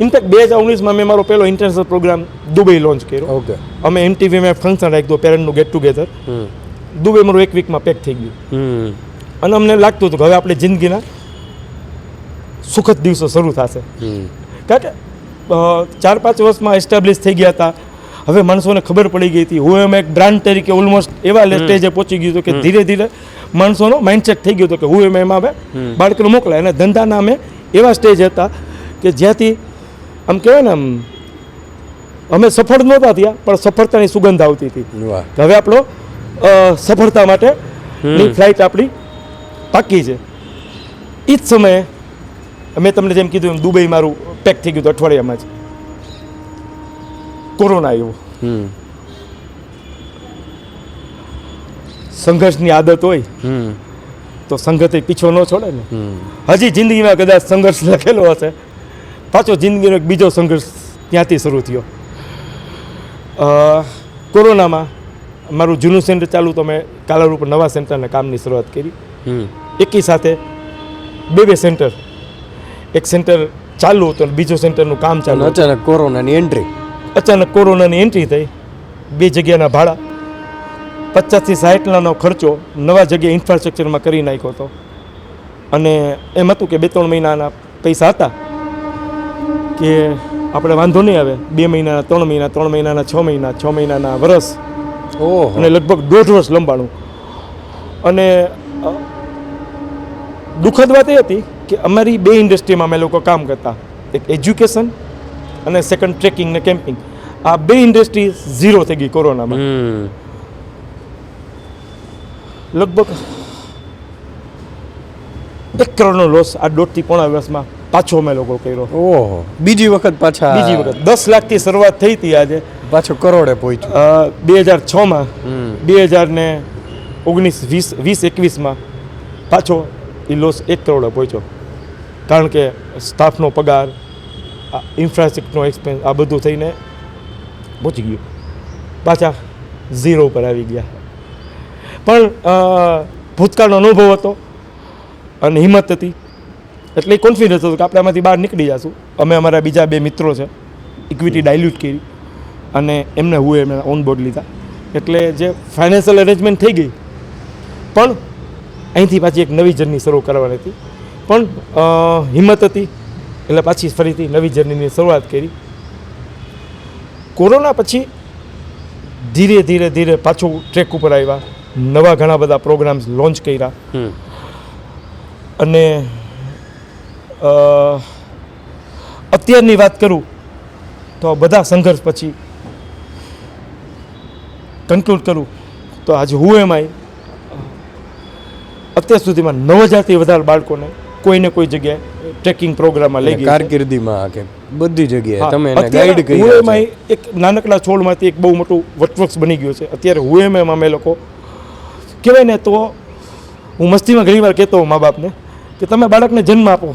ઇનફેક્ટ 2019માં મેં મારો પહેલો ઇન્ટરનેશનલ પ્રોગ્રામ દુબઈ લોન્ચ કર્યો. અમે MTVમાં ફંક્શન રાખ્યું, પેરેન્ટનું ગેટ ટુગેધર. દુબઈ મારું એક વીકમાં પેક થઈ ગયું. અને અમને લાગતું હતું કે હવે આપણે જિંદગીના સુખદ દિવસો શરૂ થશે. કારણ કે 4-5 વર્ષમાં એસ્ટાબ્લિશ થઈ ગયા હતા. હવે માણસોને ખબર પડી ગઈ હતી. હું એમ એક બ્રાન્ડ તરીકે ઓલમોસ્ટ એવા સ્ટેજે પહોંચી ગયું હતું કે ધીરે ધીરે માણસોનો માઇન્ડસેટ થઈ ગયો હતો કે હું એમાં હવે બાળકોને મોકલાય. અને ધંધાના અમે એવા સ્ટેજ હતા કે જ્યાંથી આમ કહેવાય ને, આમ અમે સફળ નહોતા થયા પણ સફળતાની સુગંધ આવતી હતી. હવે આપણો સફળતા માટેની ફ્લાઇટ આપણી પાકી છે. એ જ સમયે મેં તમને જેમ કીધું એમ દુબઈ મારું પેક થઈ ગયું હતું અઠવાડિયામાં જ. કોરોના આવ્યો. સંઘર્ષની આદત હોય તો સંઘર્ષ પીછો ન છોડે ને. હજી જિંદગીમાં કદાચ સંઘર્ષ લખેલો હશે. પાછો જિંદગીનો એક બીજો સંઘર્ષ ત્યાંથી શરૂ થયો. કોરોનામાં મારું જૂનું સેન્ટર ચાલુ તો મેં કાલાર ઉપર નવા સેન્ટરના કામની શરૂઆત કરી. એકી સાથે બે સેન્ટર, એક સેન્ટર ચાલુ હતું અને બીજો સેન્ટરનું કામ ચાલુ. અચાનક કોરોનાની એન્ટ્રી થઈ. 2 જગ્યાના ભાડા 50 થી 60 લાખનો ખર્ચો નવા જગ્યાએ ઇન્ફ્રાસ્ટ્રક્ચરમાં કરી નાખ્યો હતો. અને એમ હતું કે 2-3 મહિનાના પૈસા હતા કે આપણે વાંધો નહીં આવે. 2 મહિનાના 3 મહિના, 3 મહિનાના 6 મહિના, 6 મહિનાના વર્ષ, અને લગભગ 1.5 વર્ષ લંબાણું. અને દુઃખદ વાત એ હતી કે અમારી 2 ઇન્ડસ્ટ્રીમાં અમે લોકો કામ કરતા, એક એજ્યુકેશન અને સેકન્ડ ટ્રેકિંગ ને કેમ્પિંગ. આ 2 ઇન્ડસ્ટ્રી ઝીરો થઈ ગઈ કોરોનામાં. લગભગ 1 કરોડનો લોસ આ 1.5 થી 1.5 વર્ષમાં પાછો અમે લોકો કર્યો. ઓહો, બીજી વખત પાછા બીજી વખત 10 લાખથી શરૂઆત થઈ હતી. આજે પાછો કરોડે પહોંચ્યું. 2006માં 2019-20-21માં પાછો એ લોસ 1 કરોડે પહોંચ્યો. કારણ કે સ્ટાફનો પગાર, ઇન્ફ્રાસ્ટ્રક્ચરનો એક્સપેન્સ, આ બધું થઈને પહોંચી ગયું. પાછા 0 પર આવી ગયા. પણ ભૂતકાળનો અનુભવ હતો અને હિંમત હતી, એટલે એ કોન્ફિડન્સ હતો કે આપણે આમાંથી બહાર નીકળી જઈશું. અમે અમારા બીજા 2 મિત્રો છે, ઇક્વિટી ડાયલ્યુટ કરી અને એમને ઓન બોર્ડ લીધા. એટલે જે ફાઇનાન્શિયલ અરેન્જમેન્ટ થઈ ગઈ, પણ અહીંથી પાછી એક નવી જર્ની શરૂ કરવાની હતી. પણ હિંમત હતી એટલે પાછી ફરીથી નવી જર્નીની શરૂઆત કરી. કોરોના પછી ધીરે ધીરે ધીરે પાછું ટ્રેક ઉપર આવ્યા. નવા ઘણા બધા પ્રોગ્રામ્સ લોન્ચ કર્યા. અને અત્યારની વાત કરું તો બધા સંઘર્ષ પછી કન્ક્લુડ કરું તો આજે હું એમાં અત્યાર સુધીમાં 9000થી વધારે બાળકોને કોઈને કોઈ જગ્યાએ ટ્રેકિંગ પ્રોગ્રામમાં લઈ ગયા. કારકિર્દીમાં કે બધી જગ્યાએ તમે એને અત્યારે ગાઈડ કરી. હું એમાં એક નાનકડા છોડમાંથી એક બહુ મોટું વટવૃક્ષ બની ગયું છે. અત્યારે હું એમાં અમે લોકો કહેવાય ને તો હું મસ્તીમાં ઘણીવાર કહેતો હોઉં મા બાપને કે તમે બાળકને જન્મ આપો,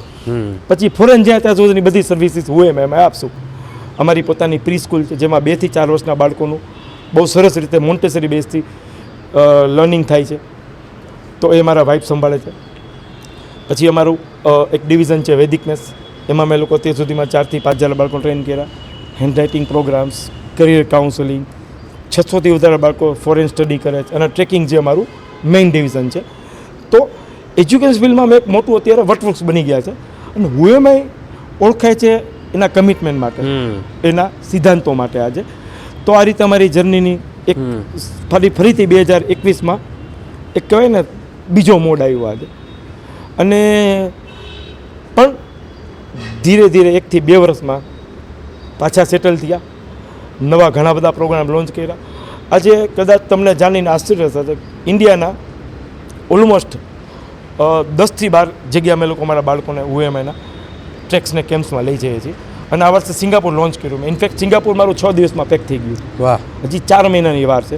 પછી ફોરેન જાય ત્યાં સુધીની બધી સર્વિસીસ હું એમાં આપશું. અમારી પોતાની પ્રી સ્કૂલ છે જેમાં 2 થી 4 વર્ષના બાળકોનું બહુ સરસ રીતે મોન્ટેસરી બેઝથી લર્નિંગ થાય છે. તો એ મારા વાઇફ સંભાળે છે. પછી અમારું એક ડિવિઝન છે વૈદિક મેથ્સ, એમાં મેં લોકો તે સુધીમાં 4 થી 5 હજાર બાળકો ટ્રેન કર્યા. હેન્ડરાઇટિંગ પ્રોગ્રામ્સ, કરિયર કાઉન્સેલિંગ, 600થી વધારે બાળકો ફોરેન સ્ટડી કરે છે. અને ટ્રેકિંગ જે અમારું મેઇન ડિવિઝન છે. તો એજ્યુકેશન ફિલ્ડમાં મેં એક મોટું અત્યારે વટવૃક્ષ બની ગયા છે. અને હું એમાં ઓળખાય છે એના કમિટમેન્ટ માટે, એના સિદ્ધાંતો માટે. આજે તો આ રીતે અમારી જર્નીની એક ફરીથી 2021માં એક કહેવાય ને બીજો મોડ આવ્યો આજે. અને પણ ધીરે ધીરે 1 થી 2 વર્ષમાં પાછા સેટલ થયા. નવા ઘણા બધા પ્રોગ્રામ લોન્ચ કર્યા. આજે કદાચ તમને જાણીને આશ્ચર્ય થશે, ઇન્ડિયાના ઓલમોસ્ટ 10 થી 12 જગ્યા અમે લોકો અમારા બાળકોને UMIના ટ્રેક્સને કેમ્પ્સમાં લઈ જઈએ છીએ. અને આ વર્ષે સિંગાપુર લોન્ચ કર્યું મેં. ઇનફેક્ટ સિંગાપુર મારું 6 દિવસમાં પેક થઈ ગયું. વાહ, હજી 4 મહિનાની વાર છે.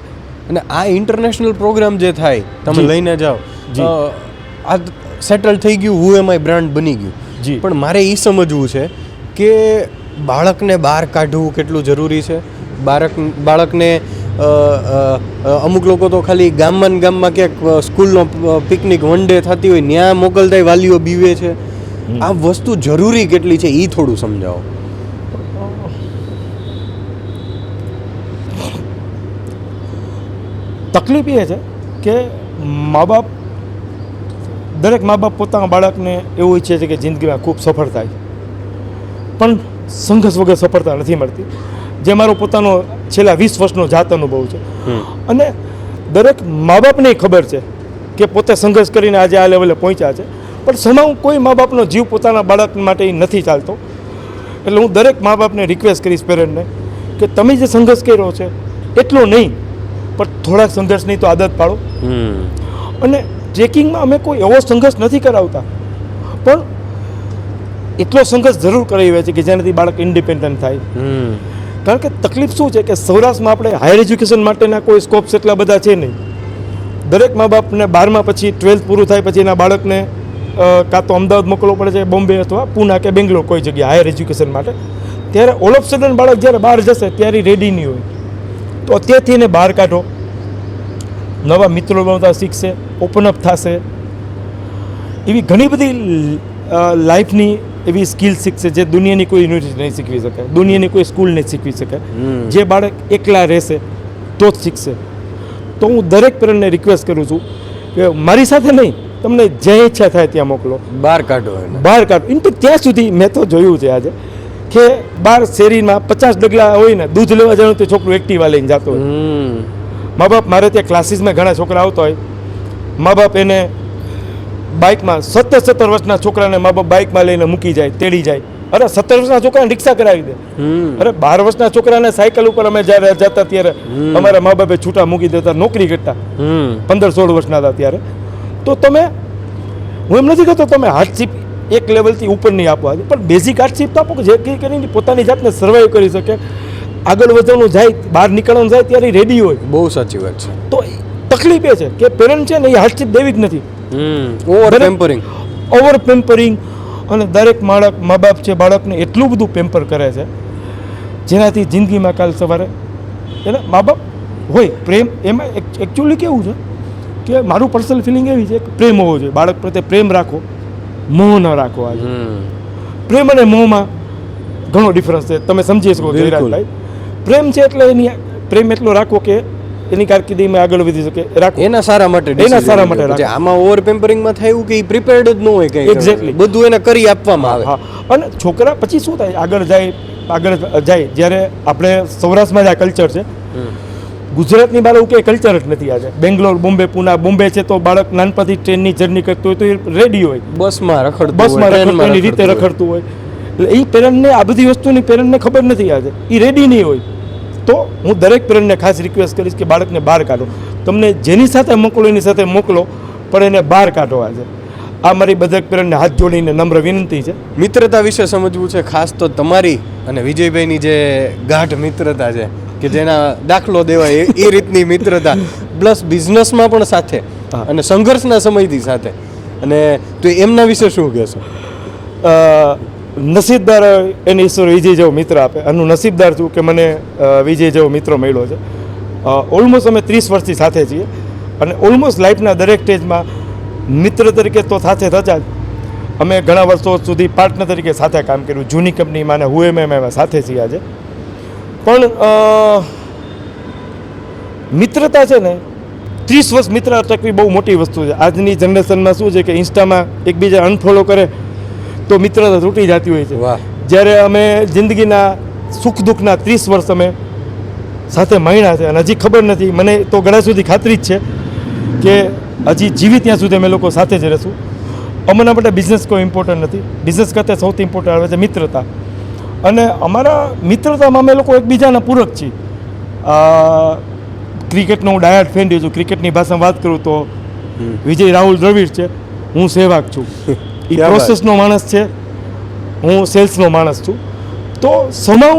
અને આ ઇન્ટરનેશનલ પ્રોગ્રામ જે થાય તમે લઈને જાઓ, આ સેટલ થઈ ગયું, UMI બ્રાન્ડ બની ગયું. જી. પણ મારે એ સમજવું છે કે બાળકને બહાર કાઢવું કેટલું જરૂરી છે. બાળકને અમુક લોકો તો ખાલી ગામમાં ક્યાંક સ્કૂલનો પિકનિક વન ડે થતી હોય ત્યાં મોકલતા વાલીઓ બીવે છે. આ વસ્તુ જરૂરી કેટલી છે એ થોડું સમજાવો. તકલીફ એ છે કે મા બાપ, દરેક મા બાપ પોતાના બાળકને એવું ઈચ્છે છે કે જિંદગીમાં ખૂબ સફળ થાય, પણ સંઘર્ષ વગર સફળતા નથી મળતી. જે મારો પોતાનો છેલ્લા 20 વર્ષનો જાત અનુભવ છે. અને દરેક મા બાપને ખબર છે કે પોતે સંઘર્ષ કરીને આજે આ લેવલે પહોંચ્યા છે, પણ સમાવ કોઈ મા બાપનો જીવ પોતાના બાળક માટે નથી ચાલતો. એટલે હું દરેક મા બાપને રિક્વેસ્ટ કરીશ, પેરેન્ટને, કે તમે જે સંઘર્ષ કર્યો છે એટલો નહીં, પણ થોડાક સંઘર્ષની તો આદત પાડો. અને ટ્રેકિંગમાં અમે કોઈ એવો સંઘર્ષ નથી કરાવતા, પણ એટલો સંઘર્ષ જરૂર કરાવીએ છીએ કે જેનાથી બાળક ઇન્ડિપેન્ડન્ટ થાય. કારણ કે તકલીફ શું છે કે સૌરાષ્ટ્રમાં આપણે હાયર એજ્યુકેશન માટેના કોઈ સ્કોપ્સ એટલા બધા છે નહીં. દરેક મા બાપને 12મા પછી 12th પૂરું થાય પછી એના બાળકને કાં તો અમદાવાદ મોકલવો પડે છે, બોમ્બે અથવા પૂના કે બેંગ્લોર કોઈ જગ્યાએ હાયર એજ્યુકેશન માટે. ત્યારે ઓલ ઓફ સડન બાળક જ્યારે બહાર જશે ત્યારે રેડી નહીં હોય. તો અત્યારથી એને બહાર કાઢો, નવા મિત્રો બનાવતા શીખશે, ઓપન અપ થશે. એવી ઘણી બધી લાઈફની એવી સ્કિલ શીખશે જે દુનિયાની કોઈ યુનિવર્સિટી નહીં શીખવી શકે, દુનિયાની કોઈ સ્કૂલ નહીં શીખવી શકે. જે બાળક એકલા રહેશે તો જ શીખશે. તો હું દરેક પેરેન્ટને રિક્વેસ્ટ કરું છું કે મારી સાથે નહીં, તમને જે ઈચ્છા થાય ત્યાં મોકલો, બહાર કાઢો. બહાર કાઢો. ઇનફેક્ટ ત્યાં સુધી મેં તો જોયું છે આજે કે બહાર શેરીમાં 50 ડગલા હોય ને, દૂધ લેવા જવાનું તો છોકરું એક્ટિવા લઈને જતો હોય. મા બાપ, મારે ત્યાં ક્લાસીસમાં ઘણા છોકરા આવતા હોય, મા બાપ એને બાઇકમાં 17 વર્ષના છોકરાને મા બાપ બાઇકમાં લઈને મૂકી જાય, તેડી જાય. અરે 17 વર્ષના છોકરાને રિક્ષા કરાવી દે. અરે 12 વર્ષના છોકરાને સાયકલ ઉપર અમે જ્યારે જતા ત્યારે અમારા મા બાપે છૂટા મૂકી દેતા, નોકરી કરતા, 15-16 વર્ષના હતા ત્યારે. તો તમે, હું એમ નથી કહેતો તમે હાર્ડશીપ એક લેવલથી ઉપર નહીં આપવા, પણ બેઝિક આર્ટશીપ તો આપો કે જે કરીને પોતાની જાતને સર્વાઈવ કરી શકે, આગળ વધવાનું જાય, બહાર નીકળવાનું જાય ત્યારે રેડી હોય. બહુ સાચી વાત છે. તો તકલીફ એ છે કે પેરેન્ટ છે ને એ હાર્ડશીપ દેવી જ નથી. ઓવર પેમ્પરિંગ, અને દરેક મા બાપ છે બાળકને એટલું બધું પેમ્પર કરે છે જેનાથી જિંદગીમાં કાલ સવારે એને મા બાપ હોય પ્રેમ, એમાં એકચ્યુઅલી કેવું છે કે મારું પર્સનલ ફિલિંગ એવી છે કે પ્રેમ હોવો જોઈએ, બાળક પ્રત્યે પ્રેમ રાખો, મોહ ન રાખો. આજે પ્રેમ અને મોહમાં ઘણો ડિફરન્સ છે, તમે સમજી શકો જયરાજભાઈ. પ્રેમ છે એટલે એની પ્રેમ એટલો રાખો કે એની કારકિર્દીમાં આગળ વધી શકે, રાખો એના સારા માટે રાખો. આમાં ઓવર પેમ્પરિંગમાં થાય એવું કે પ્રિપેર્ડ જ ન હોય કે એક્ઝેક્ટલી બધું એને કરી આપવામાં આવે. હા, અને છોકરા પછી શું થાય, આગળ જાય જ્યારે આપણે સૌરાષ્ટ્રમાં જ આ કલ્ચર છે, ગુજરાતની બહાર એવું કંઈ કલ્ચર જ નથી. આજે બેંગ્લોર, બોમ્બે, પુના, બોમ્બે છે તો બાળક નાનપણથી ટ્રેનની જર્ની કરતું હોય તો એ રેડી હોય, બસમાં રખડતું એની રીતે રખડતું હોય. એટલે એ પેરેન્ટને આ બધી વસ્તુની પેરેન્ટને ખબર નથી. આજે એ રેડી નહીં હોય. તો હું દરેક પેરેન્ટને ખાસ રિક્વેસ્ટ કરીશ કે બાળકને બહાર કાઢો. તમને જેની સાથે મોકલો એની સાથે મોકલો, પણ એને બહાર કાઢો. આજે આ મારી બધા પેરેન્ટને હાથ જોડીને નમ્ર વિનંતી છે. મિત્રતા વિશે સમજવું છે, ખાસ તો તમારી અને વિજયભાઈની જે ગાઢ મિત્રતા છે કે જેના દાખલો દેવાય એ રીતની મિત્રતા, પ્લસ બિઝનેસમાં પણ સાથે અને સંઘર્ષના સમયથી સાથે, અને તો એમના વિશે શું કહેશો? નસીબદાર એને ઈશ્વર વિજય જેવો મિત્ર આપે. આનું નસીબદાર છું કે મને વિજય જેવો મિત્ર મળ્યો છે. ઓલમોસ્ટ અમે 30 વર્ષથી સાથે છીએ, અને ઓલમોસ્ટ લાઈફના દરેક સ્ટેજમાં મિત્ર તરીકે તો સાથે થતા જ અમે ઘણા વર્ષો સુધી પાર્ટનર તરીકે સાથે કામ કર્યું. જૂની કંપનીમાં ને હું એમાં સાથે છીએ આજે. પણ મિત્રતા છે ને 30 વર્ષ મિત્ર ટકવી બહુ મોટી વસ્તુ છે. આજની જનરેશનમાં શું છે કે ઇન્સ્ટામાં એકબીજા અનફોલો કરે તો મિત્રતા તૂટી જતી હોય છે. જ્યારે અમે જિંદગીના સુખ દુઃખના 30 વર્ષ અમે સાથે મહિના છે, અને હજી ખબર નથી, મને તો ઘણા સુધી ખાતરી જ છે કે હજી જીવી ત્યાં સુધી અમે લોકો સાથે જ રહેશું. અમારા માટે બિઝનેસ કોઈ ઇમ્પોર્ટન્ટ નથી. બિઝનેસ કરતાં સૌથી ઇમ્પોર્ટન્ટ આવે છે મિત્રતા, અને અમારા મિત્રતામાં અમે લોકો એકબીજાના પૂરક છીએ. ક્રિકેટનો હું ડાયટ ફેન છું. ક્રિકેટની ભાષામાં વાત કરું તો વિજય રાહુલ દ્રવિડ છે, હું સહેવાગ છું. એ પ્રોસેસનો માણસ છે, હું સેલ્સનો માણસ છું. તો સમાવ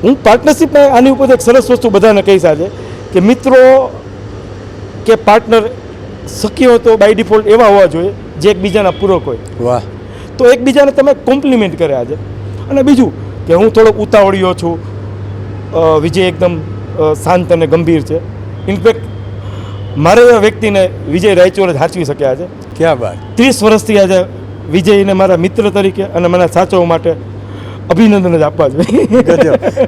હું પાર્ટનરશિપમાં આની ઉપર એક સરસ વસ્તુ બધાને કહીશ આજે કે મિત્રો કે પાર્ટનર શક્ય હોય તો બાય ડિફોલ્ટ એવા હોવા જોઈએ જે એકબીજાના પૂરક હોય. વાહ. તો એકબીજાને તમે કોમ્પ્લિમેન્ટ કરે આજે. અને બીજું કે હું થોડોક ઉતાવળિયો છું, વિજય એકદમ શાંત અને ગંભીર છે. ઇનફેક્ટ મારે એવા વ્યક્તિને વિજય રાયચોર જ સાચવી શક્યા છે. ક્યાં વાત. 30 વર્ષથી આજે વિજયને મારા મિત્ર તરીકે અને મને સાચવવા માટે અભિનંદન જ આપવા જોઈએ.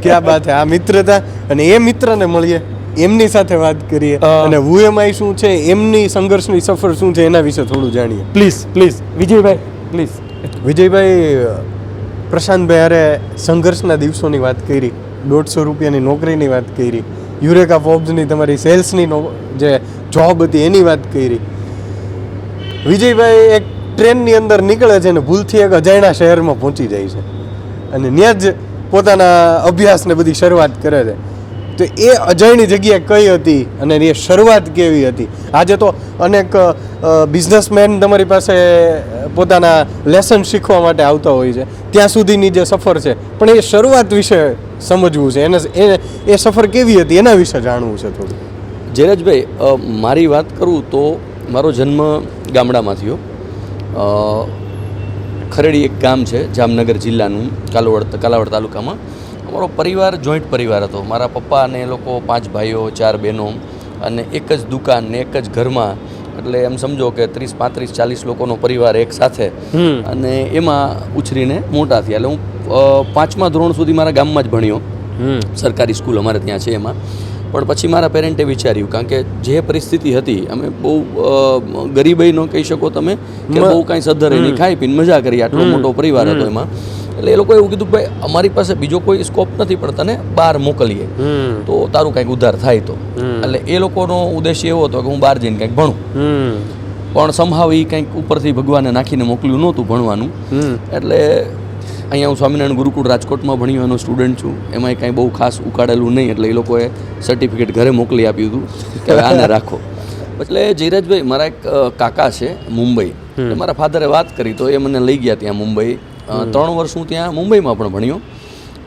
ક્યાં વાત છે. આ મિત્રતા, અને એ મિત્રને મળીએ, એમની સાથે વાત કરીએ, અને VMI શું છે, એમની સંઘર્ષની સફર શું છે, એના વિશે થોડું જાણીએ. Please Vijaybhai please. વિજયભાઈ, પ્રશાંતભાઈ અરે સંઘર્ષના દિવસોની વાત કરી, 150 રૂપિયાની નોકરીની વાત કરી, યુરેકા ફોર્બ્સની તમારી સેલ્સની જે જોબ હતી એની વાત કરી. વિજયભાઈ એક ટ્રેનની અંદર નીકળે છે અને ભૂલથી એક અજાણ્યા શહેરમાં પહોંચી જાય છે, અને ત્યાં જ પોતાના અભ્યાસને બધી શરૂઆત કરે છે. તો એ અજાણી જગ્યા કઈ હતી અને એ શરૂઆત કેવી હતી? આજે તો અનેક બિઝનેસમેન તમારી પાસે પોતાના લેસન શીખવા માટે આવતા હોય છે, ત્યાં સુધીની જે સફર છે, પણ એ શરૂઆત વિશે સમજવું છે, એ સફર કેવી હતી એના વિશે જાણવું છે થોડું. જયરાજભાઈ, મારી વાત કરું તો મારો જન્મ ગામડામાં થયો. ખરેડી એક ગામ છે જામનગર જિલ્લાનું, કાલાવડ તાલુકામાં. અમારો પરિવાર જોઈન્ટ પરિવાર હતો. મારા પપ્પા અને એ લોકો 5 ભાઈઓ 4 બહેનો, અને એક જ દુકાન ને એક જ ઘરમાં, એટલે એમ સમજો કે 30, 35, 40 લોકોનો પરિવાર એક સાથે, અને એમાં ઉછરીને મોટા થયા. એટલે હું 5મા ધોરણ સુધી મારા ગામમાં જ ભણ્યો, સરકારી સ્કૂલ અમારે ત્યાં છે એમાં. પણ પછી મારા પેરેન્ટે વિચાર્યું, કારણ કે જે પરિસ્થિતિ હતી, અમે બહુ ગરીબાઈ ન કહી શકો તમે, કે બહુ કાંઈ સધરે નહીં, ખાઈ પીને મજા કરી, આટલો મોટો પરિવાર હતો એમાં. એટલે એ લોકોએ એવું કીધું કે ભાઈ અમારી પાસે બીજો કોઈ સ્કોપ નથી, પણ તને બહાર મોકલીએ તો તારું કંઈક ઉદ્ધાર થાય. તો એટલે એ લોકોનો ઉદ્દેશ્ય એવો હતો કે હું બહાર જઈને કંઈક ભણું, પણ સમહાવ એ કંઈક ઉપરથી ભગવાને નાખીને મોકલ્યું નહોતું ભણવાનું. એટલે અહીંયા હું સ્વામિનારાયણ ગુરુકુળ રાજકોટમાં ભણ્યો એનો સ્ટુડન્ટ છું. એમાંય કાંઈ બહુ ખાસ ઉકાળેલું નહીં, એટલે એ લોકોએ સર્ટિફિકેટ ઘરે મોકલી આપ્યું હતું કે આને રાખો. એટલે જયરાજભાઈ મારા એક કાકા છે મુંબઈ, મારા ફાધરે વાત કરી તો એ મને લઈ ગયા ત્યાં મુંબઈ. 3 વર્ષ હું ત્યાં મુંબઈમાં પણ ભણ્યો,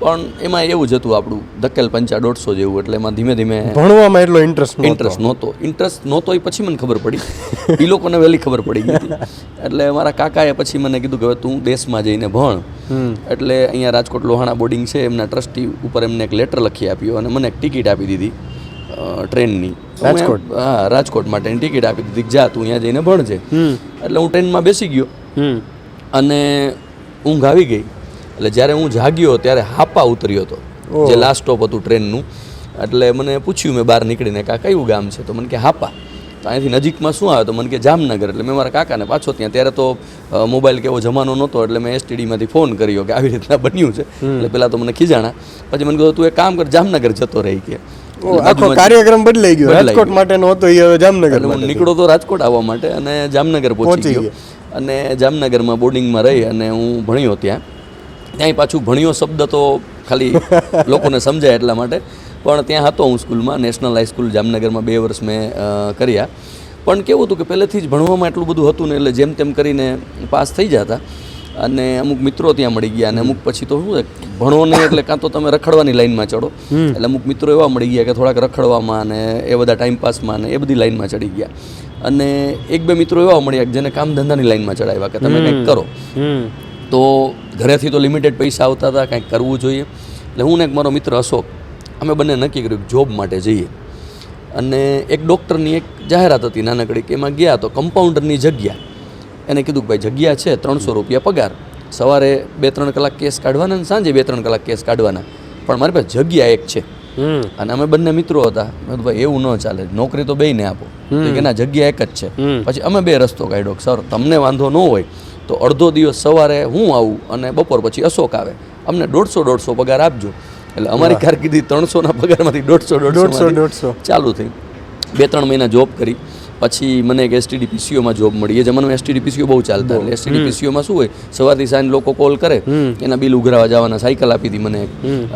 પણ એમાં એવું જ હતું આપણું ધકેલ પંચા 150 જેવું, એટલે એમાં ધીમે ધીમે ભણવામાં એટલો ઇન્ટરેસ્ટ નહોતો એ પછી મને ખબર પડી, એ લોકોને વહેલી ખબર પડી ગઈ હતી. એટલે મારા કાકાએ પછી મને કીધું કે હવે તું દેશમાં જઈને ભણ. એટલે અહીંયા રાજકોટ લોહાણા બોર્ડિંગ છે, એમના ટ્રસ્ટી ઉપર એમને એક લેટર લખી આપ્યો અને મને એક ટિકિટ આપી દીધી ટ્રેનની. હા, રાજકોટ માટેની ટિકિટ આપી દીધી, જા તું અહીંયા જઈને ભણજે. એટલે હું ટ્રેનમાં બેસી ગયો અને ઊંઘ આવી ગઈ. એટલે જ્યારે હું જાગ્યો ત્યારે હાપા ઉતર્યો હતો, જે લાસ્ટ સ્ટોપ હતું ટ્રેનનું. એટલે મને પૂછ્યું મેં બહાર નીકળીને કે આ કયું ગામ છે? તો મને કે હાપા. તો અહીંથી નજીકમાં શું આવે? તો મને કે જામનગર. એટલે મેં મારા કાકાને પાછો ત્યાં, ત્યારે તો મોબાઈલ કે એવો જમાનો નહોતો, એટલે મેં STDમાંથી ફોન કર્યો કે આવી રીતના બન્યું છે. એટલે પહેલાં તો મને ખીજાણા, પછી મને કહ્યું તું એક કામ કર, જામનગર જતો રહી કે. આખો કાર્યક્રમ બદલાઈ ગયો, રાજકોટ માટેનો હતો એ હવે જામનગર. એટલે હું નીકળો તો રાજકોટ આવવા માટે અને જામનગર પહોંચી ગયો. અને જામનગરમાં બોર્ડિંગમાં રહી અને હું ભણ્યો ત્યાં. ત્યાંય પાછું ભણ્યો શબ્દ તો ખાલી લોકોને સમજાય એટલા માટે, પણ ત્યાં હતો હું સ્કૂલમાં, નેશનલ હાઈસ્કૂલ જામનગરમાં 2 વર્ષ મેં કર્યા. પણ કેવું હતું કે પહેલેથી જ ભણવામાં એટલું બધું હતું ને, એટલે જેમ તેમ કરીને પાસ થઈ જતા. અને અમુક મિત્રો ત્યાં મળી ગયા, અને અમુક પછી તો શું છે, ભણો નહીં એટલે કાં તો તમે રખડવાની લાઈનમાં ચડો. એટલે અમુક મિત્રો એવા મળી ગયા કે થોડાક રખડવામાં અને એ બધા ટાઈમપાસમાં ને એ બધી લાઈનમાં ચડી ગયા. અને 1-2 મિત્રો એવા મળ્યા જેને કામ ધંધાની લાઈનમાં ચડાવ્યા કે તમે કંઈક કરો. તો ઘરેથી તો લિમિટેડ પૈસા આવતા હતા, કંઈક કરવું જોઈએ. એટલે હું ને એક મારો મિત્ર અશોક, અમે બંને નક્કી કર્યું કે જોબ માટે જઈએ. અને એક ડૉક્ટરની એક જાહેરાત હતી નાનકડી, કે એમાં ગયા તો કમ્પાઉન્ડરની જગ્યા. એને કીધું કે ભાઈ જગ્યા છે, 300 રૂપિયા પગાર, સવારે 2-3 કલાક કેસ કાઢવાના અને સાંજે 2-3 કલાક કેસ કાઢવાના, પણ મારી પાસે જગ્યા એક છે. અને અમે બંને મિત્રો હતા. મેં કીધું ભાઈ એવું ન ચાલે, નોકરી તો બેયને આપો. કે ના, જગ્યા એક જ છે. પછી અમે 2 રસ્તો કાઢ્યો, સર તમને વાંધો ન હોય તો અડધો દિવસ સવારે હું આવું અને બપોર પછી અશોક આવે, અમને 150 પગાર આપજો. એટલે અમારી કારકિર્દી 300ના પગારમાંથી 150 ચાલુ થઈ. 2-3 મહિના જોબ કરી. પછી મને એક STD-PCOમાં જોબ મળી. એ જમાનામાં STD-PCO બહુ ચાલતા. એટલે STD-PCOમાં શું હોય, સવારથી સાંજ લોકો કોલ કરે, એના બિલ ઉઘરાવા જવાના, સાયકલ આપી હતી મને.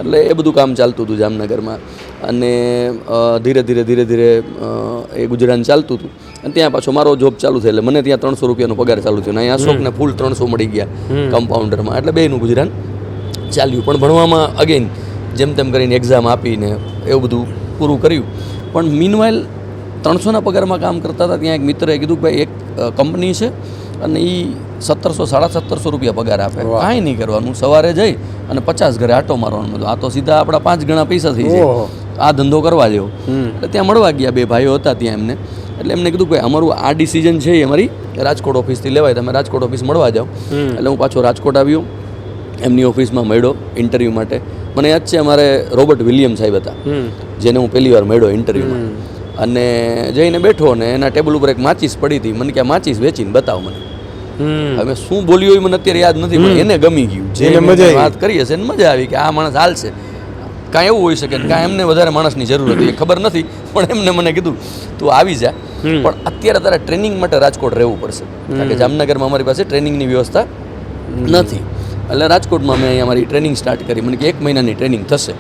એટલે એ બધું કામ ચાલતું હતું જામનગરમાં. અને ધીરે ધીરે એ ગુજરાન ચાલતું હતું. અને ત્યાં પાછો મારો જોબ ચાલુ થાય, એટલે મને ત્યાં 300 રૂપિયાનો પગાર ચાલુ થયો. અહીંયા અશોકને ફૂલ 300 મળી ગયા કમ્પાઉન્ડરમાં. એટલે બેયનું ગુજરાન ચાલ્યું. પણ ભણવામાં અગેન જેમ તેમ કરીને એક્ઝામ આપીને એવું બધું પૂરું કર્યું. પણ મીનવાઇલ 300ના પગારમાં કામ કરતા હતા. ત્યાં એક મિત્રએ કીધું કે ભાઈ એક કંપની છે અને એ 1700-1750 રૂપિયા પગાર આપે, કાંઈ નહીં કરવાનું, સવારે જઈ અને 50 ઘરે આટો મારવાનો. આ તો સીધા આપણા 5 ગણા પૈસા થઈ જાય, આ ધંધો કરવા જેવો. એટલે ત્યાં મળવા ગયા, 2 ભાઈઓ હતા ત્યાં એમને. એટલે એમને કીધું કે અમારું આ ડિસિઝન છે એ અમારી રાજકોટ ઓફિસથી લેવાય, તમે રાજકોટ ઓફિસ મળવા જાઓ. એટલે હું પાછો રાજકોટ આવ્યો, એમની ઓફિસમાં મળ્યો ઇન્ટરવ્યૂ માટે. મને યાદ છે અમારે રોબર્ટ વિલિયમ સાહેબ હતા, જેને હું પહેલી વાર મળ્યો ઇન્ટરવ્યૂમાં. અને જઈને બેઠો ને એના ટેબલ ઉપર એક માચીસ પડી હતી. મને કે આ માચીસ વેચીને બતાવ મને. હવે શું બોલ્યો એ મને અત્યારે યાદ નથી, પણ એને ગમી ગયું, જે વાત કરી હશે એને મજા આવી કે આ માણસ હાલશે. કાંઈ એવું હોઈ શકે, કાંઈ એમને વધારે માણસની જરૂર હતી એ ખબર નથી, પણ એમને મને કીધું તું આવી જા, પણ અત્યારે તારે ટ્રેનિંગ માટે રાજકોટ રહેવું પડશે, કારણ કે જામનગરમાં અમારી પાસે ટ્રેનિંગની વ્યવસ્થા નથી. એટલે રાજકોટમાં મેં અહીંયા મારી ટ્રેનિંગ સ્ટાર્ટ કરી. મને કે 1 મહિનાની ટ્રેનિંગ થશે.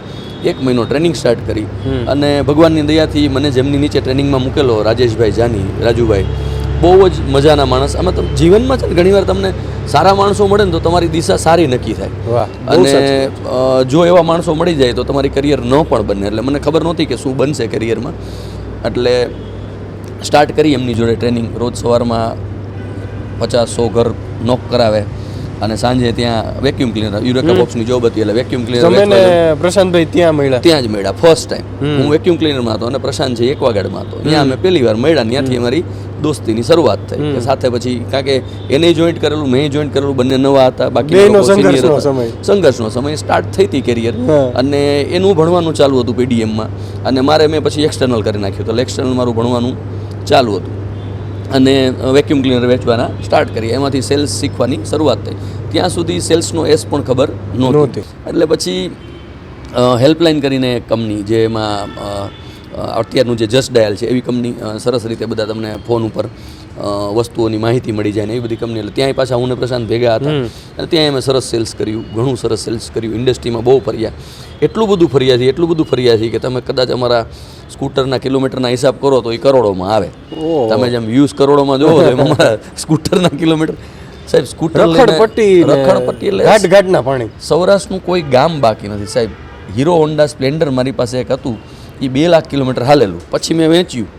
1 મહિનો ટ્રેનિંગ સ્ટાર્ટ કરી. અને ભગવાનની દયાથી મને જેમની નીચે ટ્રેનિંગમાં મૂકેલો, રાજેશભાઈ જાની, રાજુભાઈ, બહુ જ મજાના માણસ. અમે તો જીવનમાં છે ને ઘણીવાર તમને સારા માણસો મળે ને તો તમારી દિશા સારી નક્કી થાય. અને જો એવા માણસો મળી જાય તો તમારી કરિયર ન પણ બને. એટલે મને ખબર નહોતી કે શું બનશે કરિયરમાં. એટલે સ્ટાર્ટ કરી એમની જોડે ટ્રેનિંગ. રોજ સવારમાં 50-100 ઘર નોક કરાવે અને સાંજે ત્યાં વેક્યુમ ક્લીનર, યુરેકા બોક્સની જોબ હતી, એટલે વેક્યુમ ક્લીનર. પ્રશાંતભાઈ ત્યાં જ મળ્યા ફર્સ્ટ ટાઈમ. હું વેક્યુમ ક્લીનરમાં હતો અને પ્રશાંત છે એકવાગાડમાં હતો. ત્યાં અમે પહેલી વાર મળ્યા. ત્યાંથી અમારી દોસ્તીની શરૂઆત થઈ. કે સાથે પછી, કારણ કે એને જોઈન્ટ કરેલું, મેં જોઈન્ટ કરેલું, બંને નવા હતા. બાકી સંઘર્ષનો સમય સ્ટાર્ટ થઈ હતી કેરિયર. અને એનું ભણવાનું ચાલુ હતું PDMમાં. અને મારે મેં પછી એક્સટર્નલ કરી નાખ્યું, તો એક્સટર્નલ મારું ભણવાનું ચાલુ હતું. અને વેક્યુમ ક્લીનર વેચવાના સ્ટાર્ટ કરી. એમાંથી સેલ્સ શીખવાની શરૂઆત થઈ. ત્યાં સુધી સેલ્સનો એસ પણ ખબર નહોતી. એટલે પછી હેલ્પલાઇન કરીને એક કંપની, જેમાં અત્યારનું જે જસ્ટ ડાયલ છે એવી કંપની, સરસ રીતે બધા તમને ફોન ઉપર વસ્તુઓની માહિતી મળી જાય ને એવી બધી કંપની. એટલે ત્યાંય પાછા હું ને પ્રશાંત ભેગા હતા અને ત્યાં અમે સરસ સેલ્સ કર્યું, ઘણું સરસ સેલ્સ કર્યું. ઇન્ડસ્ટ્રીમાં બહુ ફર્યા, એટલું બધું ફર્યા છીએ કે તમે કદાચ અમારા સ્કૂટરના કિલોમીટરના હિસાબ કરો તો એ કરોડોમાં આવે. તમે જેમ વ્યૂઝ કરોડોમાં જોવો તો એમ અમારા સ્કૂટરના કિલોમીટર સાહેબ સ્કૂટર રખડપટ્ટી એટલે ઘાટના પાણી. સૌરાષ્ટ્રનું કોઈ ગામ બાકી નથી સાહેબ. હીરો હોન્ડા સ્પ્લેન્ડર મારી પાસે એક હતું, એ 2 લાખ કિલોમીટર હાલેલું, પછી મેં વેચ્યું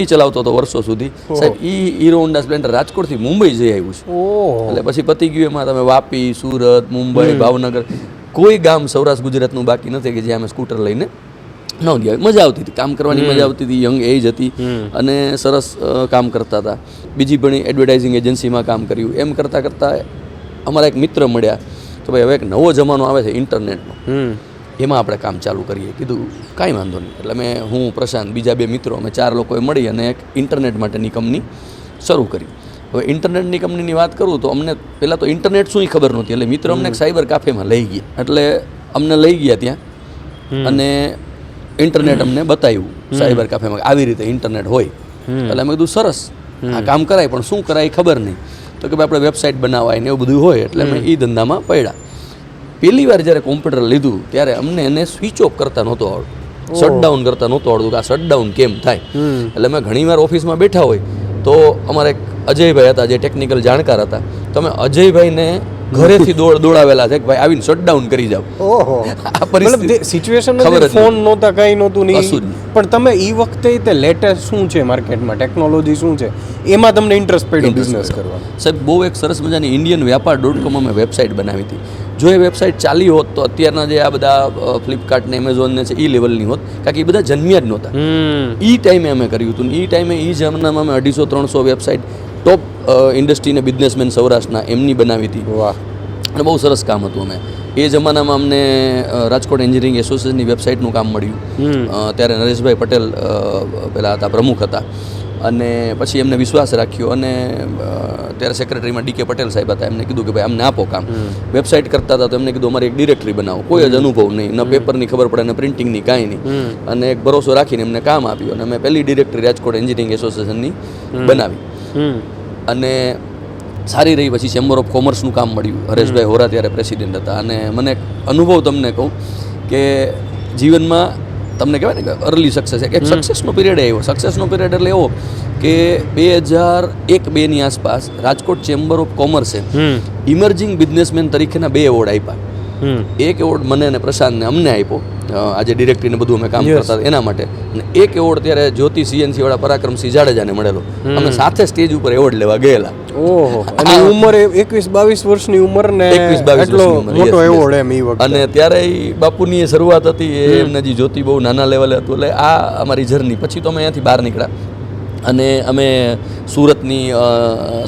એ ચલાવતો હતો વર્ષો સુધી સાહેબ. એ હીરો હોન્ડા સ્પ્લેન્ડર રાજકોટથી મુંબઈ જઈ આવ્યું છે. એટલે પછી પતી ગયું એમાં. તમે વાપી, સુરત, મુંબઈ, ભાવનગર, કોઈ ગામ સૌરાષ્ટ્ર ગુજરાતનું બાકી નથી કે જ્યાં અમે સ્કૂટર લઈને ન ગયા. મજા આવતી હતી, કામ કરવાની મજા આવતી હતી, યંગ એજ હતી અને સરસ કામ કરતા હતા. બીજી ઘણી એડવર્ટાઇઝિંગ એજન્સીમાં કામ કર્યું. એમ કરતાં કરતાં અમારા એક મિત્ર મળ્યા કે ભાઈ હવે એક નવો જમાનો આવે છે ઇન્ટરનેટનો, એમાં આપણે કામ ચાલુ કરીએ. કીધું કાંઈ વાંધો નહીં. એટલે હું પ્રશાંત, બીજા 2 મિત્રો, અમે 4 લોકોએ મળી અને એક ઇન્ટરનેટ માટેની કંપની શરૂ કરી. હવે ઇન્ટરનેટની કંપનીની વાત કરું તો અમને પહેલાં તો ઇન્ટરનેટ શું એ ખબર નહોતી. એટલે મિત્ર અમને એક સાયબર કાફેમાં લઈ ગયા. એટલે અમને લઈ ગયા ત્યાં અને ઇન્ટરનેટ અમને બતાવ્યું સાયબર કાફેમાં આવી રીતે ઇન્ટરનેટ હોય. એટલે અમે કીધું સરસ, આ કામ કરાય, પણ શું કરાય ખબર નહીં. તો કે ભાઈ આપણે વેબસાઇટ બનાવાય ને એવું બધું હોય. એટલે અમે એ ધંધામાં પડ્યા. પહેલી વાર જ્યારે કોમ્પ્યુટર લીધું ત્યારે અમને એને સ્વિચ ઓફ કરતા નહોતો આવડતું, શટડાઉન કરતા નહોતો આવડતું કે આ શટડાઉન કેમ થાય. એટલે અમે ઘણીવાર ઓફિસમાં બેઠા હોય તો અમારે એક અજયભાઈ હતા જે ટેકનિકલ જાણકાર હતા, તો અમે અજયભાઈને ઘરેથી દોડાવેલા છે કે ભાઈ આવીને શટડાઉન કરી જાવ. આ પરિસ્થિતિ સિચ્યુએશન ફોન નહોતા, કંઈ નહોતું નહીં. પણ તમે એ વખતે તે લેટેસ્ટ શું છે માર્કેટમાં, ટેકનોલોજી શું છે, એમાં તમને ઇન્ટરેસ્ટ પડ્યો બિઝનેસ કરવા? સાહેબ બહુ એક સરસ મજાની ઇન્ડિયન વ્યાપાર.com અમે વેબસાઇટ બનાવી હતી. જો એ વેબસાઇટ ચાલી હોત તો અત્યારના જે આ બધા ફ્લિપકાર્ટ ને એમેઝોન ને છે એ લેવલની હોત, કારણ કે એ બધા જન્મ્યા જ નહોતા. એ ટાઈમે અમે કર્યું હતું. એ ટાઈમે એ જમાનામાં અમે 250-300 વેબસાઇટ ટોપ ઇન્ડસ્ટ્રીને બિઝનેસમેન સૌરાષ્ટ્રના એમની બનાવી હતી. અને બહુ સરસ કામ હતું. અમે એ જમાનામાં અમને રાજકોટ એન્જિનિયરિંગ એસોસિએશનની વેબસાઇટનું કામ મળ્યું. ત્યારે નરેશભાઈ પટેલ પહેલાં હતા, પ્રમુખ હતા. અને પછી એમને વિશ્વાસ રાખ્યો અને ત્યારે સેક્રેટરીમાં ડીકે પટેલ સાહેબ હતા. એમને કીધું કે ભાઈ અમને આપો કામ. વેબસાઇટ કરતા હતા તો એમને કીધું અમારી એક ડિરેક્ટરી બનાવો. કોઈ જ અનુભવ નહીં, ન પેપરની ખબર પડે, ન પ્રિન્ટિંગની કાંઈ નહીં. અને એક ભરોસો રાખીને એમને કામ આપ્યું અને અમે પહેલી ડિરેક્ટરી રાજકોટ એન્જિનિયરિંગ એસોસિએશનની બનાવી. અને સારી રહી. પછી ચેમ્બર ઓફ કોમર્સનું કામ મળ્યું. હરેશભાઈ હોરા ત્યારે પ્રેસિડેન્ટ હતા. અને મને એક અનુભવ તમને કહું કે જીવનમાં તમને કહેવાય ને કે અર્લી સક્સેસ, એક સક્સેસનો પિરિયડ આવ્યો. સક્સેસનો પિરિયડ એટલે એવો કે 2001-2ની આસપાસ રાજકોટ ચેમ્બર ઓફ કોમર્સે ઇમર્જિંગ બિઝનેસમેન તરીકેના 2 એવોર્ડ આપ્યા. એક એવોર્ડ મને અને પ્રશાંતને અમને આપ્યો, આજે ડિરેક્ટરીને બધું અમે કામ કરતા એના માટે. અને એક એવોર્ડ ત્યારે જ્યોતિ સીએનસી વાળા પરાક્રમસિંહ જાડેજાને મળેલો. અમે સાથે સ્ટેજ ઉપર એવોર્ડ લેવા ગયેલા. ઓહો, અને ઉંમર 21-22 વર્ષની ઉંમર ને 21-22 મોટો એવોર્ડ એમ ઈ વખતે. અને ત્યારે બાપુની એ શરૂઆત હતી, એમને જે જ્યોતિ બહુ નાના લેવલે હતું. એટલે આ અમારી જર્ની. પછી તો અમે અહીંયાથી બહાર નીકળ્યા અને અમે સુરતની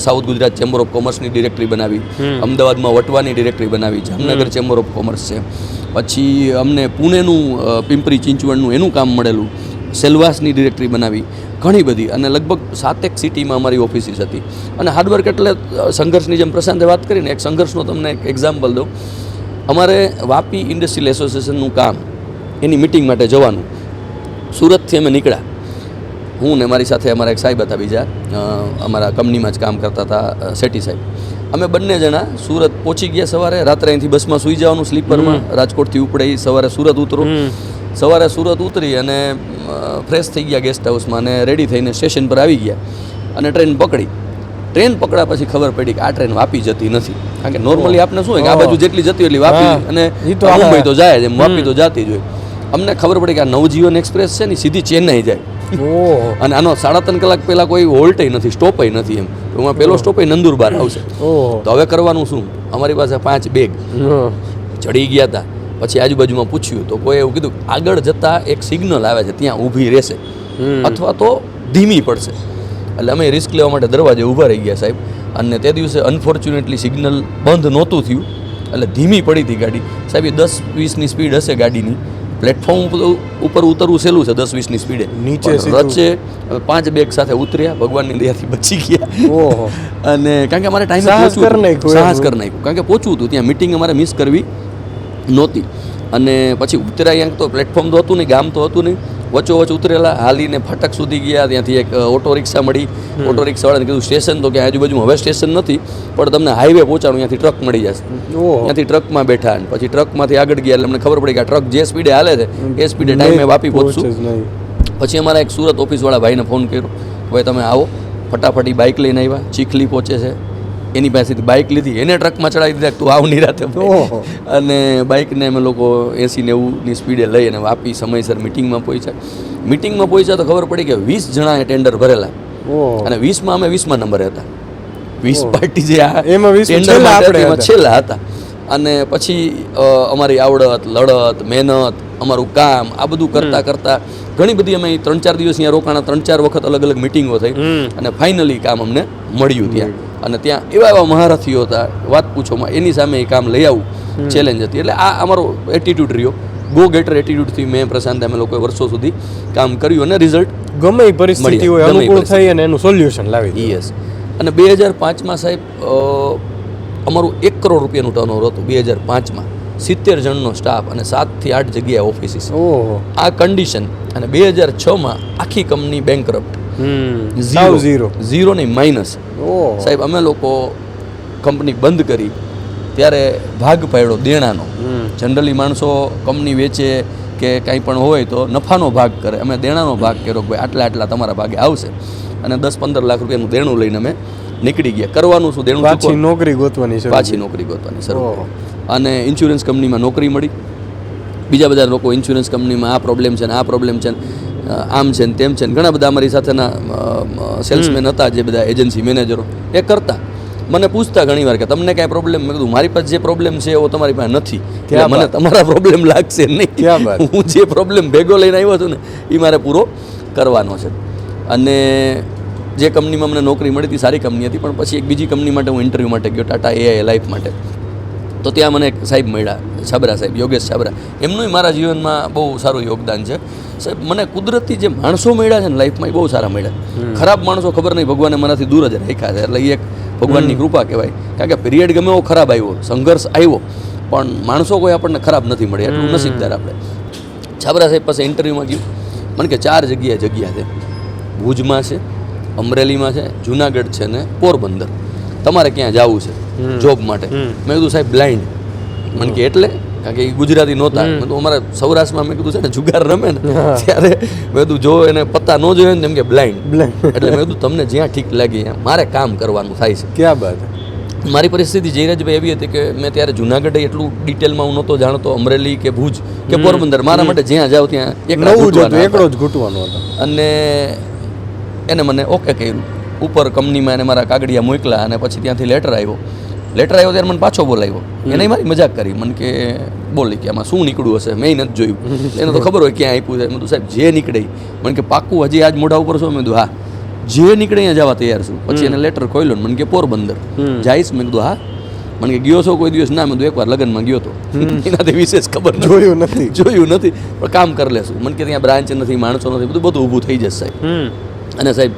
સાઉથ ગુજરાત ચેમ્બર ઓફ કોમર્સની ડિરેક્ટરી બનાવી, અમદાવાદમાં વટવાની ડિરેક્ટરી બનાવી, જામનગર ચેમ્બર ઓફ કોમર્સ છે. પછી અમને પુણેનું પિંપરી ચિંચવડનું એનું કામ મળેલું, સેલવાસની ડિરેક્ટરી બનાવી, ઘણી બધી. અને લગભગ 7 સિટીમાં અમારી ઓફિસીસ હતી. અને હાર્ડવર્ક એટલે સંઘર્ષની જેમ પ્રશાંતે વાત કરીને એક સંઘર્ષનો તમને એક એક્ઝામ્પલ દઉં. અમારે વાપી ઇન્ડસ્ટ્રીયલ એસોસિએશનનું કામ, એની મિટિંગ માટે જવાનું. સુરતથી અમે નીકળ્યા, હું ને મારી સાથે અમારા એક સાહેબ હતા બીજા, અમારા કંપનીમાં જ કામ કરતા હતા, શેઠી સાહેબ. અમે બંને જણા સુરત પહોંચી ગયા સવારે. રાત્રે અહીંથી બસમાં સૂઈ જવાનું સ્લીપરમાં, રાજકોટથી ઉપડે સવારે સુરત ઉતરો. સવારે સુરત ઉતરી અને ફ્રેશ થઈ ગયા ગેસ્ટ હાઉસમાં અને રેડી થઈને સ્ટેશન પર આવી ગયા અને ટ્રેન પકડી. ટ્રેન પકડા પછી ખબર પડી કે આ ટ્રેન વાપી જતી નથી. કારણ કે નોર્મલી આપણે શું હોય કે આ બાજુ જેટલી જતી હોય એટલી વાપી અને મુંબઈ તો જાય જ, વાપી તો જાતી જ હોય. અમને ખબર પડી કે આ નવજીવન એક્સપ્રેસ છે ને સીધી ચેન્નાઈ જાય. અને આનો 3.5 કલાક પહેલાં કોઈ હોલ્ટય નથી, સ્ટોપય નથી. એમ એમાં પહેલો સ્ટોપય નંદુરબાર આવશે. તો હવે કરવાનું શું? અમારી પાસે 5 બેગ ચડી ગયા હતા. પછી આજુબાજુમાં પૂછ્યું તો કોઈ એવું કીધું આગળ જતાં એક સિગ્નલ આવે છે, ત્યાં ઊભી રહેશે અથવા તો ધીમી પડશે. એટલે અમે રિસ્ક લેવા માટે દરવાજે ઊભા રહી ગયા સાહેબ. અને તે દિવસે અનફોર્ચ્યુનેટલી સિગ્નલ બંધ નહોતું થયું, એટલે ધીમી પડી હતી ગાડી સાહેબ. એ 10-20ની સ્પીડ હશે ગાડીની. પ્લેટફોર્મ ઉપર ઉતરવું સહેલું છે 10-20ની સ્પીડે. નીચે વચ્ચે 5 બેગ સાથે ઉતર્યા, ભગવાનની દયાથી બચી ગયા. અને કારણ કે અમારે ટાઈમ સાહસ કરી નાખ્યું, કારણ કે પહોંચવું હતું ત્યાં. મિટિંગ અમારે મિસ કરવી નહોતી. અને પછી ઉતરાય તો પ્લેટફોર્મ તો હતું નહીં, ગામ તો હતું નહીં. વચ્ચોવચ ઉતરેલા, હાલીને ફાટક સુધી ગયા, ત્યાંથી એક ઓટો રિક્ષા મળી. ઓટો રિક્ષાવાળાને કીધું સ્ટેશન, તો કે આજુબાજુમાં હવે સ્ટેશન નથી પણ તમને હાઈવે પહોંચાડું, ત્યાંથી ટ્રક મળી જશે. ત્યાંથી ટ્રકમાં બેઠા અને પછી ટ્રકમાંથી આગળ ગયા એટલે અમને ખબર પડી કે આ ટ્રક જે સ્પીડે હાલે છે એ સ્પીડે ટાઈમે વાપી પહોંચશું. પછી અમારા એક સુરત ઓફિસવાળા ભાઈને ફોન કર્યો કે ભાઈ તમે આવો. ફટાફટ બાઇક લઈને આવ્યા, ચીખલી પહોંચે છે, એની પાસેથી બાઇક લીધી, એને ટ્રકમાં ચડાવી દીધા તું આવ નિરાતે. અને બાઇકને અમે લોકો 80-90ની સ્પીડે લઈ અને વાપી સમયસર મિટિંગમાં પહોંચ્યા તો ખબર પડી કે 20 જણાએ ટેન્ડર ભરેલા અને 20માં અમે 20મા નંબરે હતા. 20 પાર્ટી જે આ ટેન્ડરમાં છેલ્લા હતા. અને પછી અમારી આવડત, લડત, મહેનત, અમારું કામ આ બધું કરતાં કરતાં ઘણી બધી અમે 3-4 દિવસ અહીંયા રોકાણા, 3-4 વખત અલગ અલગ મિટિંગો થઈ અને ફાઇનલી કામ અમને મળ્યું ત્યાં. અને ત્યાં એવા મહારથીઓ હતા, વાત પૂછોમાં, એની સામે એ કામ લઈ આવું ચેલેન્જ હતી. એટલે આ અમારો એટીટ્યૂડ રહ્યો, ગો ગેટર એટીટ્યૂડથી મેં પ્રશાંત અમે લોકોએ વર્ષો સુધી કામ કર્યું અને રિઝલ્ટ ગમે એ પરિસ્થિતિ હોય અનુકૂળ થઈ અને એનું સોલ્યુશન લાવી. યસ. અને 2005માં સાહેબ અમારું 1 કરોડ રૂપિયાનું ટર્નઓવર હતું 2005માં. 70 જણનો સ્ટાફ અને 7 થી 8 જગ્યાએ ઓફિસીસ. આ કન્ડિશન અને 2006માં આખી કંપની બેંકરપ્ટ, ઝીરો નહીં, માઇનસ. સાહેબ અમે લોકો કંપની બંધ કરી ત્યારે ભાગ પાડ્યો દેણાનો. જનરલી માણસો કંપની વેચે કે કાંઈ પણ હોય તો નફાનો ભાગ કરે, અમે દેણાનો ભાગ કર્યો કે ભાઈ આટલા તમારા ભાગે આવશે. અને 10-15 લાખ રૂપિયાનું દેણું લઈને અમે નીકળી ગયા. કરવાનું શું, દેણું પાછી નોકરી ગોતવાની શરૂ. અને ઇન્સ્યોરન્સ કંપનીમાં નોકરી મળી. બીજા બધા લોકો ઇન્સ્યોરન્સ કંપનીમાં આ પ્રોબ્લેમ છે ને આ પ્રોબ્લેમ છે ને આમ છે ને તેમ છે ને ઘણા બધા અમારી સાથેના સેલ્સમેન હતા, જે બધા એજન્સી મેનેજરો એ કરતા. મને પૂછતા ઘણી વાર કે તમને કાંઈ પ્રોબ્લેમ? મેં કીધું મારી પાસે જે પ્રોબ્લેમ છે એવો તમારી પાસે નથી, મને તમારા પ્રોબ્લેમ લાગશે નહીં. હું જે પ્રોબ્લેમ ભેગો લઈને આવ્યો છું ને એ મારે પૂરો કરવાનો છે. અને જે કંપનીમાં મને નોકરી મળી હતી સારી કંપની હતી, પણ પછી એક બીજી કંપની માટે હું ઇન્ટરવ્યૂ માટે ગયો, ટાટા એઆઈ લાઈફ માટે. તો ત્યાં મને એક સાહેબ મળ્યા, છાબરા સાહેબ, યોગેશ છાબરા. એમનું મારા જીવનમાં બહુ સારું યોગદાન છે. સાહેબ મને કુદરતી જે માણસો મળ્યા છે ને લાઈફમાં એ બહુ સારા મળ્યા. ખરાબ માણસો ખબર નહીં, ભગવાને મારાથી દૂર જ રાખ્યા છે. એટલે એ એક ભગવાનની કૃપા કહેવાય. કારણ કે પિરિયડ ગમે એવો ખરાબ આવ્યો, સંઘર્ષ આવ્યો, પણ માણસો કોઈ આપણને ખરાબ નથી મળ્યા, એટલું નસીબદાર આપણે. છાબરા સાહેબ પાસે ઇન્ટરવ્યૂમાં ગયું, મને કે 4 જગ્યાએ જગ્યા છે, ભુજમાં છે, અમરેલીમાં છે, જુનાગઢ છે ને પોરબંદર. તમારે ક્યાં જવું છે જોબ માટે? મેં કીધું સાહેબ બ્લાઇન્ડ. મને કે એટલે? કારણ કે એ ગુજરાતી નહોતા. મેં કીધું અમારા સૌરાષ્ટ્રમાં મેં કીધું છે ને જુગાર રમે ને ત્યારે મેં કીધું જો એને પત્તા ન જોયો ને તેમ કે બ્લાઇન્ડ. એટલે મેં કીધું તમને જ્યાં ઠીક લાગી મારે કામ કરવાનું થાય છે. ક્યાં બાત. મારી પરિસ્થિતિ જયરાજભાઈ એવી હતી કે મેં ત્યારે જુનાગઢ એટલું ડિટેલમાં હું નહોતો જાણતો, અમરેલી કે ભુજ કે પોરબંદર. મારા માટે જ્યાં જાવ ત્યાં એકડો જ ઘૂંટવાનો હતો. અને એને મને ઓકે કર્યું. ઉપર કંપનીમાં એને મારા કાગળિયા મોકલા અને પછી ત્યાંથી લેટર આવ્યો ત્યારે મને પાછો બોલાવ્યો. એને મારી મજાક કરી, મને કે બોલી કે આમાં શું નીકળ્યું હશે, મેં નથી જોયું. એને તો ખબર હોય ક્યાં આપ્યું છે. મેં કીધું સાહેબ જે નીકળે. મને કે પાક્કું હજી આજ મોઢા ઉપર છો? મેં કીધું હા, જે નીકળે અહીંયા જવા તૈયાર છું. પછી એને લેટર ખોલ્યો ને મને કે પોરબંદર જઈશ? મેં કીધું હા. મને કે ગયો છો કોઈ દિવસ? ના. મેં કીધું એકવાર લગ્નમાં ગયો હતો, એનાથી વિશેષ ખબર જોયું નથી પણ કામ કરી લેશું. મને કે ત્યાં બ્રાન્ચ નથી, માણસો નથી, બધું ઊભું થઈ જશે સાહેબ. અને સાહેબ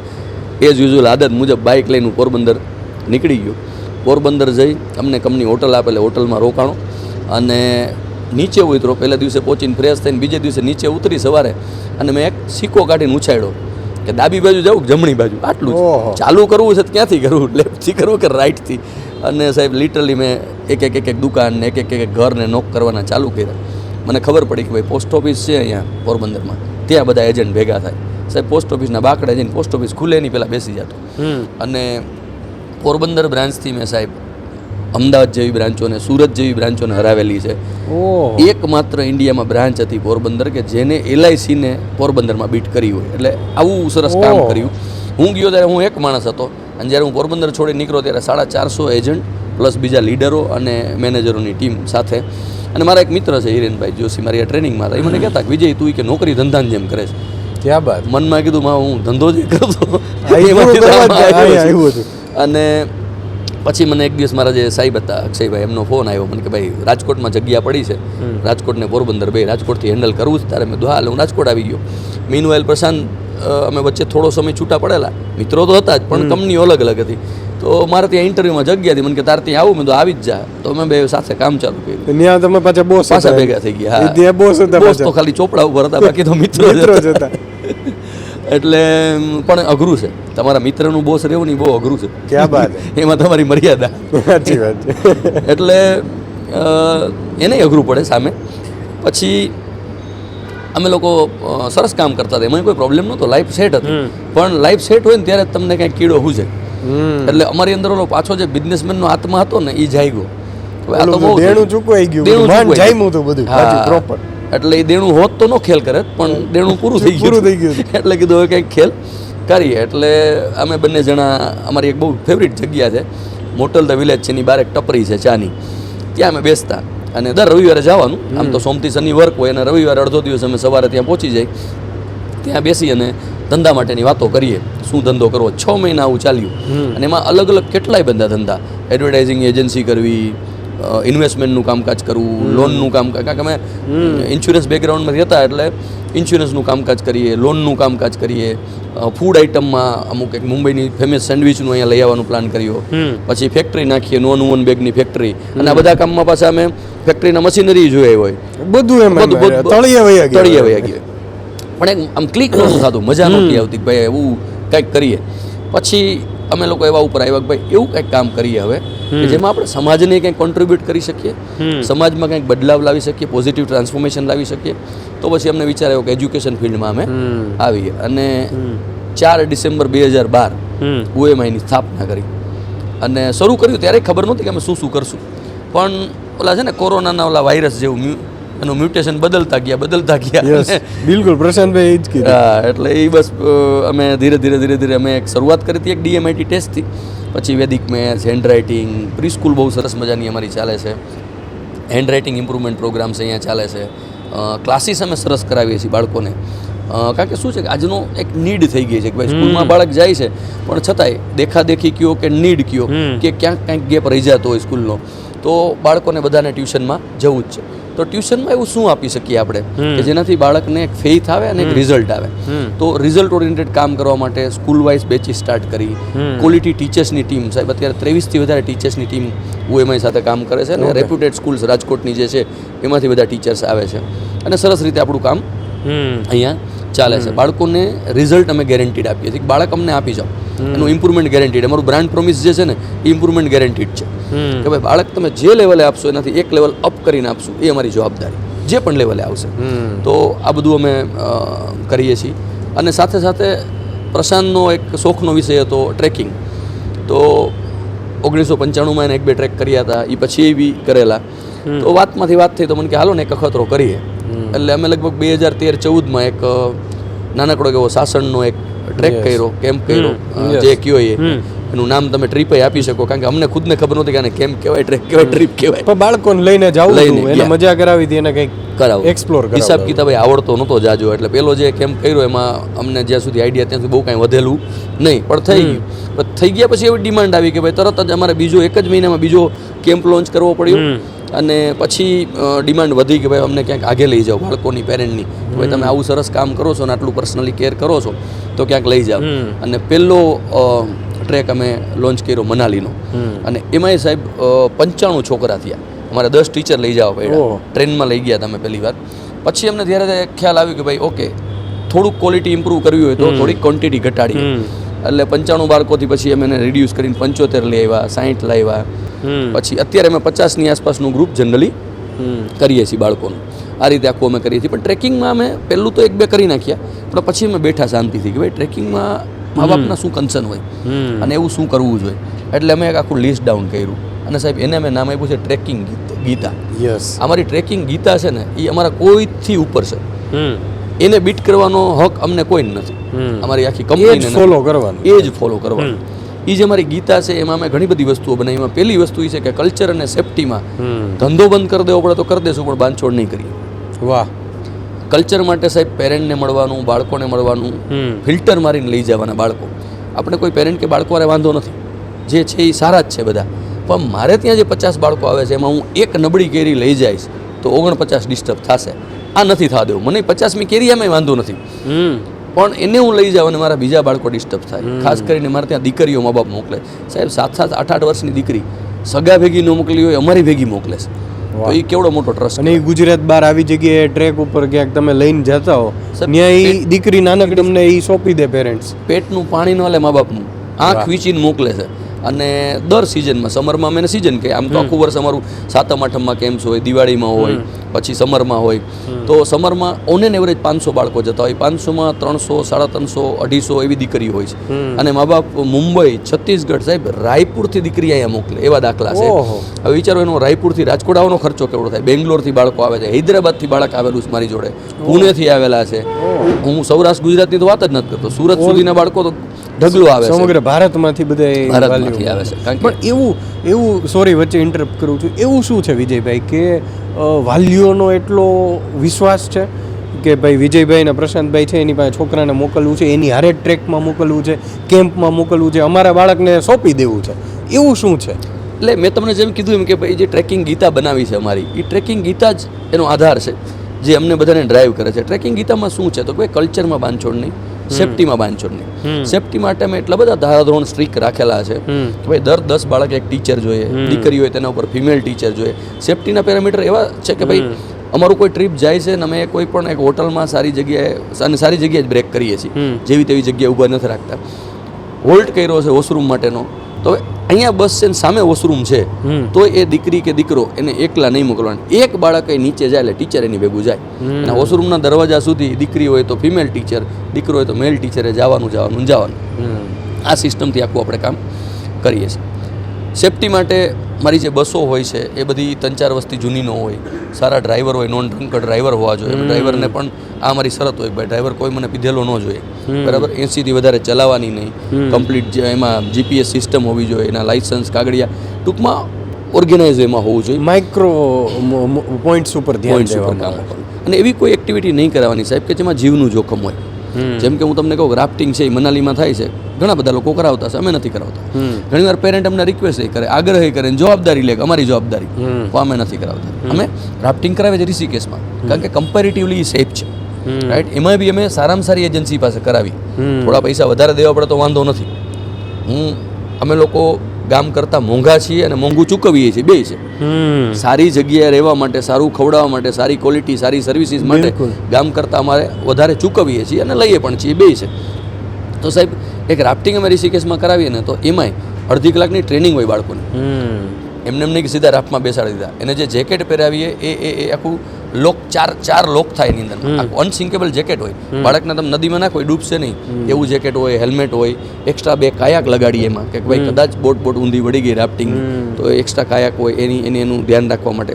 એઝ યુઝ્યુઅલ આદત મુજબ બાઇક લઈને પોરબંદર નીકળી ગયો. પોરબંદર જઈ અમને કંપની હોટલ આપે, હોટલમાં રોકાણો અને નીચે ઉતરો. પહેલા દિવસે પહોંચીને ફ્રેશ થઈને બીજે દિવસે નીચે ઉતરી સવારે અને મેં એક સિક્કો કાઢીને ઉછાળ્યો કે ડાબી બાજુ જાઉં કે જમણી બાજુ, આટલું જ. ચાલુ કરવું છે ક્યાંથી કરવું, લેફ્ટથી કરવું કે રાઇટથી? અને સાહેબ લિટરલી મેં એક દુકાન ને એક ઘરને નોક કરવાના ચાલુ કર્યા. મને ખબર પડી કે ભાઈ પોસ્ટ ઓફિસ છે અહીંયા પોરબંદરમાં, ત્યાં બધા એજન્ટ ભેગા થાય. સાહેબ પોસ્ટ ઓફિસના બાકડે જઈને પોસ્ટ ઓફિસ ખુલે એની પહેલાં બેસી જતો. અને પોરબંદર બ્રાન્ચથી મેં સાહેબ અમદાવાદ જેવી બ્રાન્ચોને, સુરત જેવી બ્રાન્ચોને હરાવેલી છે. એકમાત્ર ઇન્ડિયામાં બ્રાન્ચ હતી પોરબંદર કે જેને LICને પોરબંદરમાં બીટ કરી હોય. એટલે આવું સરસ કામ કર્યું. હું ગયો ત્યારે હું એક માણસ હતો અને જ્યારે હું પોરબંદર છોડી નીકળ્યો ત્યારે 450 એજન્ટ પ્લસ બીજા લીડરો અને મેનેજરોની ટીમ સાથે. અને મારા એક મિત્ર છે હિરેનભાઈ જોશી, મારી આ ટ્રેનિંગમાં હતા. એ મને કહેતા કે વિજય તું કે નોકરી ધંધાની જેમ કરે છે. ક્યાં બાત. મનમાં કીધું માં હું ધંધો જ કરતો. અને પછી મને એક દિવસ મારા જે સાહેબ હતા અક્ષયભાઈ, એમનો ફોન આવ્યો. મને કે ભાઈ રાજકોટમાં જગ્યા પડી છે, રાજકોટ ને પોરબંદર બે, રાજકોટથી હેન્ડલ કરવું છે તારે? મેં કીધું હા. હું રાજકોટ આવી ગયો. મીનવાઇલ પ્રશાંત અમે વચ્ચે થોડો સમય છૂટા પડેલા. મિત્રો તો હતા જ પણ કંપનીઓ અલગ અલગ હતી. તો મારે ત્યાં ઇન્ટરવ્યુમાં જગ્યા હતી, મને કે તારે ત્યાં આવું, મેં તો આવી જ જા. તો અમે બે સાથે કામ ચાલુ કર્યું. ત્યાં તમે પાછા બોસ પાછા ભેગા થઈ ગયા. હા, ત્યાં બોસ હતા, બોસ તો ખાલી ચોપડા ઉપર હતા, બાકી તો મિત્રો જ હતા. એટલે પણ અઘરું છે, તમારા મિત્રનું બોસ રહેવું ને બહુ અઘરું છે. ક્યાં બાત એમાં તમારી મર્યાદા. સાચી વાત છે. એટલે એને અઘરું પડે સામે. પછી અમે લોકો સરસ કામ કરતા હતા, એમાં કોઈ પ્રોબ્લેમ નહોતો, લાઈફ સેટ હતી. પણ લાઈફ સેટ હોય ને ત્યારે તમને કાંઈક કીડો હું છે. એટલે અમારી અંદર ઓલો પાછો જે બિઝનેસમેનનો આત્મા હતો ને એ જાગ્યો. આ તો બહુ દેણું ચૂકવાઈ ગયું, માન જામ્યું હતું બધું પ્રોપર. એટલે એ દેણું હોત તો નો ખેલ કરે, પણ દેણું પૂરું થઈ ગયું. એટલે કીધું હવે કંઈક ખેલ કરીએ. એટલે અમે બંને જણા, અમારી એક બહુ ફેવરિટ જગ્યા છે, મોટલ ધ વિલેજ છે, એની બહાર એક ટપરી છે ચાની, ત્યાં અમે બેસતા. અને દર રવિવારે જવાનું, આમ તો સોમથી શનિ વર્ક હોય, અને રવિવારે અડધો દિવસ અમે સવારે ત્યાં પહોંચી જાય, ત્યાં બેસી અને ધંધા માટેની વાતો કરીએ, શું ધંધો કરવો. 6 મહિના આવું ચાલ્યું. અને એમાં અલગ અલગ કેટલાય બધા ધંધા, એડવર્ટાઇઝિંગ એજન્સી કરવી, ઇન્વેસ્ટમેન્ટનું કામકાજ કરવું, લોનનું કામકાજ, કારણ કે અમે ઇન્સ્યોરન્સ બેકગ્રાઉન્ડમાંથી હતા એટલે ઇન્સ્યોરન્સનું કામકાજ કરીએ, લોનનું કામકાજ કરીએ. ફૂડ આઇટમમાં અમુક એક મુંબઈની ફેમસ સેન્ડવિચનું અહીંયા લઈ આવવાનું પ્લાન કર્યો. પછી ફેક્ટરી નાખીએ, નોન વુમન બેગની ફેક્ટરી. અને આ બધા કામમાં પાછા અમે ફેક્ટરીના મશીનરી જોઈ હોય, બધું એમ તળિયે વયા ગયા. પણ એક આમ ક્લિક નહોતું થતું, મજા નહોતી આવતી કે ભાઈ એવું કંઈક કરીએ. પછી અમે લોકો એવા ઉપર આવ્યા કે ભાઈ એવું કંઈક કામ કરીએ હવે કે જેમાં આપણે સમાજને કંઈક કોન્ટ્રીબ્યુટ કરી શકીએ, સમાજમાં કંઈક બદલાવ લાવી શકીએ, પોઝિટિવ ટ્રાન્સફોર્મેશન લાવી શકીએ. તો પછી અમને વિચાર આવ્યો કે એજ્યુકેશન ફિલ્ડમાં અમે આવીએ. અને 4 ડિસેમ્બર 2012 UMIની સ્થાપના કરી. અને શરૂ કર્યું ત્યારે ખબર નહોતી કે અમે શું શું કરશું. પણ ઓલા છે ને કોરોનાના ઓલા વાયરસ જેવું એનું મ્યુટેશન બદલતા ગયા. બિલકુલ પ્રશાંતભાઈ જ કીધું. હા, એટલે એ બસ અમે ધીરે ધીરે અમે એક શરૂઆત કરી હતી એક DMIT ટેસ્ટથી. પછી વેદિક મેથ્સ, હેન્ડરાઇટિંગ, પ્રી સ્કૂલ બહુ સરસ મજાની અમારી ચાલે છે, હેન્ડરાઇટિંગ ઇમ્પ્રુવમેન્ટ પ્રોગ્રામ્સ અહીંયા ચાલે છે, ક્લાસીસ અમે સરસ કરાવીએ છીએ બાળકોને. કારણ કે શું છે કે આજનો એક નીડ થઈ ગઈ છે કે ભાઈ સ્કૂલમાં બાળક જાય છે પણ છતાંય દેખાદેખી કયો કે નીડ કયો કે ક્યાંક કંઈક ગેપ રહી જતો હોય સ્કૂલનો, તો બાળકોને બધાને ટ્યુશનમાં જવું જ છે. તો ટ્યુશનમાં એવું શું આપી શકીએ આપણે કે જેનાથી બાળકને એક ફેઇથ આવે અને એક રિઝલ્ટ આવે. તો રિઝલ્ટ ઓરિએન્ટેડ કામ કરવા માટે સ્કૂલ વાઇઝ બેચીસ સ્ટાર્ટ કરી, ક્વોલિટી ટીચર્સની ટીમ, સાહેબ અત્યારે 23થી વધારે ટીચર્સની ટીમ UMI સાથે કામ કરે છે. અને રેપ્યુટેડ સ્કૂલ્સ રાજકોટની જે છે એમાંથી બધા ટીચર્સ આવે છે અને સરસ રીતે આપણું કામ અહીંયા ચાલે છે. બાળકોને રિઝલ્ટ અમે ગેરંટીડ આપીએ છીએ. બાળક અમને આપી જાઓ, એનું ઇમ્પ્રુવમેન્ટ ગેરંટીડ. અમારું બ્રાન્ડ પ્રોમિસ જે છે ને એ ઇમ્પ્રુવમેન્ટ ગેરંટીડ છે કે ભાઈ બાળક તમે જે લેવલે આપશો એનાથી એક લેવલ અપ કરીને આપશું, એ અમારી જવાબદારી, જે પણ લેવલે આવશે. તો આ બધું અમે કરીએ છીએ. અને સાથે સાથે પ્રશાંતનો એક શોખનો વિષય હતો ટ્રેકિંગ. તો 1995માં એને 1-2 ટ્રેક કર્યા હતા, એ પછી એ બી કરેલા. તો વાતમાંથી વાત થઈ તો મને કે હાલો ને એક અખતરો કરીએ. એટલે અમે લગભગ 2013-14માં એક નાનકડો એવો સાસણનો એક ટ્રેક કર્યો, કેમ્પ કર્યો, જે કયો એનું નામ તમે ટ્રીપ આપી શકો, કારણ કે અમને ખુદને ખબર નહોતી કે આને કેમ્પ કહેવાય, ટ્રેક કહેવાય, ટ્રીપ કહેવાય. પણ બાળકોને લઈને જાવ, એને મજા કરાવી હતી, એને કંઈક કરાવો, એક્સપ્લોર કરાવો. હિસાબ કિતાબ આવડતો નહોતો જાજો, એટલે પેલો જે કેમ્પ કર્યો એમાં અમને જ્યાં સુધી આઈડિયા ત્યાં સુધી બહુ કાંઈ વધેલું નહીં, પણ થઈ ગયું. થઈ ગયા પછી એવી ડિમાન્ડ આવી કે ભાઈ તરત જ અમારે બીજો 1 જ મહિનામાં બીજો કેમ્પ લોન્ચ કરવો પડ્યો. અને પછી ડિમાન્ડ વધી કે ભાઈ અમને ક્યાંક આગે લઈ જાઓ, બાળકોની પેરેન્ટની, ભાઈ તમે આવું સરસ કામ કરો છો અને આટલું પર્સનલી કેર કરો છો તો ક્યાંક લઈ જાઓ. અને પહેલો ટ્રેક અમે લોન્ચ કર્યો મનાલીનો. અને એમાંય સાહેબ 95 છોકરા થયા. અમારે 10 ટીચર લઈ જવા પડ્યા, ટ્રેનમાં લઈ ગયા તમે પહેલી વાર. પછી અમને ત્યારે ખ્યાલ આવ્યો કે ભાઈ ઓકે, થોડુંક ક્વોલિટી ઇમ્પ્રૂવ કરવી હોય તો થોડીક ક્વોન્ટિટી ઘટાડી. એટલે 95 બાળકોથી પછી અમે એને રિડ્યુસ કરીને 75 લઈ આવ્યા, 60 લાવ્યા. પછી અત્યારે અમે 50ની આસપાસનું ગ્રુપ જનરલી કરીએ છીએ બાળકોનું. આ રીતે આખું અમે કરીએ છીએ. પણ ટ્રેકિંગમાં અમે પહેલું તો 1-2 કરી નાખ્યા, પણ પછી અમે બેઠા શાંતિથી કે ભાઈ ટ્રેકિંગમાં મા બાપના શું કન્સર્ન હોય અને એવું શું કરવું જોઈએ. એટલે અમે એક આખું લિસ્ટ ડાઉન કર્યું અને સાહેબ એને અમે નામ આપ્યું છે ટ્રેકિંગ ગીતા. અમારી ટ્રેકિંગ ગીતા છે ને એ અમારા કોઈથી ઉપર છે, એને બીટ કરવાનો હક અમને કોઈ નથી. અમારી આખી કંપનીને ફોલો કરવાનું, એ જ ફોલો કરવાનું. એ જે અમારી ગીતા છે એમાં અમે ઘણી બધી વસ્તુઓ બનાવી. એમાં પહેલી વસ્તુ એ છે કે કલ્ચર અને સેફ્ટીમાં ધંધો બંધ કરી દેવો પડે તો કરી દેશું, પણ બાંધછોડ નહીં કરીએ. વાહ. કલ્ચર માટે સાહેબ પેરેન્ટને મળવાનું, બાળકોને મળવાનું, ફિલ્ટર મારીને લઈ જવાના બાળકો. આપણે કોઈ પેરેન્ટ કે બાળકો વાળે વાંધો નથી, જે છે એ સારા જ છે બધા. પણ મારે ત્યાં જે 50 બાળકો આવે છે એમાં હું એક નબળી કેરી લઈ જઈશ તો 49 ડિસ્ટર્બ થશે. આ નથી થવા દેવું. મને 50મી કેરી એમાંય વાંધો નથી, પણ એને હું લઈ જાઉં અને મારા બીજા બાળકો ડિસ્ટર્બ થાય. ખાસ કરીને મારે ત્યાં દીકરીઓ મા બાપ મોકલે. સાહેબ 7-7, 8-8 વર્ષની દીકરી સગા ભેગી ન મોકલી હોય, અમારી ભેગી મોકલે છે. તો એ કેવડો મોટો ટ્રસ્ટ. અને એ ગુજરાત બહાર આવી જગ્યાએ ટ્રેક ઉપર ક્યાંક તમે લઈને જતા હો, ત્યાં એ દીકરી નાનકડી તમને એ સોંપી દે પેરેન્ટ્સ. પેટનું પાણી ન લે મા બાપનું, આંખ વીંચીને મોકલે છે. અને દર સિઝનમાં, સમરમાં અમે સિઝન કે આમ તો આખું વર્ષ અમારું 7મ 8મમાં કેમ્પ્સ હોય, દિવાળીમાં હોય, પછી સમરમાં હોય. તો સમરમાં ઓન એન એવરેજ 500 બાળકો જતા હોય. 500માં 300, 350, 250 એવી દીકરીઓ હોય છે. અને મા બાપ મુંબઈ, છત્તીસગઢ, સાહેબ રાયપુરથી દીકરી અહીંયા મોકલે એવા દાખલા છે. હવે વિચારો એનો રાયપુરથી રાજકોટ આવવાનો ખર્ચો કેવડો થાય. બેંગ્લોરથી બાળકો આવે છે, હૈદરાબાદથી બાળક આવેલું છે મારી જોડે, પુણેથી આવેલા છે. હું સૌરાષ્ટ્ર ગુજરાતની તો વાત જ નથી કરતો, સુરત સુધીના બાળકો તો ઢગલો આવે છે. સમગ્ર ભારતમાંથી બધા ભારતમાંથી આવે છે. કારણ કે પણ એવું સોરી વચ્ચે ઇન્ટરપ્ટ કરું છું, એવું શું છે વિજયભાઈ કે વાલીઓનો એટલો વિશ્વાસ છે કે ભાઈ વિજયભાઈ ને પ્રશાંતભાઈ છે એની પાસે છોકરાને મોકલવું છે, એની હારે ટ્રેકમાં મોકલવું છે, કેમ્પમાં મોકલવું છે, અમારા બાળકને સોંપી દેવું છે, એવું શું છે? એટલે મેં તમને જેમ કીધું એમ કે ભાઈ જે ટ્રેકિંગ ગીતા બનાવી છે અમારી, એ ટ્રેકિંગ ગીતા જ એનો આધાર છે જે અમને બધાને ડ્રાઈવ કરે છે. ટ્રેકિંગ ગીતામાં શું છે તો કોઈ કલ્ચરમાં બાંધછોડ નહીં, સેફટીમાં બાંધછોડ નહીં. સેફટી માટે અમે એટલા બધા ધારાધોરણ સ્ટ્રિક્ટ રાખેલા છે કે ભાઈ દર 10 બાળક એક ટીચર જોઈએ, દીકરી હોય તેના ઉપર ફિમેલ ટીચર જોઈએ. સેફટીના પેરામીટર એવા છે કે ભાઈ અમારું કોઈ ટ્રીપ જાય છે ને અમે કોઈ પણ એક હોટલમાં સારી જગ્યાએ જ બ્રેક કરીએ છીએ, જેવી તેવી જગ્યાએ ઊભા નથી રાખતા. હોલ્ટ કર્યો છે વોશરૂમ માટેનો, તો અહીંયા બસ છે ને સામે વોશરૂમ છે, તો એ દીકરી કે દીકરો એને એકલા નહીં મોકલવાનું. એક બાળક નીચે જાય એટલે ટીચર એની ભેગું જાય. અને વોશરૂમના દરવાજા સુધી દીકરી હોય તો ફિમેલ ટીચર, દીકરો હોય તો મેલ ટીચરે જવાનું. આ સિસ્ટમથી આખું આપણે કામ કરીએ છીએ. સેફટી માટે મારી જે બસો હોય છે એ બધી 3-4 વર્ષથી જૂની ન હોય, સારા ડ્રાઈવર હોય, નોન ડ્રંકર ડ્રાઈવર હોવા જોઈએ. ડ્રાઈવરને પણ આ મારી શરત હોય ભાઈ ડ્રાઈવર કોઈ મને પીધેલો ન જોઈએ, બરાબર, 80થી વધારે ચલાવવાની નહીં, કમ્પ્લીટ એમાં જીપીએસ સિસ્ટમ હોવી જોઈએ, એના લાઇસન્સ કાગળિયા ટૂંકમાં ઓર્ગેનાઇઝ એમાં હોવું જોઈએ, માઇક્રો પોઈન્ટ્સ ઉપર ધ્યાન દેવાનું. અને એવી કોઈ એક્ટિવિટી નહીં કરાવવાની સાહેબ કે જેમાં જીવનું જોખમ હોય. જેમ કે હું તમને કહું રાફ્ટિંગ છે એ મનાલીમાં થાય છે, ઘણા બધા લોકો કરાવતા છે, અમે નથી કરાવતા. ઘણીવાર પેરેન્ટ અમને રિક્વેસ્ટ કરે, આગ્રહ કરે, જવાબદારી લે અમારી જવાબદારી, તો અમે નથી કરાવતા. અમે રાફ્ટિંગ કરાવે છે ઋષિકેશમાં, કારણ કે કમ્પેરેટિવલી સેફ છે, રાઈટ. એમાં બી અમે સારામાં સારી એજન્સી પાસે કરાવી. થોડા પૈસા વધારે દેવા પડે તો વાંધો નથી. અમે લોકો ગામ કરતાં મોંઘા છીએ અને મોંઘું ચૂકવીએ છીએ, બે છે. સારી જગ્યાએ રહેવા માટે, સારું ખવડાવવા માટે, સારી ક્વોલિટી, સારી સર્વિસીસ માટે ગામ કરતાં અમારે વધારે ચૂકવીએ છીએ અને લઈએ પણ છીએ, બે છે. તો સાહેબ એક રાફ્ટિંગ અમે ઋષિકેશમાં કરાવીએ ને તો એમાંય 1.5 કલાકની ટ્રેનિંગ હોય બાળકોને. એમને નહીં કે સીધા રાફ્ટમાં બેસાડી દીધા. એને જે જેકેટ પહેરાવીએ એ આખું લોક ચાર લોક થાય એની અંદર, આખું અનસિંકેબલ જેકેટ હોય. બાળકને તમે નદીમાં નાખો ડૂબશે નહીં એવું જેકેટ હોય, હેલ્મેટ હોય, એક્સ્ટ્રા 2 કાયાક લગાડીએ એમાં કે ભાઈ કદાચ બોટ ઊંધી વળી ગઈ રાફ્ટિંગ તો એક્સ્ટ્રા કાયાક હોય એનું ધ્યાન રાખવા માટે.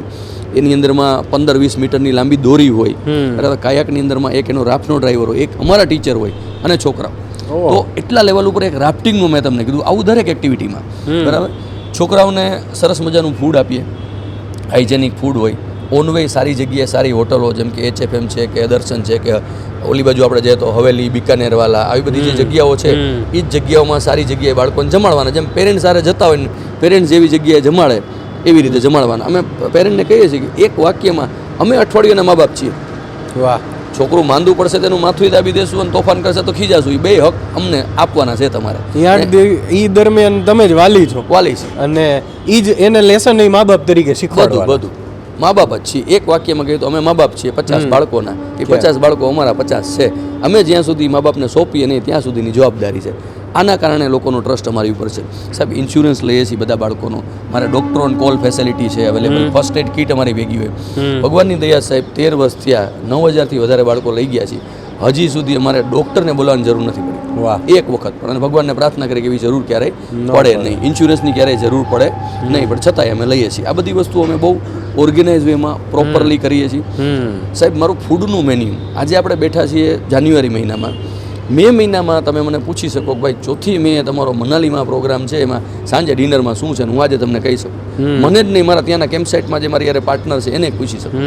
એની અંદરમાં 15-20 મીટરની લાંબી દોરી હોય, બરાબર. કાયાકની અંદરમાં એક એનો રાફ્ટનો ડ્રાઈવર હોય, એક અમારા ટીચર હોય અને છોકરાઓ. તો એટલા લેવલ ઉપર એક રાફ્ટિંગનું મેં તમને કીધું, આવું દરેક એક્ટિવિટીમાં, બરાબર. છોકરાઓને સરસ મજાનું ફૂડ આપીએ, હાઇજેનિક ફૂડ હોય. ઓન વે સારી જગ્યાએ સારી હોટલો જેમ કે HFM છે કે દર્શન છે કે ઓલી બાજુ આપણે જઈએ તો હવેલી, બિકાનેરવાલા, આવી બધી જે જગ્યાઓ છે એ જ જગ્યાઓમાં સારી જગ્યાએ બાળકોને જમાડવાના. જેમ પેરેન્ટ્સ સાથે જતા હોય ને, પેરેન્ટ્સ જેવી જગ્યાએ જમાડે એવી રીતે જમાડવાના. અમે પેરેન્ટને કહીએ છીએ કે એક વાક્યમાં અમે અઠવાડિયાના મા બાપ છીએ. વાહ. છોકરું માંદું પડશે તેનું માથું દાબી દેશું અને તોફાન કરશે તો ખીજાશું. એ 2 હક અમને આપવાના છે તમારે. એ દરમિયાન તમે જ વાલી છો, વાલી છે, અને એ જ એને લેસન એ મા બાપ તરીકે શીખવાડવાનું. બધું મા બાપ જ છીએ. એક વાક્યમાં કહીએ તો અમે મા બાપ છીએ 50 બાળકોના, એ 50 બાળકો અમારા 50 છે. અમે જ્યાં સુધી મા બાપને સોંપીએ નહીં ત્યાં સુધીની જવાબદારી છે. આના કારણે લોકોનો ટ્રસ્ટ અમારી ઉપર છે. સાહેબ ઇન્સ્યોરન્સ લઈએ છીએ બધા બાળકોનો, મારે ડૉક્ટર ઓન કોલ ફેસિલિટી છે અવેલેબલ, ફર્સ્ટ એડ કીટ અમારી ભેગી હોય. ભગવાનની દયા સાહેબ 13 વર્ષ થયા, 9000થી વધારે બાળકો લઈ ગયા છે. હજી સુધી અમારે ડૉક્ટરને બોલાવવાની જરૂર નથી પડી. વાહ. એક વખત પણ, અને ભગવાનને પ્રાર્થના કરી કે એવી જરૂર ક્યારેય પડે નહીં, ઇન્સ્યોરન્સની ક્યારેય જરૂર પડે નહીં, પણ છતાંય અમે લઈએ છીએ. આ બધી વસ્તુઓ અમે બહુ ઓર્ગેનાઇઝ વેમાં પ્રોપરલી કરીએ છીએ. સાહેબ મારું ફૂડનું મેન્યુ, આજે આપણે બેઠા છીએ જાન્યુઆરી મહિનામાં, મે મહિનામાં તમે મને પૂછી શકો કે ભાઈ 4મી મે તમારો મનાલીમાં પ્રોગ્રામ છે, એમાં સાંજે ડિનરમાં શું છે, હું આજે તમને કહી શકું. મને જ નહીં, મારા ત્યાંના કેમ્પસાઇટમાં જે મારી યાર પાર્ટનર છે એને પૂછી શકું.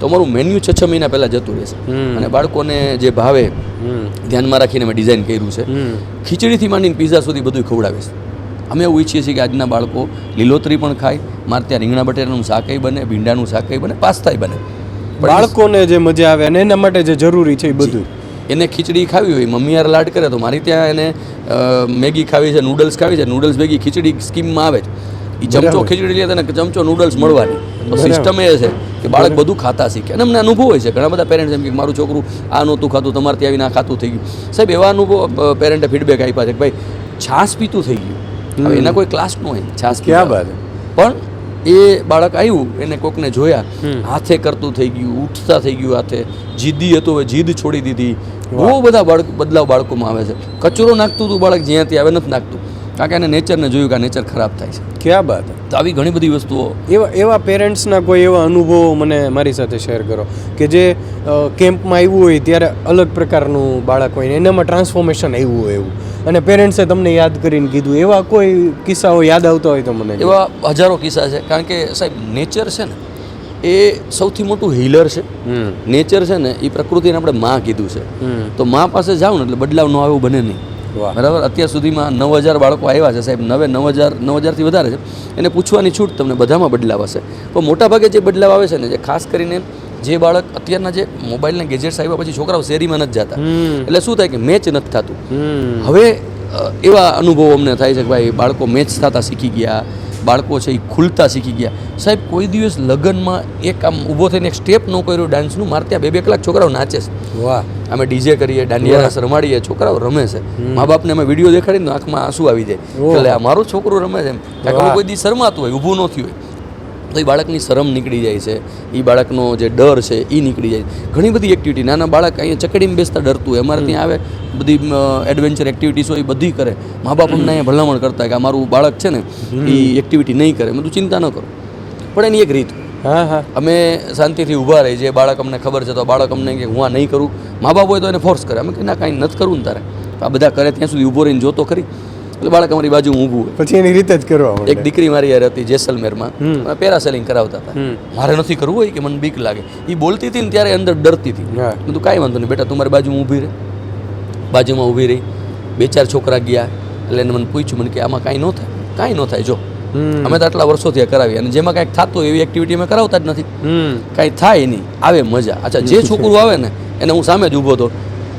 તો અમારું મેન્યુ 6 મહિના પહેલાં જતું રહેશે. અને બાળકોને જે ભાવે ધ્યાનમાં રાખીને મેં ડિઝાઇન કર્યું છે. ખીચડીથી માંડીને પીઝા સુધી બધું ખવડાવીશ. અમે એવું ઈચ્છીએ છીએ કે આજના બાળકો લીલોતરી પણ ખાય, મારે ત્યાં રીંગણા બટેટાનું શાકય બને, ભીંડાનું શાકય બને, પાસ્તાય બને. બાળકોને જે મજા આવે અને એના માટે જે જરૂરી છે એ બધું એને ખીચડી ખાવી હોય, મમ્મી યાર લાડ કરે તો મારી ત્યાં એને મેગી ખાવી છે, નૂડલ્સ ખાવી છે, નૂડલ્સ ભેગી ખીચડી સ્કીમમાં આવે છે. એ ચમચો ખીચડી લે અને ચમચો નૂડલ્સ મળવાની. તો સિસ્ટમ એ છે કે બાળક બધું ખાતા શીખે. અને અમને અનુભવ હોય છે, ઘણા બધા પેરેન્ટ્સ એમ કે મારું છોકરું આ નહોતું ખાતું, તમારે ત્યાં આવીને આ ખાતું થઈ ગયું. સાહેબ એવા અનુભવ પેરેન્ટે ફીડબેક આપ્યા છે કે ભાઈ છાશ પીતું થઈ ગયું. હવે એના કોઈ ક્લાસ ન હોય છાશ પીવા, પણ એ બાળક આવ્યું, એને કોકને જોયા, હાથે કરતું થઈ ગયું, ઉઠતા થઈ ગયું, હાથે જીદી હતું, હવે જીદ છોડી દીધી. બહુ બધા બદલાવ બાળકોમાં આવે છે. કચરો નાખતું હતું બાળક, જ્યાં ત્યાં હવે નથી નાખતું, કારણ કે એને નેચરને જોયું કે આ નેચર ખરાબ થાય છે. ક્યાં બાત. તો આવી ઘણી બધી વસ્તુઓ. એવા પેરેન્ટ્સના કોઈ એવા અનુભવો મને મારી સાથે શેર કરો કે જે કેમ્પમાં આવ્યું હોય ત્યારે અલગ પ્રકારનું બાળક હોય ને એનામાં ટ્રાન્સફોર્મેશન આવ્યું હોય એવું, અને પેરેન્ટ્સે તમને યાદ કરીને કીધું, એવા કોઈ કિસ્સાઓ યાદ આવતા હોય તો મને. એવા હજારો કિસ્સા છે, કારણ કે સાહેબ નેચર છે ને એ સૌથી મોટું હીલર છે. નેચર છે ને એ પ્રકૃતિને આપણે માં કીધું છે. તો માં પાસે જાવ ને એટલે બદલાવ ન આવ્યો બને નહીં. બરાબર. અત્યાર સુધીમાં 9,000 બાળકો આવ્યા છે સાહેબ. 9,000થી વધારે છે. એને પૂછવાની છૂટ, તમને બધામાં બદલાવ હશે. પણ મોટાભાગે જે બદલાવ આવે છે ને, જે ખાસ કરીને જે બાળક અત્યારના જે મોબાઈલના ગેજેટ્સ આવ્યા પછી છોકરાઓ શેરીમાં નથી જતા, એટલે શું થાય કે મેચ નથી થતું. હવે એવા અનુભવો અમને થાય છે કે ભાઈ બાળકો મેચ થતા શીખી ગયા, બાળકો છે એ ખુલતા શીખી ગયા. સાહેબ કોઈ દિવસ લગ્નમાં એક આમ ઊભો થઈને એક સ્ટેપ ન કર્યો ડાન્સનું, મારે ત્યાં 2-2 કલાક છોકરાઓ નાચે છે. વાહ. અમે ડીજે કરીએ, દાંડિયા રાસ રમાડીએ, છોકરાઓ રમે છે. મા બાપને અમે વિડીયો દેખાડીને આંખમાં આંસુ આવી જાય, એટલે આ મારું છોકરું રમે છે એમ. કારણ કે કોઈ દી શરમાતું હોય, ઊભું ન થયું હોય, તો એ બાળકની શરમ નીકળી જાય છે, એ બાળકનો જે ડર છે એ નીકળી જાય. ઘણી બધી એક્ટિવિટી, નાના બાળક અહીંયા ચકડીમાં બેસતા ડરતું હોય, અમારે ત્યાં આવે બધી એડવેન્ચર એક્ટિવિટીઝ હોય એ બધી કરે. મા બાપ અમને અહીંયા ભલામણ કરતા કે અમારું બાળક છે ને એ એક્ટિવિટી નહીં કરે. મેં તું ચિંતા ન કરો, પણ એની એક રીત. અમે શાંતિથી ઊભા રહી, જે બાળક અમને ખબર છે તો બાળક અમને કે હું આ નહીં કરું, મા બાપ હોય તો એને ફોર્સ કરે. અમે કે ના કાંઈ નથી કરવું ને તારે, આ બધા કરે ત્યાં સુધી ઊભો રહીને જોતો ખરી. એટલે બાળક અમારી બાજુ ઊભું હોય, પછી એની રીતે જ કરવા. એક દીકરી મારી યાર હતી જેસલમેરમાં, પેરાસેલિંગ કરાવતા હતા. મારે નથી કરવું હોય કે મને બીક લાગે. એ બોલતી હતી ને ત્યારે અંદર ડરતી હતી. તું કાંઈ વાંધો નહીં બેટા, તું મારી બાજુમાં ઊભી રહે. બાજુમાં ઊભી રહી. 2-4 છોકરા ગયા, એટલે એને મને પૂછ્યું, મને કે આમાં કાંઈ ન થાય. કાંઈ ન થાય, જો અમે તો આટલા વર્ષોથી કરાવી, અને જેમાં કાંઈક થતું હોય એવી એક્ટિવિટી અમે કરાવતા જ નથી. કાંઈ થાય નહીં, આવે મજા. અચ્છા, જે છોકરું આવે ને એને હું સામે જ ઊભો હતો,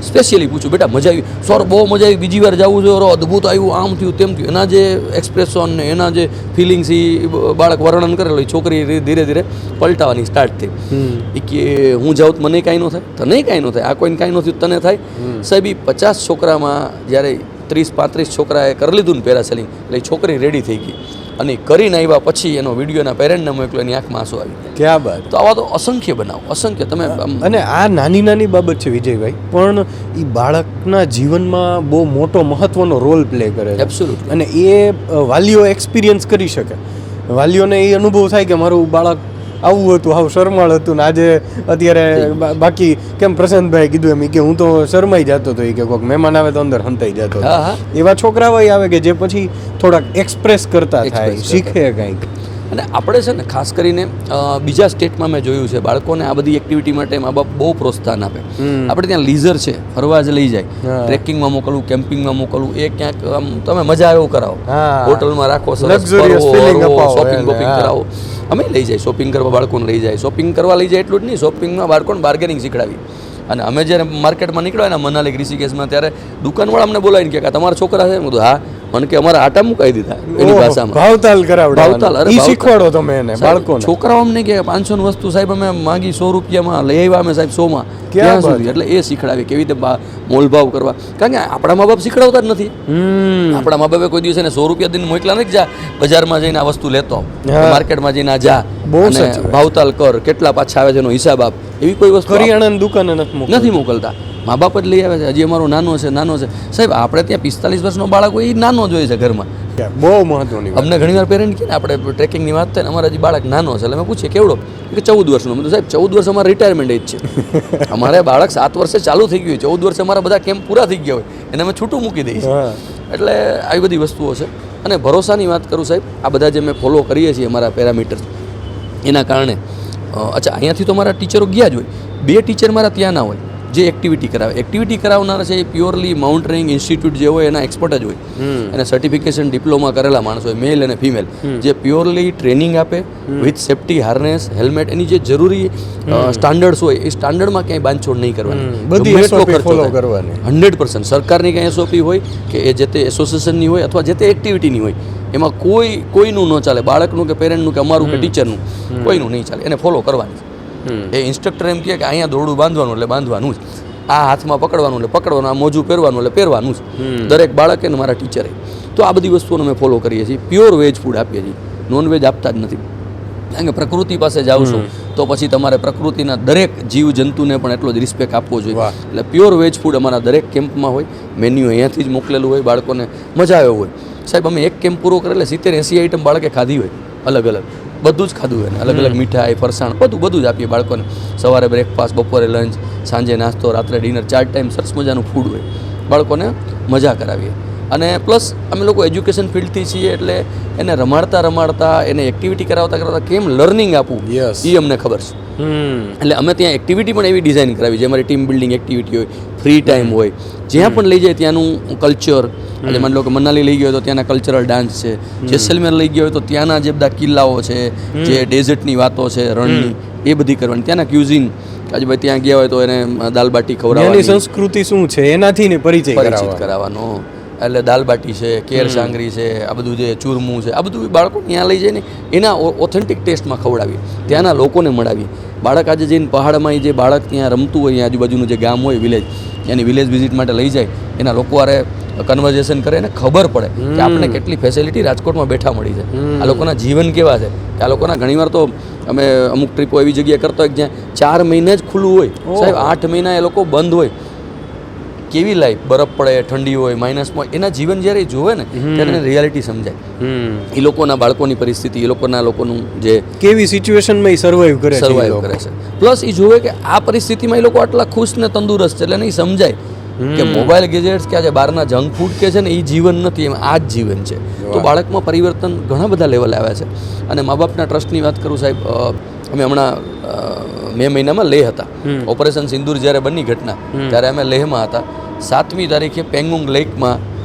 સ્પેશિયલી પૂછું, બેટા મજા આવી? સર બહુ મજા આવી, બીજી વાર જવું જોઈએ, અદ્ભુત આવ્યું, આમ થયું તેમ થયું. એના જે એક્સપ્રેશન ને એના જે ફિલિંગ્સ એ બાળક વર્ણન કરેલો, એ છોકરી ધીરે ધીરે પલટાવાની સ્ટાર્ટ થઈ. એ કે હું જાઉં તો મને કાંઈ ન થાય, તને કાંઈ ન થાય, આ કોઈને કાંઈ ન થયું તને થાય. સાહેબ એ 50 છોકરામાં જ્યારે 30-35 છોકરાએ કરી લીધું ને પેરાસેલિંગ, એટલે એ છોકરી રેડી થઈ ગઈ. અને કરીને આવ્યા પછી એનો વિડીયો એના પેરેન્ટને મોકલ્યો, એની આંખમાં આંસુ આવી ગયા. ક્યાં બાત. તો આવા તો અસંખ્ય બનાવો, અસંખ્ય. તમે અને આ નાની બાબત છે વિજયભાઈ, પણ એ બાળકના જીવનમાં બહુ મોટો મહત્વનો રોલ પ્લે કરે છે. એબ્સોલ્યુટ. અને એ વાલીઓ એક્સપિરિયન્સ કરી શકે. વાલીઓને એ અનુભવ થાય કે મારું બાળક આવું હતું, હાવ શરમાળ હતું ને આજે અત્યારે બાકી કેમ પ્રશાંતભાઈ કીધું એમ કે હું તો શરમાઈ જતો હતો, કે કોઈક મહેમાન આવે તો અંદર હંતાઈ જતો હતો. એવા છોકરાઓ આવે કે જે પછી થોડાક એક્સપ્રેસ કરતા થાય, શીખે કંઈક. અને આપણે છે ને ખાસ કરીને બીજા સ્ટેટમાં મેં જોયું છે, બાળકોને આ બધી એક્ટિવિટી માટે મા બાપ બહુ પ્રોત્સાહન આપે. આપણે ત્યાં લીઝર છે, ફરવા જ લઈ જાય, ટ્રેકિંગમાં મોકલવું, કેમ્પિંગમાં મોકલવું, એ ક્યાંક આમ તમે મજા આવે એવું કરાવો, હોટલમાં રાખો, શોપિંગ બોપિંગ કરાવો. અમે લઈ જાય શોપિંગ કરવા, બાળકોને લઈ જાય શોપિંગ કરવા, લઈ જાય એટલું જ નહીં, શોપિંગમાં બાળકોને બાર્ગેનિંગ શીખડાવી. અને અમે જ્યારે માર્કેટમાં નીકળ્યા ને મનાલી ઋષિકેશમાં, ત્યારે દુકાનવાળા અમને બોલાવીને કે તમારા છોકરા છે? મેં હા. મને કે અમારા આટા મુકાઈ દીધા એની ભાષામાં, ભાવતાલ કરાવડાવ, ભાવતાલ. અરે શીખવાડો તમે એને બાળકોને. છોકરાઓ અમને કે 500 ની વસ્તુ સાહેબ અમે માંગી 100 રૂપિયામાં લઈ આવ્યા અમે સાહેબ 100 માં, ક્યાં સુધી? એટલે એ શીખડાવી કેવી રીતે મોલભાવ કરવા. કારણ કે આપણા મા બાપ શીખડાવતા જ નથી. આપણા મા બાપે કોઈ દિવસ એને 100 રૂપિયા દઈને મોકલા નથી, જા બજારમાં જઈને આ વસ્તુ લેતો, માર્કેટમાં જઈને જા અને ભાવતાલ કર, કેટલા પાછા આવે છે એનો હિસાબ આપ. એવી કોઈ વસ્તુ કરિયાણાની દુકાને નથી મોકલતા. મા બાપ જ લઈ આવે છે. હજી અમારો નાનો છે સાહેબ. આપણે ત્યાં 45 વર્ષનો બાળક હોય એ નાનો જોઈએ છે ઘરમાં. બહુ મહત્વની. અમને ઘણીવાર પેરેન્ટ કે ને આપણે ટ્રેકિંગની વાત થાય ને, અમારા હજી બાળક નાનો છે, એટલે અમે પૂછીએ કેવડો? કે 14 વર્ષનો. મેં તો સાહેબ 14 વર્ષ અમારા રિટાયરમેન્ટ એજ છે. અમારે બાળક 7 વર્ષે ચાલુ થઈ ગયું, 14 વર્ષે અમારા બધા કેમ્પ પૂરા થઈ ગયા હોય, એને અમે છૂટું મૂકી દઈએ છીએ. એટલે આવી બધી વસ્તુઓ છે. અને ભરોસાની વાત કરું સાહેબ, આ બધા જે મેં ફોલો કરીએ છીએ અમારા પેરામીટર્સ, એના કારણે અચ્છા અહીંયાથી તો મારા ટીચરો ગયા જ હોય, 2 ટીચર મારા ત્યાં ના હોય, જે એક્ટિવિટી કરાવે. એક્ટિવિટી કરાવનાર છે એ પ્યોરલી માઉન્ટેનિંગ ઇન્સ્ટિટ્યૂટ જે હોય એના એક્સપર્ટ જ હોય, અને સર્ટિફિકેશન ડિપ્લોમા કરેલા માણસો હોય, મેલ અને ફિમેલ, જે પ્યોરલી ટ્રેનિંગ આપે વિથ સેફ્ટી હાર્નેસ, હેલ્મેટ, એની જે જરૂરી સ્ટાન્ડર્ડ્સ હોય એ સ્ટાન્ડર્ડમાં ક્યાંય બાંધછોડ નહીં કરવાની, બધી SOP ફોલો કરવાની 100%. સરકારની કંઈ SOP હોય કે એ જે તે એસોસિએશનની હોય અથવા જે તે એક્ટિવિટીની હોય, એમાં કોઈનું ન ચાલે, બાળકનું કે પેરેન્ટનું કે અમારું કે ટીચરનું કોઈનું નહીં ચાલે, એને ફોલો કરવાની. એ ઇન્સ્ટ્રક્ટર એમ કહે કે અહીંયા દોરડું બાંધવાનું એટલે બાંધવાનું જ, આ હાથમાં પકડવાનું એટલે પકડવાનું, આ મોજું પહેરવાનું એટલે પહેરવાનું જ, દરેક બાળકે ને મારા ટીચરે. તો આ બધી વસ્તુઓને અમે ફોલો કરીએ છીએ. પ્યોર વેજ ફૂડ આપીએ છીએ, નોન વેજ આપતા જ નથી. કારણ કે પ્રકૃતિ પાસે જાઓ છો તો પછી તમારે પ્રકૃતિના દરેક જીવ જંતુને પણ એટલો જ રિસ્પેક્ટ આપવો જોઈએ. એટલે પ્યોર વેજ ફૂડ અમારા દરેક કેમ્પમાં હોય, મેન્યુ અહીંયાથી જ મોકલેલું હોય, બાળકોને મજા આવ્યો હોય. સાહેબ અમે એક કેમ્પ પૂરો કરેલે 70-80 આઈટમ બાળકે ખાધી હોય, અલગ અલગ બધું જ ખાધું હોય ને, અલગ અલગ મીઠાઈ, ફરસાણ, બધું જ આપીએ બાળકોને. સવારે બ્રેકફાસ્ટ, બપોરે લંચ, સાંજે નાસ્તો, રાત્રે ડિનર, 4 ટાઈમ સરસ મજાનું ફૂડ હોય, બાળકોને મજા કરાવીએ. અને પ્લસ અમે લોકો એજ્યુકેશન ફિલ્ડથી છીએ એટલે એને રમાડતા એને એક્ટિવિટી કરાવતા કેમ લર્નિંગ આપવું એ અમને ખબર છે. એટલે અમે ત્યાં એક્ટિવિટી પણ એવી ડિઝાઇન કરાવી જે અમારી ટીમ બિલ્ડિંગ એક્ટિવિટી હોય, ફ્રી ટાઈમ હોય, જ્યાં પણ લઈ જાય ત્યાંનું કલ્ચર. એટલે માની લો કે મનાલી લઈ ગયો હોય તો ત્યાંના કલ્ચરલ ડાન્સ છે, જેસલમેર લઈ ગયો હોય તો ત્યાંના જે બધા કિલ્લાઓ છે, જે ડેઝર્ટની વાતો છે, રણની, એ બધી કરવાની. ત્યાંના ક્યુઝિન, આજે ભાઈ ત્યાં ગયા હોય તો એને દાલ બાટી ખવડાવવાની, સંસ્કૃતિ શું છે એનાથી પરિચિત કરાવવાનો. એટલે દાલ બાટી છે, કેર સાંગરી છે, આ બધું જે ચૂરમું છે, આ બધું બાળકો ત્યાં લઈ જઈને એના ઓથેન્ટિક ટેસ્ટમાં ખવડાવીએ, ત્યાંના લોકોને મળાવીએ. બાળક આજે જઈને પહાડમાં જે બાળક ત્યાં રમતું હોય, આજુબાજુનું જે ગામ હોય, વિલેજ, એની વિલેજ વિઝિટ માટે લઈ જાય, એના લોકો હારે કન્વર્ઝેશન કરે, એને ખબર પડે કે આપણને કેટલી ફેસિલિટી રાજકોટમાં બેઠા મળી છે, આ લોકોના જીવન કેવા છે. કે આ લોકોના ઘણીવાર તો અમે અમુક ટ્રીપો એવી જગ્યાએ કરતા હોય જ્યાં 4 મહિને જ ખુલ્લું હોય, સાહેબ 8 મહિના એ લોકો બંધ હોય. કેવી લાઈફ, બરફ પડે, ઠંડી હોય, માઇનસમાં, એના જીવન જ્યારે જોવે ને ત્યારે એને રિયાલિટી સમજાય. એ લોકોના બાળકોની પરિસ્થિતિ, એ લોકોનું જે કેવી સિચ્યુએશનમાં સર્વાઈવ કરે છે. પ્લસ એ જોવે કે આ પરિસ્થિતિમાં એ લોકો આટલા ખુશ ને તંદુરસ્ત છે, એટલે નહીં સમજાય કે મોબાઈલ ગેજેટ્સ કે આજે બહારના જંક ફૂડ કે છે ને એ જીવન નથી, એમ આ જ જીવન છે. તો બાળકમાં પરિવર્તન ઘણા બધા લેવલે આવ્યા છે. અને મા બાપના ટ્રસ્ટની વાત કરું સાહેબ, અમે હમણાં મે મહિનામાં લેહ હતા, ઓપરેશન સિંદૂર જ્યારે બની ઘટના ત્યારે અમે લેહમાં હતા. 7મી તારીખે પેંગોંગ લેકમાં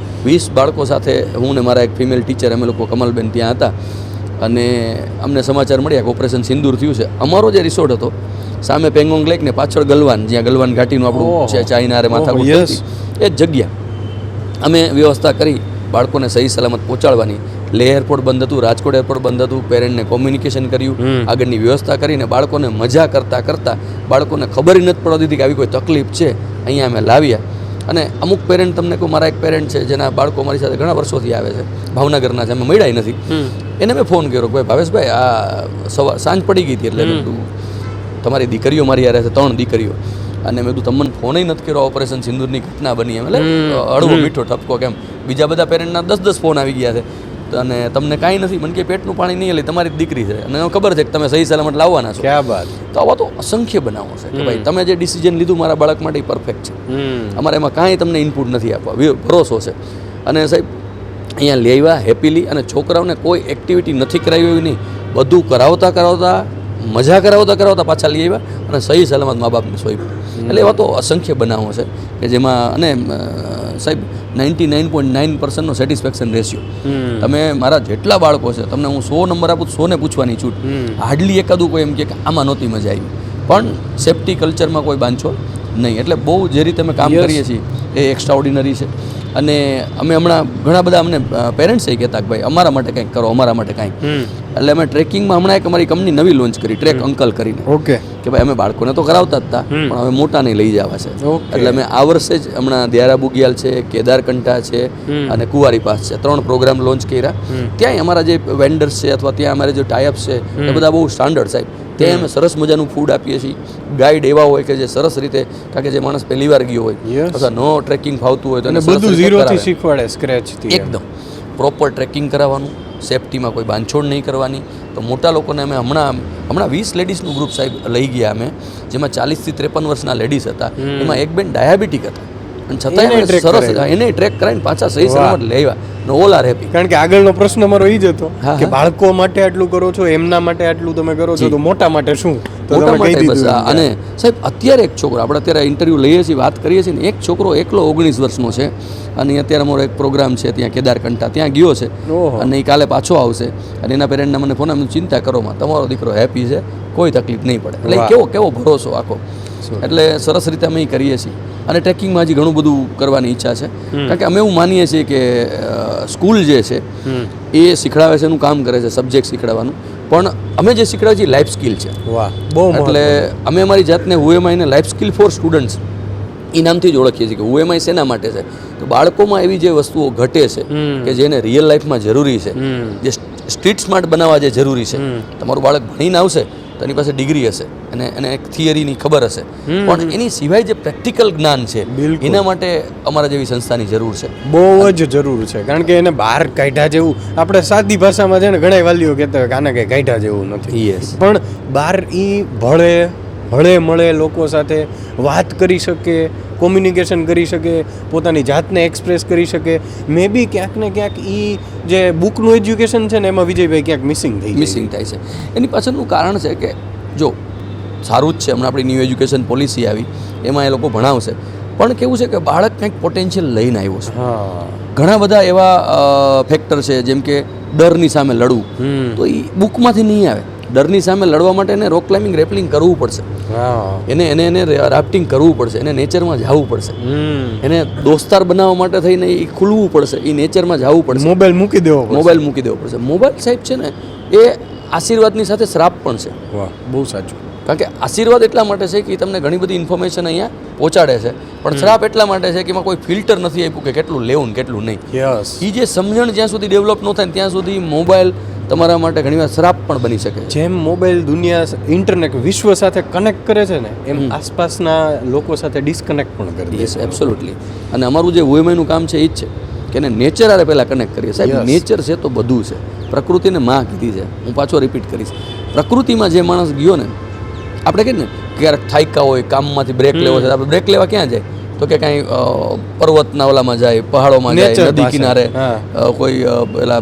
20 બાળકો સાથે હું ને મારા એક ફિમેલ ટીચર, અમે લોકો કમલબેન ત્યાં હતા, અને અમને સમાચાર મળ્યા કે ઓપરેશન સિંદૂર થયું છે. અમારો જે રિસોર્ટ હતો સામે પેંગોંગ લેક ને પાછળ ગલવાન, જ્યાં ગલવાન ઘાટીનું આપણું છે, ચાઇના રે માથાકૂટ હતી, એ જ જગ્યા અમે વ્યવસ્થા કરી બાળકોને સહી સલામત પહોંચાડવાની. લેહ એરપોર્ટ બંધ હતું, રાજકોટ એરપોર્ટ બંધ હતું, પેરેન્ટને કોમ્યુનિકેશન કર્યું, આગળની વ્યવસ્થા કરીને બાળકોને મજા કરતાં બાળકોને ખબર નથી પડવા દીધી કે આવી કોઈ તકલીફ છે, અહીંયા અમે લાવ્યા. અને અમુક પેરેન્ટ, તમને કહું, મારા એક પેરેન્ટ છે જેના બાળકો મારી સાથે ઘણા વર્ષોથી આવે છે, ભાવનગરના છે, અમે મળ્યા નથી, એને મેં ફોન કર્યો કે ભાઈ ભાવેશભાઈ, આ સાંજ પડી ગઈ હતી, એટલે મેં કીધું તમારી દીકરીઓ મારી યારે છે, 3 દીકરીઓ, અને મેં કીધું તમને ફોન નથી કર્યો, ઓપરેશન સિંદૂરની ઘટના બની એમ, એટલે હળવો મીઠો ઠપકો કેમ. બીજા બધા પેરેન્ટના 10 ફોન આવી ગયા છે, અને તમને કાંઈ નથી, મને કે પેટનું પાણી નહીં લે, તમારી દીકરી છે, અને ખબર છે કે તમે સહી સલામત લાવવાના છો. ક્યાં વાત. તો આવા તો અસંખ્ય બનાવો છે કે ભાઈ તમે જે ડિસિઝન લીધું મારા બાળક માટે પરફેક્ટ છે, અમારે એમાં કાંઈ તમને ઇનપુટ નથી આપવા, ભરોસો છે. અને સાહેબ અહીંયા લેવા હેપીલી, અને છોકરાઓને કોઈ એક્ટિવિટી નથી કરાવી એવી નહીં, બધું કરાવતા મજા કરાવતા પાછા લઈ આવ્યા, અને સહી સલામત મા બાપને સોંપ્યું. એટલે એવા તો અસંખ્ય બનાવો છે કે જેમાં, અને સાહેબ 99.9% સેટિસ્ફેક્શન રેશિયો. તમે મારા જેટલા બાળકો છે, તમને હું 100 નંબર આપું, 100ને પૂછવાની છૂટ, હાર્ડલી એકાદું કોઈ એમ કે આમાં નહોતી મજા આવી, પણ સેફ્ટી કલ્ચરમાં કોઈ બાંધછોડ નહીં. એટલે બહુ જે રીતે અમે કામ કરીએ છીએ એ એક્સ્ટ્રા ઓર્ડિનરી છે. અને અમે હમણાં ઘણા બધા અમને પેરેન્ટ્સ એ કહેતા કે ભાઈ અમારા માટે કંઈક કરો, અમારા માટે કાંઈક. એટલે અમે ટ્રેકિંગમાં હમણાં એક અમારી કંપની નવી લોન્ચ કરી, ટ્રેક અંકલ કરીને. ઓકે. કે ભાઈ અમે બાળકોને તો કરાવતા જ હતા, પણ હવે મોટાને લઈ જવા છે. એટલે અમે આ વર્ષે જ હમણાં દ્યારા બુગિયાલ છે, કેદારકંઠા છે, અને કુંવારી પાસ છે, 3 પ્રોગ્રામ લોન્ચ કર્યા. ત્યાંય અમારા જે વેન્ડર્સ છે અથવા ત્યાં અમારે જે ટાઈઅપ્સ છે એ બધા બહુ સ્ટાન્ડર્ડ સાહેબ. ત્યાં અમે સરસ મજાનું ફૂડ આપીએ છીએ. ગાઈડ એવા હોય કે જે સરસ રીતે, કારણ કે જે માણસ પહેલી વાર ગયો હોય અથવા નો ટ્રેકિંગ ફાવતું હોય તો એને બધું ઝીરોથી શીખવાડે, સ્ક્રેચથી એકદમ પ્રોપર ટ્રેકિંગ કરાવવાનું, સેફટીમાં કોઈ બાંધછોડ નહીં કરવાની. તો મોટા લોકોને અમે હમણાં 20 લેડીઝનું ગ્રુપ સાહેબ લઈ ગયા અમે, જેમાં 40 થી 53 વર્ષના લેડીઝ હતા, એમાં એક બેન ડાયાબિટીક હતા, અને છતાં સરસ એને ટ્રેક કરાવીને પાછા સહી સલામત લઈ આવ્યા. All are happy. કારણ કે આગળનો પ્રશ્ન મારો એ જ હતો હા, કે હા. બાળકો માટે આટલું કરો છો, એમના માટે આટલું તમે કરો છો, જી. તો મોટા માટે શું? તો મોટા તમે કહી માટે બસ દીધું. અને સાહેબ અત્યારે એક છોકરો, આપણે અત્યારે ઇન્ટરવ્યૂ લઈએ છીએ, વાત કરીએ છીએ ને, એક છોકરો એકલો 19 વર્ષનો છે અને અત્યારે અમારો એક પ્રોગ્રામ છે ત્યાં કેદારકંઠા, ત્યાં ગયો છે ઓહો. અને એ કાલે પાછો આવશે અને એના પેરેન્ટના મને ફોન આવ્યો, ચિંતા કરો માં, તમારો દીકરો હેપી છે, કોઈ તકલીફ નહીં પડે. એટલે વાહ. કેવો ભરોસો આખો. એટલે સરસ રીતે અમે એ કરીએ છીએ અને ટ્રેકિંગમાં હજી ઘણું બધું કરવાની ઈચ્છા છે, કારણ કે અમે એવું માનીએ છીએ કે સ્કૂલ જે છે એ શીખડાવે છે, એનું કામ કરે છે, સબ્જેક્ટ શીખડાવવાનું, પણ અમે જે શીખડાવીએ છીએ લાઈફ સ્કિલ છે. વાહ, બહુ એટલે અમે અમારી જાતને હુએમાઈને લાઈફ સ્કિલ ફોર સ્ટુડન્ટ્સ એ નામથી જ ઓળખીએ છીએ કે હુએમાઈ શેના માટે છે. તો બાળકોમાં એવી જે વસ્તુઓ ઘટે છે કે જેને રિયલ લાઈફમાં જરૂરી છે, જે સ્ટ્રીટ સ્માર્ટ બનાવવા જે જરૂરી છે. તમારું બાળક ભણીને આવશે તો એની પાસે ડિગ્રી હશે અને એને એક થિયરીની ખબર હશે, પણ એની સિવાય જે પ્રેક્ટિકલ જ્ઞાન છે બિલકુલ. એના માટે અમારા જેવી સંસ્થાની જરૂર છે. બહુ જ જરૂર છે, કારણ કે એને બહાર કાઢ્યા જેવું, આપણે સાદી ભાષામાં છે ને ઘણા વાલીઓ કહેતા હોય કે આને કંઈ કાઢ્યા જેવું નથી, Yes. પણ બહાર એ હળે મળે, લોકો સાથે વાત કરી શકે, કોમ્યુનિકેશન કરી શકે, પોતાની જાતને એક્સપ્રેસ કરી શકે. મે બી ક્યાંક ને ક્યાંક એ જે બુકનું એજ્યુકેશન છે ને એમાં વિજયભાઈ ક્યાંક મિસિંગ થાય છે. એની પાછળનું કારણ છે કે જો સારું જ છે, હમણાં આપણી ન્યૂ એજ્યુકેશન પોલિસી આવી, એમાં એ લોકો ભણાવશે, પણ કેવું છે કે બાળક કંઈક પોટેન્શિયલ લઈને આવ્યો છે. હા, ઘણા બધા એવા ફેક્ટર છે, જેમ કે ડરની સામે લડવું, તો એ બુકમાંથી નહીં આવે. ડરની સામે લડવા માટે એને રોક ક્લાઇમ્બિંગ, રેપલિંગ કરવું પડશે, હા, એને રાફ્ટિંગ કરવું પડશે, એને નેચરમાં જવું પડશે, એને દોસ્તાર બનાવવા માટે થઈને એ ખુલવું પડશે, એ નેચરમાં જવું પડશે, મોબાઈલ મૂકી દેવો પડશે. મોબાઈલ મૂકી દેવો પડશે. મોબાઈલ સાહેબ છે ને એ આશીર્વાદની સાથે શ્રાપ પણ છે. વાહ, બહુ સાચું. કારણ કે આશીર્વાદ એટલા માટે છે કે તમને ઘણી બધી ઇન્ફોર્મેશન અહીંયા પહોંચાડે છે, પણ શ્રાપ એટલા માટે છે કે એમાં કોઈ ફિલ્ટર નથી આપ્યું કે કેટલું લેવું ને કેટલું નહીં. યસ. એ જે સમજણ જ્યાં સુધી ડેવલપ ન થાય ને ત્યાં સુધી મોબાઈલ તમારા માટે ઘણીવાર શ્રાપ પણ બની શકે છે. જેમ મોબાઈલ દુનિયા, ઇન્ટરનેટ વિશ્વ સાથે કનેક્ટ કરે છે ને, એમ આસપાસના લોકો સાથે ડિસ્કનેક્ટ પણ કરે છે. Yes, absolutely. અને અમારું જે વુમેનનું કામ છે એ જ છે કે એને નેચર આરે પહેલાં કનેક્ટ કરીએ. સાહેબ, Yes. નેચર છે તો બધું છે. પ્રકૃતિને માં કીધી છે, હું પાછો રિપીટ કરીશ. પ્રકૃતિમાં જે માણસ ગયો ને, આપણે કહીએ ને ક્યારેક થાક્યા હોય, કામમાંથી બ્રેક લેવો છે, આપણે બ્રેક લેવા ક્યાં જાય? તો કે કાંઈ પર્વતના ઓલામાં જાય, પહાડોમાં જાય, Nature નદી પાસે. કિનારે, હા. કોઈ પેલા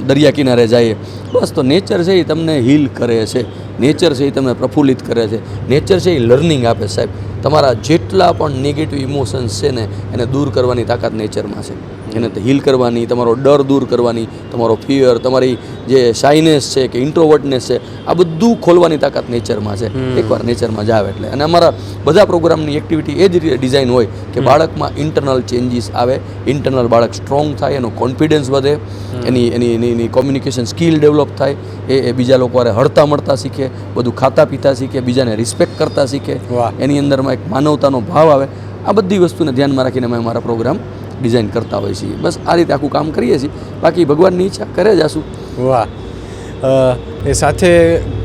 દરિયા કિનારે જાય. બસ, તો નેચર છે એ તમને હીલ કરે છે, નેચર છે એ તમને પ્રફુલ્લિત કરે છે, નેચર છે એ લર્નિંગ આપે. સાહેબ, તમારા જેટલા પણ નેગેટિવ ઇમોશન્સ છે ને એને દૂર કરવાની તાકાત નેચરમાં છે. એને હીલ કરવાની, તમારો ડર દૂર કરવાની, તમારો ફિયર, તમારી જે શાઇનેસ છે કે ઇન્ટ્રોવર્ટનેસ છે, આ બધું ખોલવાની તાકાત નેચરમાં છે. એકવાર નેચરમાં જાવ એટલે. અને અમારા બધા પ્રોગ્રામની એક્ટિવિટી એ જ રીતે ડિઝાઇન હોય કે બાળકમાં ઇન્ટરનલ ચેન્જીસ આવે, ઇન્ટરનલ બાળક સ્ટ્રોંગ થાય, એનો કોન્ફિડન્સ વધે, એની કોમ્યુનિકેશન સ્કિલ ડેવલપ થાય, એ બીજા લોકો હારે હળતા મળતા શીખે, બધું ખાતા પીતા શીખે, બીજાને રિસ્પેક્ટ કરતા શીખે, વાહ. એની અંદરમાં એક માનવતાનો ભાવ આવે. આ બધી વસ્તુને ધ્યાનમાં રાખીને અમે અમારા પ્રોગ્રામ ડિઝાઇન કરતા હોઈએ છીએ. બસ આ રીતે આખું કામ કરીએ છીએ. બાકી ભગવાનની ઈચ્છા કરે જશું. વાહ. એ સાથે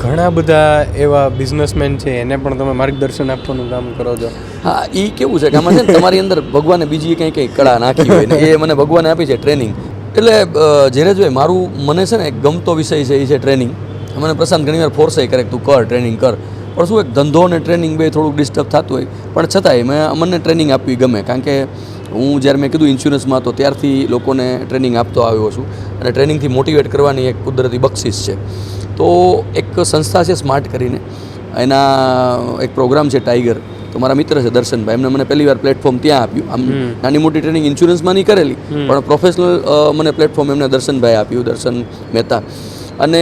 ઘણા બધા એવા બિઝનેસમેન છે, એને પણ તમે માર્ગદર્શન આપવાનું કામ કરો છો. હા, એ કેવું છે કે આમાં છે ને તમારી અંદર ભગવાને બીજી કંઈ કળા નાખી હોય ને એ મને ભગવાને આપી છે, ટ્રેનિંગ. એટલે ધીરજભાઈ, મારું મને છે ને એક ગમતો વિષય છે, એ છે ટ્રેનિંગ. મને પ્રશાંત ઘણીવાર ફોર્સ કરે કે તું કર, ટ્રેનિંગ કર, પણ શું એક ધંધો અને ટ્રેનિંગ બે થોડુંક ડિસ્ટર્બ થતું હોય, પણ છતાંય મને ટ્રેનિંગ આપવી ગમે. કારણ કે હું જ્યારે મેં કીધું ઇન્સ્યોરન્સમાં હતો ત્યારથી લોકોને ટ્રેનિંગ આપતો આવ્યો છું અને ટ્રેનિંગથી મોટિવેટ કરવાની એક કુદરતી બક્ષિસ છે. તો એક સંસ્થા છે સ્માર્ટ કરીને, એના એક પ્રોગ્રામ છે ટાઈગર. તો મારા મિત્ર છે દર્શનભાઈ, એમને મને પહેલી વાર પ્લેટફોર્મ ત્યાં આપ્યું. આમ નાની મોટી ટ્રેનિંગ ઇન્સ્યોરન્સમાં નહીં કરેલી, પણ પ્રોફેશનલ મને પ્લેટફોર્મ એમને દર્શનભાઈ આપ્યું, દર્શન મહેતા. અને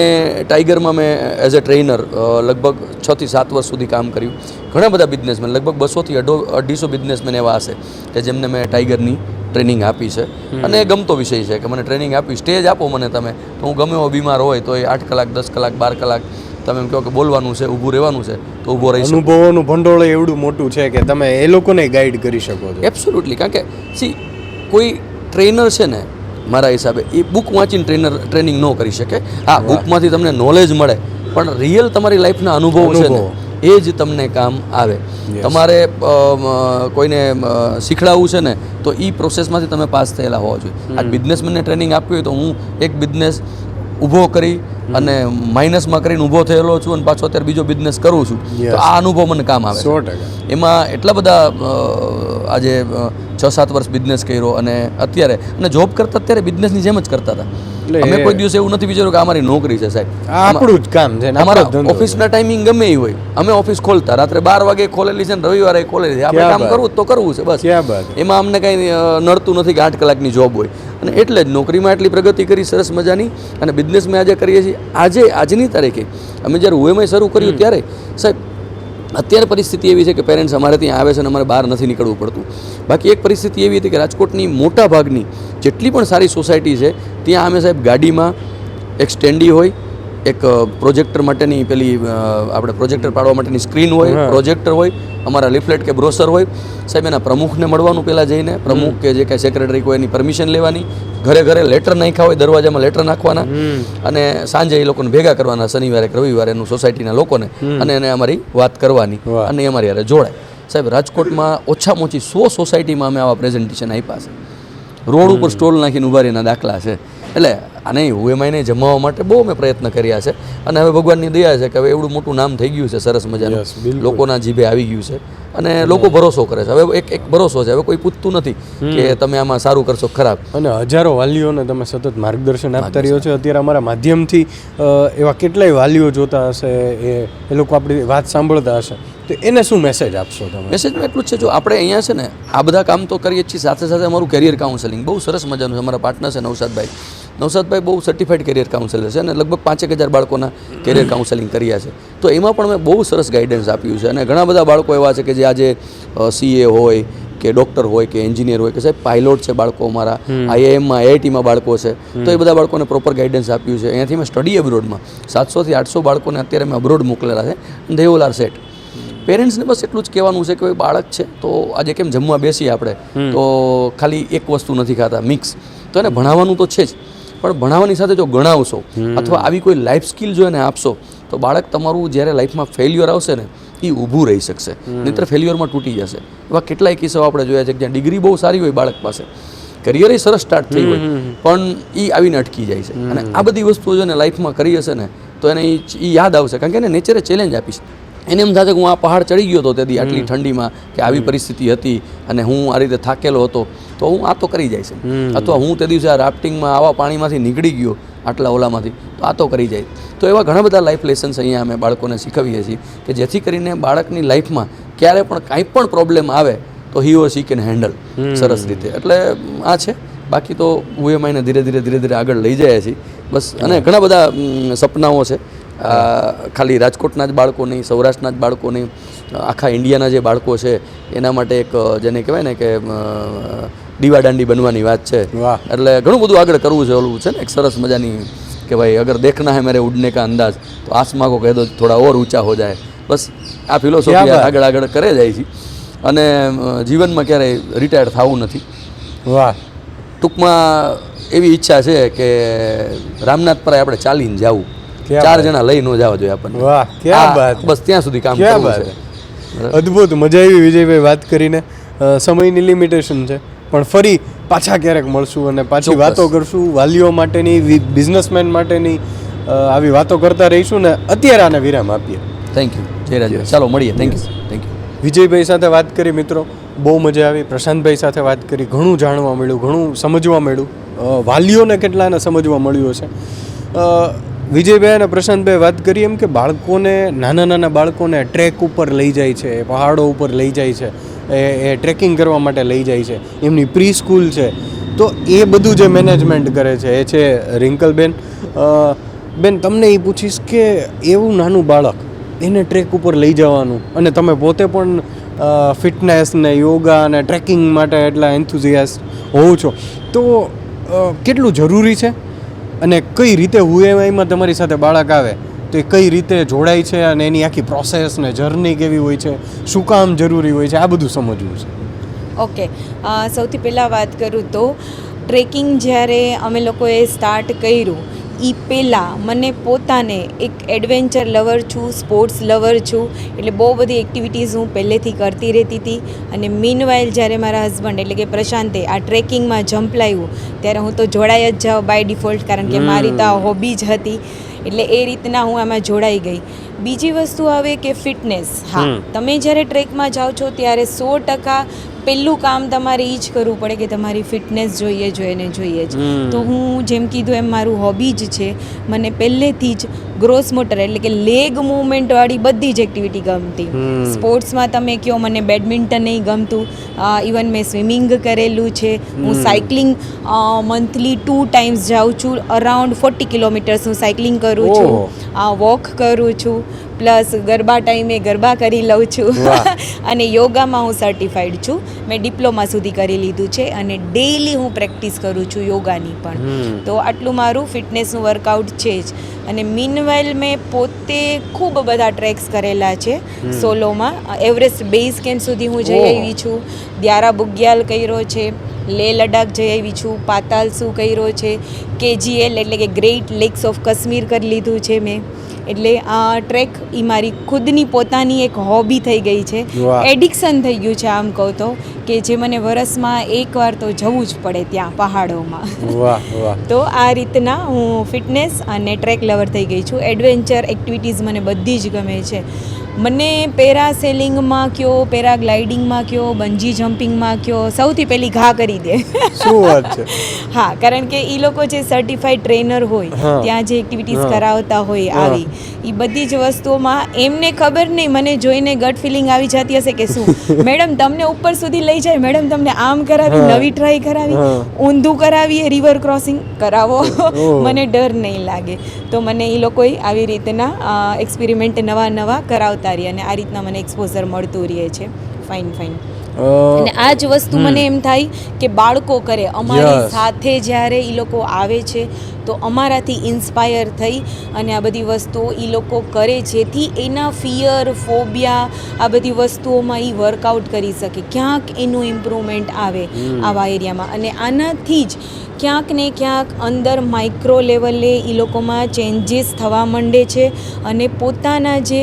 ટાઈગરમાં મેં એઝ અ ટ્રેનર લગભગ 6 થી 7 વર્ષ સુધી કામ કર્યું. ઘણા બધા બિઝનેસમેન, લગભગ 200 થી 250 બિઝનેસમેન એવા હશે કે જેમને મેં ટાઈગરની ટ્રેનિંગ આપી છે. અને એ ગમતો વિષય છે કે મને ટ્રેનિંગ આપી. સ્ટેજ આપો મને તમે, તો હું ગમે એવો બીમાર હોય તો એ 8 કલાક, 10 કલાક, 12 કલાક તમે એમ કહો કે બોલવાનું છે, ઊભું રહેવાનું છે, તો ઊભો રહી શકો. અનુભવોનું ભંડોળ એવડું મોટું છે કે તમે એ લોકોને ગાઈડ કરી શકો છો. એબ્સોલ્યુટલી. કારણ કે સી કોઈ ટ્રેનર છે ને, મારા હિસાબે એ બુક વાંચીને ટ્રેનિંગ ન કરી શકે. હા, બુકમાંથી તમને નોલેજ મળે, પણ રિયલ તમારી લાઈફના અનુભવો છે ને એ જ તમને કામ આવે. તમારે કોઈને શીખડાવવું છે ને તો એ પ્રોસેસમાંથી તમે પાસ થયેલા હોવા જોઈએ. આ બિઝનેસમેનને ટ્રેનિંગ આપવી હોય તો હું એક બિઝનેસ ઊભો કરી અને માઇનસમાં કરીને ઊભો થયેલો છું અને પાછો અત્યારે બીજો બિઝનેસ કરું છું. તો આ અનુભવ મને કામ આવે છે. 100%. એમાં એટલા બધા આજે 6-7 વર્ષ બિઝનેસ કર્યો અને અત્યારે અને જોબ કરતા અત્યારે બિઝનેસની જેમ જ કરતા હતા. અમે કોઈ દિવસ એવું નથી વિચાર્યું કે અમારી નોકરી છે સાહેબ. આપણું જ કામ છે, અમારા ઓફિસના ટાઈમિંગ ગમે એ હોય, અમે ઓફિસ ખોલતા રાત્રે 12 વાગે ખોલેલી છે ને રવિવારે ખોલેલી છે. આપણે કામ કરવું તો કરવું છે બસ. એમાં અમને કાંઈ નડતું નથી કે 8 કલાકની જોબ હોય. અને એટલે જ નોકરીમાં એટલી પ્રગતિ કરી સરસ મજાની અને બિઝનેસમાં આજે કરીએ છીએ. આજની તારીખે અમે જ્યારે UMI શરૂ કર્યું ત્યારે સાહેબ અત્યારે પરિસ્થિતિ એવી છે કે પેરેન્ટ્સ અમારે ત્યાં આવે છે અને અમારે બહાર નથી નીકળવું પડતું. બાકી એક પરિસ્થિતિ એવી હતી કે રાજકોટની મોટા ભાગની જેટલી પણ સારી સોસાયટી છે ત્યાં અમે સાહેબ ગાડીમાં એક સ્ટેન્ડી હોય, એક પ્રોજેક્ટર માટેની પેલી આપણે પ્રોજેક્ટર પાડવા માટેની સ્ક્રીન હોય, પ્રોજેક્ટર હોય, અમારા લિફલેટ કે બ્રોશર હોય. સાહેબ એના પ્રમુખને મળવાનું પહેલાં જઈને, પ્રમુખ કે જે કાંઈ સેક્રેટરી કોઈ એની પરમિશન લેવાની, ઘરે ઘરે લેટર નાખ્યા હોય, દરવાજામાં લેટર નાખવાના અને સાંજે એ લોકોને ભેગા કરવાના શનિવારે કે રવિવારે એનું સોસાયટીના લોકોને અને એને અમારી વાત કરવાની અને અમારી યારે જોડાય. સાહેબ રાજકોટમાં ઓછામાં ઓછી 100 સોસાયટીમાં અમે આવા પ્રેઝન્ટેશન આપ્યા છે. રોડ ઉપર સ્ટોલ નાખીને ઉભા રહીના દાખલા છે. એટલે આને UMIને જમાવવા માટે બહુ મેં પ્રયત્ન કર્યા છે અને હવે ભગવાનની દયા છે કે હવે એવડું મોટું નામ થઈ ગયું છે સરસ મજાનું, લોકોના જીભે આવી ગયું છે અને લોકો ભરોસો કરે છે. હવે એક ભરોસો છે, હવે કોઈ પૂછતું નથી કે તમે આમાં સારું કરશો ખરાબ. અને હજારો વાલીઓને તમે સતત માર્ગદર્શન આપતા રહ્યો છો. અત્યારે અમારા માધ્યમથી એવા કેટલાય વાલીઓ જોતા હશે, એ લોકો આપણી વાત સાંભળતા હશે, તો એને શું મેસેજ આપશો તમે? મેસેજમાં એટલું જ છે, જો આપણે અહીંયા છે ને આ બધા કામ તો કરીએ છીએ, સાથે સાથે અમારું કેરિયર કાઉન્સેલિંગ બહુ સરસ મજાનું છે. અમારા પાર્ટનર છે નવસાદભાઈ બહુ સર્ટિફાઈડ કેરિયર કાઉન્સેલર છે અને લગભગ 5,000 બાળકોના કેરિયર કાઉન્સેલિંગ કર્યા છે. તો એમાં પણ મેં બહુ સરસ ગાઈડન્સ આપ્યું છે અને ઘણા બધા બાળકો એવા છે કે જે આજે CA હોય કે ડૉક્ટર હોય કે એન્જિનિયર હોય કે સાહેબ પાયલોટ છે બાળકો અમારા, IIMમાં IITમાં બાળકો છે. તો એ બધા બાળકોને પ્રોપર ગાઈડન્સ આપ્યું છે. અહીંયાથી મેં સ્ટડી અબ્રોડમાં 700 થી 800 બાળકોને અત્યારે મેં અબ્રોડ મોકલેલા છે. They all are set. પેરેન્ટ્સને બસ એટલું જ કહેવાનું છે કે ભાઈ બાળક છે તો આજે કેમ જમવા બેસીએ આપણે તો ખાલી એક વસ્તુ નથી ખાતા, મિક્સ. તો એને ભણાવવાનું તો છે જ, પણ ભણાવવાની સાથે જો ગણાવશો અથવા આવી કોઈ લાઈફ સ્કિલ જો એને આપશો તો બાળક તમારું જ્યારે લાઈફમાં ફેલ્યુઅર આવશે ને એ ઊભું રહી શકશે, નહીંતર ફેલ્યુઅરમાં તૂટી જશે. એવા કેટલાય કિસ્સાઓ આપણે જોયા છે કે જ્યાં ડિગ્રી બહુ સારી હોય બાળક પાસે, કરિયર સરસ સ્ટાર્ટ થઈ હોય પણ એ આવીને અટકી જાય છે. અને આ બધી વસ્તુઓ જો એને લાઈફમાં કરી હશે ને તો એને એ યાદ આવશે, કારણ કે એને નેચરે ચેલેન્જ આપીશ. એને એમ થશે કે હું આ પહાડ ચડી ગયો હતો તેથી આટલી ઠંડીમાં કે આવી પરિસ્થિતિ હતી અને હું આ રીતે થાકેલો હતો તો હું આ તો કરી જાય છે, અથવા હું તે દિવસે આ રાફ્ટિંગમાં આવા પાણીમાંથી નીકળી ગયો આટલા ઓલામાંથી તો આ તો કરી જાય. તો એવા ઘણા બધા લાઈફ લેસન્સ અહીંયા અમે બાળકોને શીખવીએ છીએ કે જેથી કરીને બાળકની લાઈફમાં ક્યારે પણ કાંઈ પણ પ્રોબ્લેમ આવે તો હી ઓર શી કેન હેન્ડલ સરસ રીતે. એટલે આ છે. બાકી તો UMIને ધીરે ધીરે આગળ લઈ જાય છીએ બસ. અને ઘણા બધા સપનાઓ છે, ખાલી રાજકોટના જ બાળકો નહીં, સૌરાષ્ટ્રના જ બાળકો નહીં, આખા ઇન્ડિયાના જે બાળકો છે એના માટે એક જેને કહેવાય ને કે દીવાદાંડી બનવાની વાત છે. એટલે ઘણું બધું આગળ કરવું છે. ઓલું છે ને એક સરસ મજાની કે ભાઈ અગર દેખના હે મેરે ઉડને કા અંદાજ તો આસમાન કો કહે દો થોડા ઓર ઊંચા હો જાય. બસ આ ફિલોસોફી આગળ કરે જાય છે અને જીવનમાં ક્યારેય રિટાયર થવું નથી. વાહ. ટૂંકમાં એવી ઈચ્છા છે કે રામનાથપરાય આપણે ચાલીને જવું, 4 જણા લઈ ન જવા જોઈએ આપણને. વાહ, ક્યા બાત. બસ ત્યાં સુધી કામ કરવું છે. અદ્ભુત, મજા આવી વિજયભાઈ વાત કરીને. સમયની લિમિટેશન છે પણ ફરી પાછા ક્યારેક મળશું અને પાછી વાતો કરશું. વાલીઓ માટેની, બિઝનેસમેન માટેની આવી વાતો કરતા રહીશું ને અત્યારે આને વિરામ આપીએ. Thank you Jayraj. ચાલો મળીએ. Thank you. વિજયભાઈ સાથે વાત કરી મિત્રો, બહુ મજા આવી. પ્રશાંતભાઈ સાથે વાત કરી, ઘણું જાણવા મળ્યું, ઘણું સમજવા મળ્યું. વાલીઓને કેટલાને સમજવા મળ્યું છે. વિજયભાઈ અને પ્રશાંતભાઈ વાત કરી એમ કે બાળકોને, નાના બાળકોને ટ્રેક ઉપર લઈ જાય છે, પહાડો ઉપર લઈ જાય છે, એ ટ્રેકિંગ કરવા માટે લઈ જાય છે, એમની પ્રી સ્કૂલ છે. તો એ બધું જે મેનેજમેન્ટ કરે છે એ છે રિંકલબેન. બેન, તમને એ પૂછીશ કે એવું નાનું બાળક એને ટ્રેક ઉપર લઈ જવાનું, અને તમે પોતે પણ ફિટનેસ ને યોગા અને ટ્રેકિંગ માટે એટલા એન્થુઝિયાસ્ટ હોવ છો, તો કેટલું જરૂરી છે અને કઈ રીતે UMIમાં તમારી સાથે બાળક આવે તો એ કઈ રીતે જોડાય છે અને એની આખી પ્રોસેસ ને જર્ની કેવી હોય છે, શું કામ જરૂરી હોય છે, આ બધું સમજવું છે. ઓકે, સૌથી પહેલાં વાત કરું તો ટ્રેકિંગ જ્યારે અમે લોકોએ સ્ટાર્ટ કર્યું એ પહેલાં મને પોતાને એક એડવેન્ચર લવર છું, સ્પોર્ટ્સ લવર છું, એટલે બહુ બધી એક્ટિવિટીઝ હું પહેલેથી કરતી રહેતી હતી. અને મીનવાઇલ જ્યારે મારા હસબન્ડ એટલે કે પ્રશાંતે આ ટ્રેકિંગમાં જમ્પ લાવ્યું ત્યારે હું તો જોડાઈ જ જાઉં બાય ડિફોલ્ટ, કારણ કે મારી તો આ હોબી જ હતી. એટલે એ રીતના હું આમાં જોડાઈ ગઈ. બીજી વસ્તુ આવે કે ફિટનેસ. હા, તમે જ્યારે ટ્રેકમાં જાઓ છો ત્યારે 100% પહેલું કામ તમારે એ જ કરવું પડે કે તમારી ફિટનેસ જોઈએ જ. તો હું જેમ કીધું એમ મારું હોબી જ છે. મને પહેલેથી જ ગ્રોસ મોટર એટલે કે લેગ મૂવમેન્ટવાળી બધી જ એક્ટિવિટી ગમતી. સ્પોર્ટ્સમાં તમે કહો, મને બેડમિન્ટન નહીં ગમતું, ઇવન મેં સ્વિમિંગ કરેલું છે. હું સાયકલિંગ મંથલી 2 times જાઉં છું. અરાઉન્ડ 40 કિલોમીટર્સ હું સાયકલિંગ કરું છું, વોક કરું છું, પ્લસ ગરબા ટાઈમે ગરબા કરી લઉં છું. અને યોગામાં હું સર્ટિફાઈડ છું. મેં ડિપ્લોમા સુધી કરી લીધું છે અને ડેઈલી હું પ્રેક્ટિસ કરું છું યોગાની પણ. તો આટલું મારું ફિટનેસનું વર્કઆઉટ છે જ. અને મીનવાઇલ મેં પોતે ખૂબ બધા ટ્રેક્સ કરેલા છે સોલોમાં. એવરેસ્ટ બેઝ કેમ્પ સુધી હું જઈ આવી છું, દ્યારા બુગ્યાલ કર્યો છે, લેહ લડાખ જઈ આવી છું, પાતાલસુ કર્યો છે, KGL એટલે કે ગ્રેટ લેક્સ ઓફ કાશ્મીર કરી લીધું છે મેં. એટલે આ ટ્રેક એ મારી ખુદની પોતાની એક હોબી થઈ ગઈ છે, એડિક્શન થઈ ગયું છે આમ કહું તો, કે જે મને વરસમાં એકવાર તો જવું જ પડે ત્યાં પહાડોમાં. તો આ રીતના હું ફિટનેસ અને ટ્રેક લવર થઈ ગઈ છું. એડવેન્ચર એક્ટિવિટીઝ મને બધી જ ગમે છે. મને પેરાસેલિંગમાં કયો, પેરાગ્લાઇડિંગમાં કયો, બંજી જમ્પિંગમાં કયો, સૌથી પહેલી ઘા કરી દે. શું વાત છે? હા, કારણ કે એ લોકો જે સર્ટિફાઈડ ટ્રેનર હોય ત્યાં જે એક્ટિવિટીઝ કરાવતા હોય આવી એ બધી જ વસ્તુઓમાં એમને ખબર નહીં, મને જોઈને ગટ ફિલિંગ આવી જતી હશે કે શું મેડમ તમને ઉપર સુધી લઈ જાય, મેડમ તમને આમ કરાવી, નવી ટ્રાય કરાવી, ઊંધું કરાવીએ, રિવર ક્રોસિંગ કરાવો. મને ડર નહીં લાગે. તો મને એ લોકોએ આવી રીતના એક્સપેરિમેન્ટ નવા કરાવતા રહે અને આ રીતના મને એક્સપોઝર મળતું રહે છે. ફાઇન. અને આ જ વસ્તુ મને એમ થાય કે બાળકો કરે, અમારી સાથે જ્યારે એ લોકો આવે છે તો અમારાથી ઇન્સ્પાયર થઈ અને આ બધી વસ્તુઓ એ લોકો કરે, જેથી એના ફિયર, ફોબિયા, આ બધી વસ્તુઓમાં એ વર્કઆઉટ કરી શકે, ક્યાંક એનું ઇમ્પ્રુવમેન્ટ આવે આવા એરિયામાં. અને આનાથી જ ક્યાંક ને ક્યાંક અંદર માઇક્રો લેવલે એ લોકોમાં ચેન્જીસ થવા માંડે છે અને પોતાના જે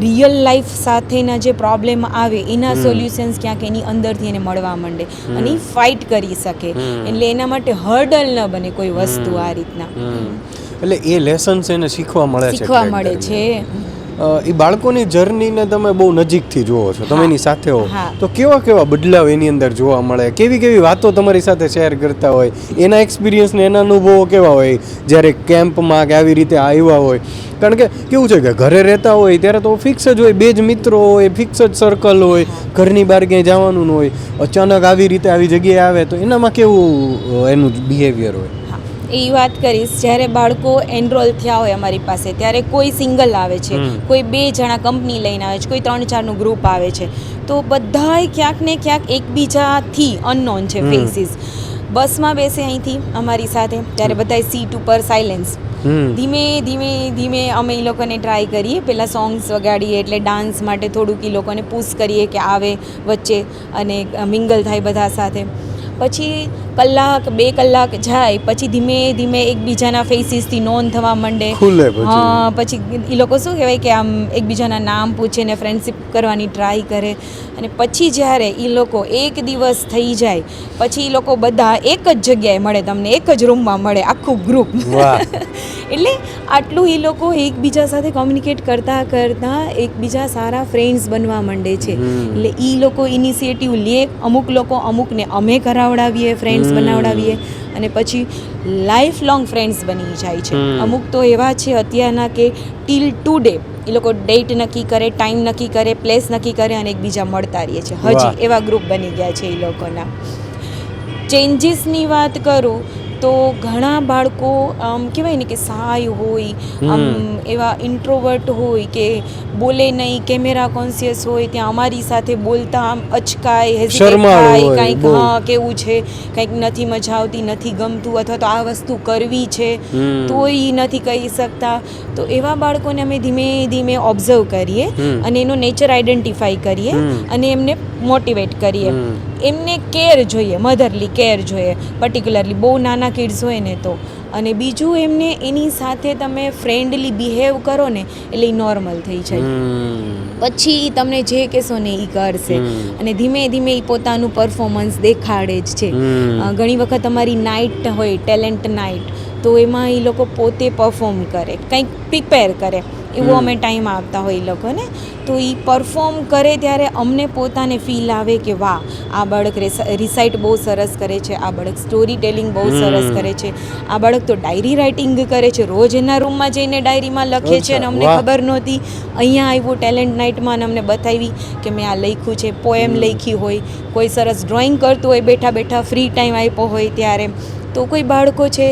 રિયલ લાઈફ સાથેના જે પ્રોબ્લેમ આવે એના સોલ્યુશન્સ ક્યાંક એની અંદરથી એને મળવા માંડે અને એ ફાઇટ કરી શકે. એટલે એના માટે હર્ડલ ન બને કોઈ વસ્તુ આ રીતના. એટલે એ લેસન્સ એને શીખવા મળે છે. એ બાળકોની જર્નીને તમે બહુ નજીકથી જુઓ છો, તમે એની સાથે હો, તો કેવા બદલાવ એની અંદર જોવા મળે, કેવી વાતો તમારી સાથે શેર કરતા હોય, એના એક્સપિરિયન્સ ને એના અનુભવો કેવા હોય જ્યારે કેમ્પમાં કે આવી રીતે આવ્યા હોય? કારણ કે કેવું છે કે ઘરે રહેતા હોય ત્યારે તો ફિક્સ જ હોય, 2 જ મિત્રો હોય, ફિક્સ જ સર્કલ હોય, ઘરની બહાર ક્યાંય જવાનું ન હોય. અચાનક આવી રીતે આવી જગ્યાએ આવે તો એનામાં કેવું એનું બિહેવિયર હોય? એ વાત કરીશ, જ્યારે બાળકો એનરોલ થયા હોય અમારી પાસે ત્યારે કોઈ સિંગલ આવે છે, કોઈ 2 જણા કંપની લઈને આવે છે, કોઈ 3-4નું ગ્રુપ આવે છે. તો બધાય ક્યાંક ને ક્યાંક એકબીજાથી અનનોન છે ફેસીસ. બસમાં બેસે અહીંથી અમારી સાથે ત્યારે બધાય સીટ ઉપર સાયલેન્સ. ધીમે અમે એ લોકોને ટ્રાય કરીએ, પહેલાં સોંગ્સ વગાડીએ એટલે ડાન્સ માટે થોડુંક એ લોકોને પુશ કરીએ કે આવે વચ્ચે અને મિંગલ થાય બધા સાથે. પછી 1-2 કલાક જાય પછી ધીમે એકબીજાના ફેસીસથી નોન થવા માંડે. પછી એ લોકો શું કહેવાય કે આમ એકબીજાના નામ પૂછે ને ફ્રેન્ડશિપ કરવાની ટ્રાય કરે. અને પછી જ્યારે એ લોકો એક દિવસ થઈ જાય પછી એ લોકો બધા એક જ જગ્યાએ મળે, તમને એક જ રૂમમાં મળે આખું ગ્રુપ. એટલે આટલું એ લોકો એકબીજા સાથે કોમ્યુનિકેટ કરતા એકબીજા સારા ફ્રેન્ડ્સ બનવા માંડે છે. એટલે એ લોકો ઇનિશિયેટિવ લે, અમુક લોકો અમુકને અમે કરાવડાવીએ, ફ્રેન્ડ્સ બનાવડાવીએ અને પછી લાઈફ લોંગ ફ્રેન્ડ્સ બની જાય છે. અમુક તો એવા છે અત્યારના કે ટીલ ટુડે એ લોકો ડેટ નક્કી કરે, ટાઈમ નક્કી કરે, પ્લેસ નક્કી કરે અને એકબીજા મળતા રહીએ છે. હજી એવા ગ્રુપ બની ગયા છે એ લોકોના. ચેન્જીસની વાત કરું તો ઘણા બાળકો આમ કહેવાય ને કે સહાય હોય, આમ એવા ઇન્ટ્રોવર્ટ હોય કે બોલે નહીં, કેમેરા કોન્શિયસ હોય, ત્યાં અમારી સાથે બોલતા આમ અચકાય, હેઝિટેટ થાય, કંઈક કેવું છે, કંઈક નથી મજા આવતી, નથી ગમતું, અથવા તો આ વસ્તુ કરવી છે તોય નથી કહી શકતા. તો એવા બાળકોને અમે ધીમે ઓબ્ઝર્વ કરીએ અને એનો નેચર આઈડેન્ટિફાઈ કરીએ અને એમને મોટિવેટ કરીએ. એમને કેર જોઈએ, મધરલી કેર જોઈએ, પર્ટિક્યુલરલી બહુ નાના કિડ્સ હોય ને તો. અને બીજું એમને એની સાથે તમે ફ્રેન્ડલી બિહેવ કરો ને એટલે એ નોર્મલ થઈ જાય, પછી ઈ તમને જે કહેશો ને એ કરશે. અને ધીમે ધીમે એ પોતાનું પરફોર્મન્સ દેખાડે જ છે. ઘણી વખત અમારી નાઇટ હોય, ટેલેન્ટ નાઇટ, તો એમાં એ લોકો પોતે પરફોર્મ કરે, કંઈક પ્રિપેર કરે, એવો અમે ટાઈમ આપતા હોય એ લોકોને. તો એ પરફોર્મ કરે ત્યારે અમને પોતાને ફીલ આવે કે વાહ, આ બાળક રિસાઇટ બહુ સરસ કરે છે, આ બાળક સ્ટોરી ટેલિંગ બહુ સરસ કરે છે, આ બાળક તો ડાયરી રાઇટિંગ કરે છે, રોજ એના રૂમમાં જઈને ડાયરીમાં લખે છે અને અમને ખબર નહોતી. અહીંયા આવ્યું ટેલેન્ટ નાઇટમાં અને અમને બતાવી કે મેં આ લખ્યું છે, પોએમ લખી હોય, કોઈ સરસ ડ્રોઈંગ કરતું હોય, બેઠા બેઠા ફ્રી ટાઈમ આપ્યો હોય ત્યારે. તો કોઈ બાળકો છે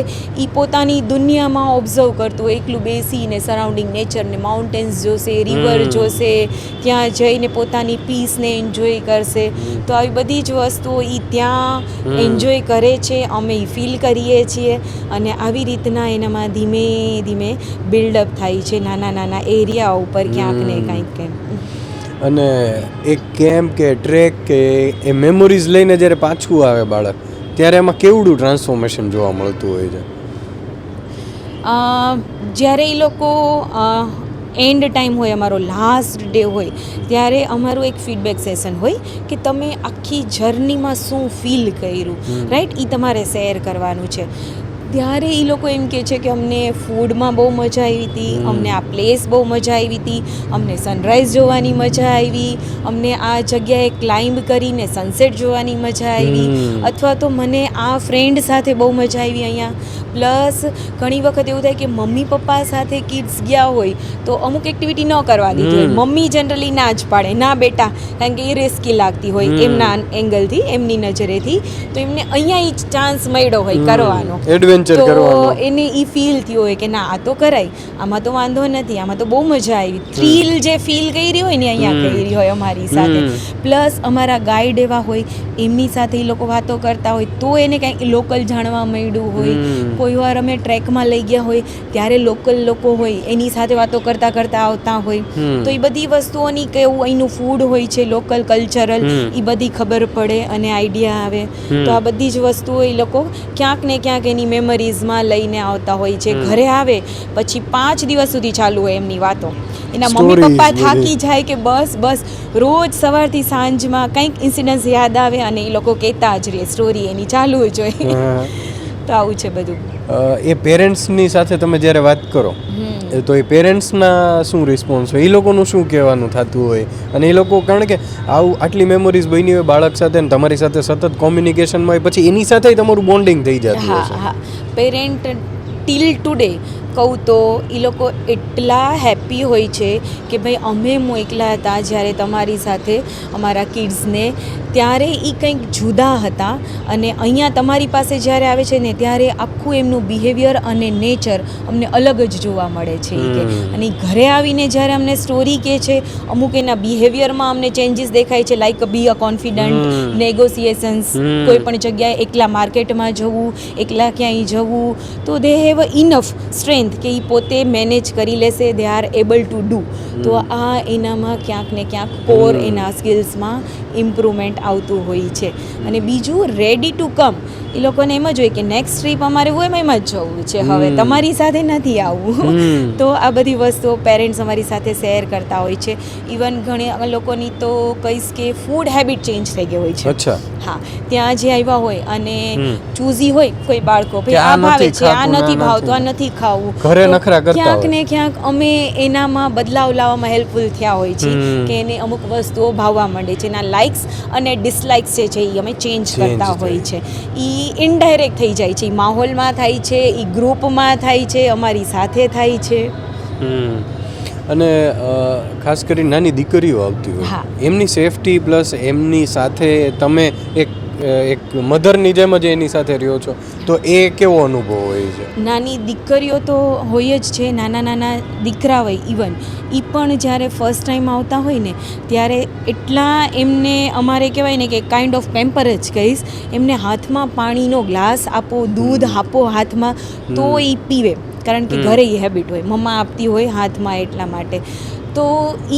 એ પોતાની દુનિયામાં ઓબ્ઝર્વ કરતું હોય, એકલું બેસીને સરાઉન્ડિંગ નેચરને, માઉન્ટેન્સ જોશે, રિવર જોશે, ત્યાં જઈને પોતાની પીસને એન્જોય કરશે. તો આવી બધી જ વસ્તુઓ એ ત્યાં એન્જોય કરે છે, અમે એ ફીલ કરીએ છીએ. અને આવી રીતના એનામાં ધીમે ધીમે બિલ્ડઅપ થાય છે નાના નાના એરિયા ઉપર ક્યાંક ને કંઈક. અને એક કેમ્પ કે ટ્રેક કે એ મેમોરીઝ લઈને જ્યારે પાછું આવે બાળક, ત્યારે એમાં કેવડું ટ્રાન્સફોર્મેશન જોવા મળતું હોય છે? જ્યારે એ લોકો એન્ડ ટાઈમ હોય, અમારો લાસ્ટ ડે હોય, ત્યારે અમારું એક ફીડબેક સેશન હોય કે તમે આખી જર્નીમાં શું ફીલ કર્યું, રાઈટ, એ તમારે શેર કરવાનું છે. ત્યારે એ લોકો એમ કહે છે કે અમને ફૂડમાં બહુ મજા આવી હતી, અમને આ પ્લેસ બહુ મજા આવી હતી, અમને સનરાઈઝ જોવાની મજા આવી, અમને આ જગ્યાએ ક્લાઇમ્બ કરીને સનસેટ જોવાની મજા આવી, અથવા તો મને આ ફ્રેન્ડ સાથે બહુ મજા આવી અહીંયા. પ્લસ ઘણી વખત એવું થાય કે મમ્મી પપ્પા સાથે કિડ્સ ગયા હોય તો અમુક એક્ટિવિટી ન કરવા દીધી હોય, મમ્મી જનરલી ના જ પાડે, ના બેટા, કારણ કે એ રિસ્કી લાગતી હોય એમના એંગલથી, એમની નજરેથી. તો એમને અહીંયા જ ચાન્સ મળ્યો હોય કરવાનો, તો એને એ ફીલ થયું હોય કે ના આ તો કરાય, આમાં તો વાંધો નથી, આમાં તો બહુ મજા આવી. થ્રીલ જે ફીલ કરી હોય ને અહીંયા કરી હોય અમારી સાથે. પ્લસ અમારા ગાઈડ એવા હોય, એમની સાથે એ લોકો વાતો કરતા હોય તો એને કંઈક લોકલ જાણવા મળ્યું હોય. કોઈ વાર અમે ટ્રેકમાં લઈ ગયા હોય ત્યારે લોકલ લોકો હોય એની સાથે વાતો કરતા કરતા આવતા હોય, તો એ બધી વસ્તુઓની કેવું અહીંનું ફૂડ હોય છે, લોકલ કલ્ચરલ, એ બધી ખબર પડે અને આઈડિયા આવે. તો આ બધી જ વસ્તુઓ એ લોકો ક્યાંક ને ક્યાંક એની મેમરીઝમાં લઈને આવતા હોય છે. ઘરે આવે પછી 5 દિવસ સુધી ચાલુ હોય એમની વાતો. એના મમ્મી પપ્પા થાકી જાય કે બસ રોજ સવારથી સાંજમાં કંઈક ઇન્સિડન્સ યાદ આવે અને એ લોકો કહેતા જ રહે, સ્ટોરી એની ચાલુ જ હોય. તો આવું છે બધું. એ પેરેન્ટ્સની સાથે તમે જ્યારે વાત કરો તો એ પેરેન્ટ્સના શું રિસ્પોન્સ હોય, એ લોકોનું શું કહેવાનું થતું હોય? અને એ લોકો, કારણ કે આટલી મેમોરીઝ બની હોય બાળક સાથે ને તમારી સાથે સતત કોમ્યુનિકેશનમાં હોય, પછી એની સાથે તમારું બોન્ડિંગ થઈ જતું હશે. હા, પેરેન્ટ ટીલ ટુડે કહું તો એ લોકો એટલા હેપી હોય છે કે ભાઈ અમે મોકલા હતા જ્યારે તમારી સાથે અમારા કિડ્સને, ત્યારે એ કંઈક જુદા હતા અને અહીંયા તમારી પાસે જ્યારે આવે છે ને ત્યારે આખું એમનું બિહેવિયર અને નેચર અમને અલગ જ જોવા મળે છે. કે અને ઘરે આવીને જ્યારે અમને સ્ટોરી કહે છે, અમુક એના બિહેવિયરમાં અમને ચેન્જીસ દેખાય છે, લાઈક બી અ કોન્ફિડન્ટ, નેગોસિએશન્સ, કોઈ પણ જગ્યાએ એકલા માર્કેટમાં જવું, એકલા ક્યાંય જવું, તો દે હેવ ઇનફ સ્ટ્રેન્થ કે એ પોતે મેનેજ કરી લેશે, they are able to do. તો આ એનામાં ક્યાંક ને ક્યાંક કોર એના સ્કિલ્સમાં ઇમ્પ્રુવમેન્ટ આવતું હોય છે. અને બીજું રેડી ટુ કમ, એ લોકોને એમ જ હોય કે નેક્સ્ટ ટ્રીપ અમારે એમાં જ જવું છે, હવે તમારી સાથે નથી આવવું. તો આ બધી વસ્તુઓ પેરેન્ટ્સ અમારી સાથે શેર કરતા હોય છે. ઇવન ઘણી લોકોની તો કહીશ કે ફૂડ હેબિટ ચેન્જ થઈ ગઈ હોય છે. અચ્છા. હા, ત્યાં જે આવ્યા હોય અને ચૂઝી હોય કોઈ બાળકો, ભાઈ આ ભાવે છે, આ નથી ભાવતું, આ નથી ખાવું, ઘરે નખરા કરતા ક્યાંક ને ક્યાંક અમે એનામાં બદલાવ લાવવામાં હેલ્પફુલ થયા હોય છે કે એને અમુક વસ્તુઓ ભાવવા માંડે છે. એના લાઇક્સ અને ડિસલાઇક્સ છે એ અમે ચેન્જ કરતા હોય છે. એ ઇનડાયરેક્ટ થઈ જાય છે, એ માહોલમાં થાય છે, એ ગ્રુપમાં થાય છે, અમારી સાથે થાય છે. અને ખાસ કરી નાની દીકરીઓ આવતી હોય, એમની સેફટી પ્લસ એમની સાથે તમે એક મધરની જેમ જ એની સાથે રહ્યો છો, તો એ કેવો અનુભવ હોય છે? નાની દીકરીઓ તો હોય જ છે, નાના નાના દીકરા હોય ઇવન, એ પણ જ્યારે ફર્સ્ટ ટાઈમ આવતા હોય ને ત્યારે એટલા એમને અમારે કહેવાય ને કે કાઇન્ડ ઓફ પેમ્પર જ કહીશ, એમને હાથમાં પાણીનો ગ્લાસ આપો, દૂધ આપો હાથમાં, તો એ પીવે, કારણ કે ઘરે એ હેબિટ હોય, મમ્મા આપતી હોય હાથમાં, એટલા માટે. તો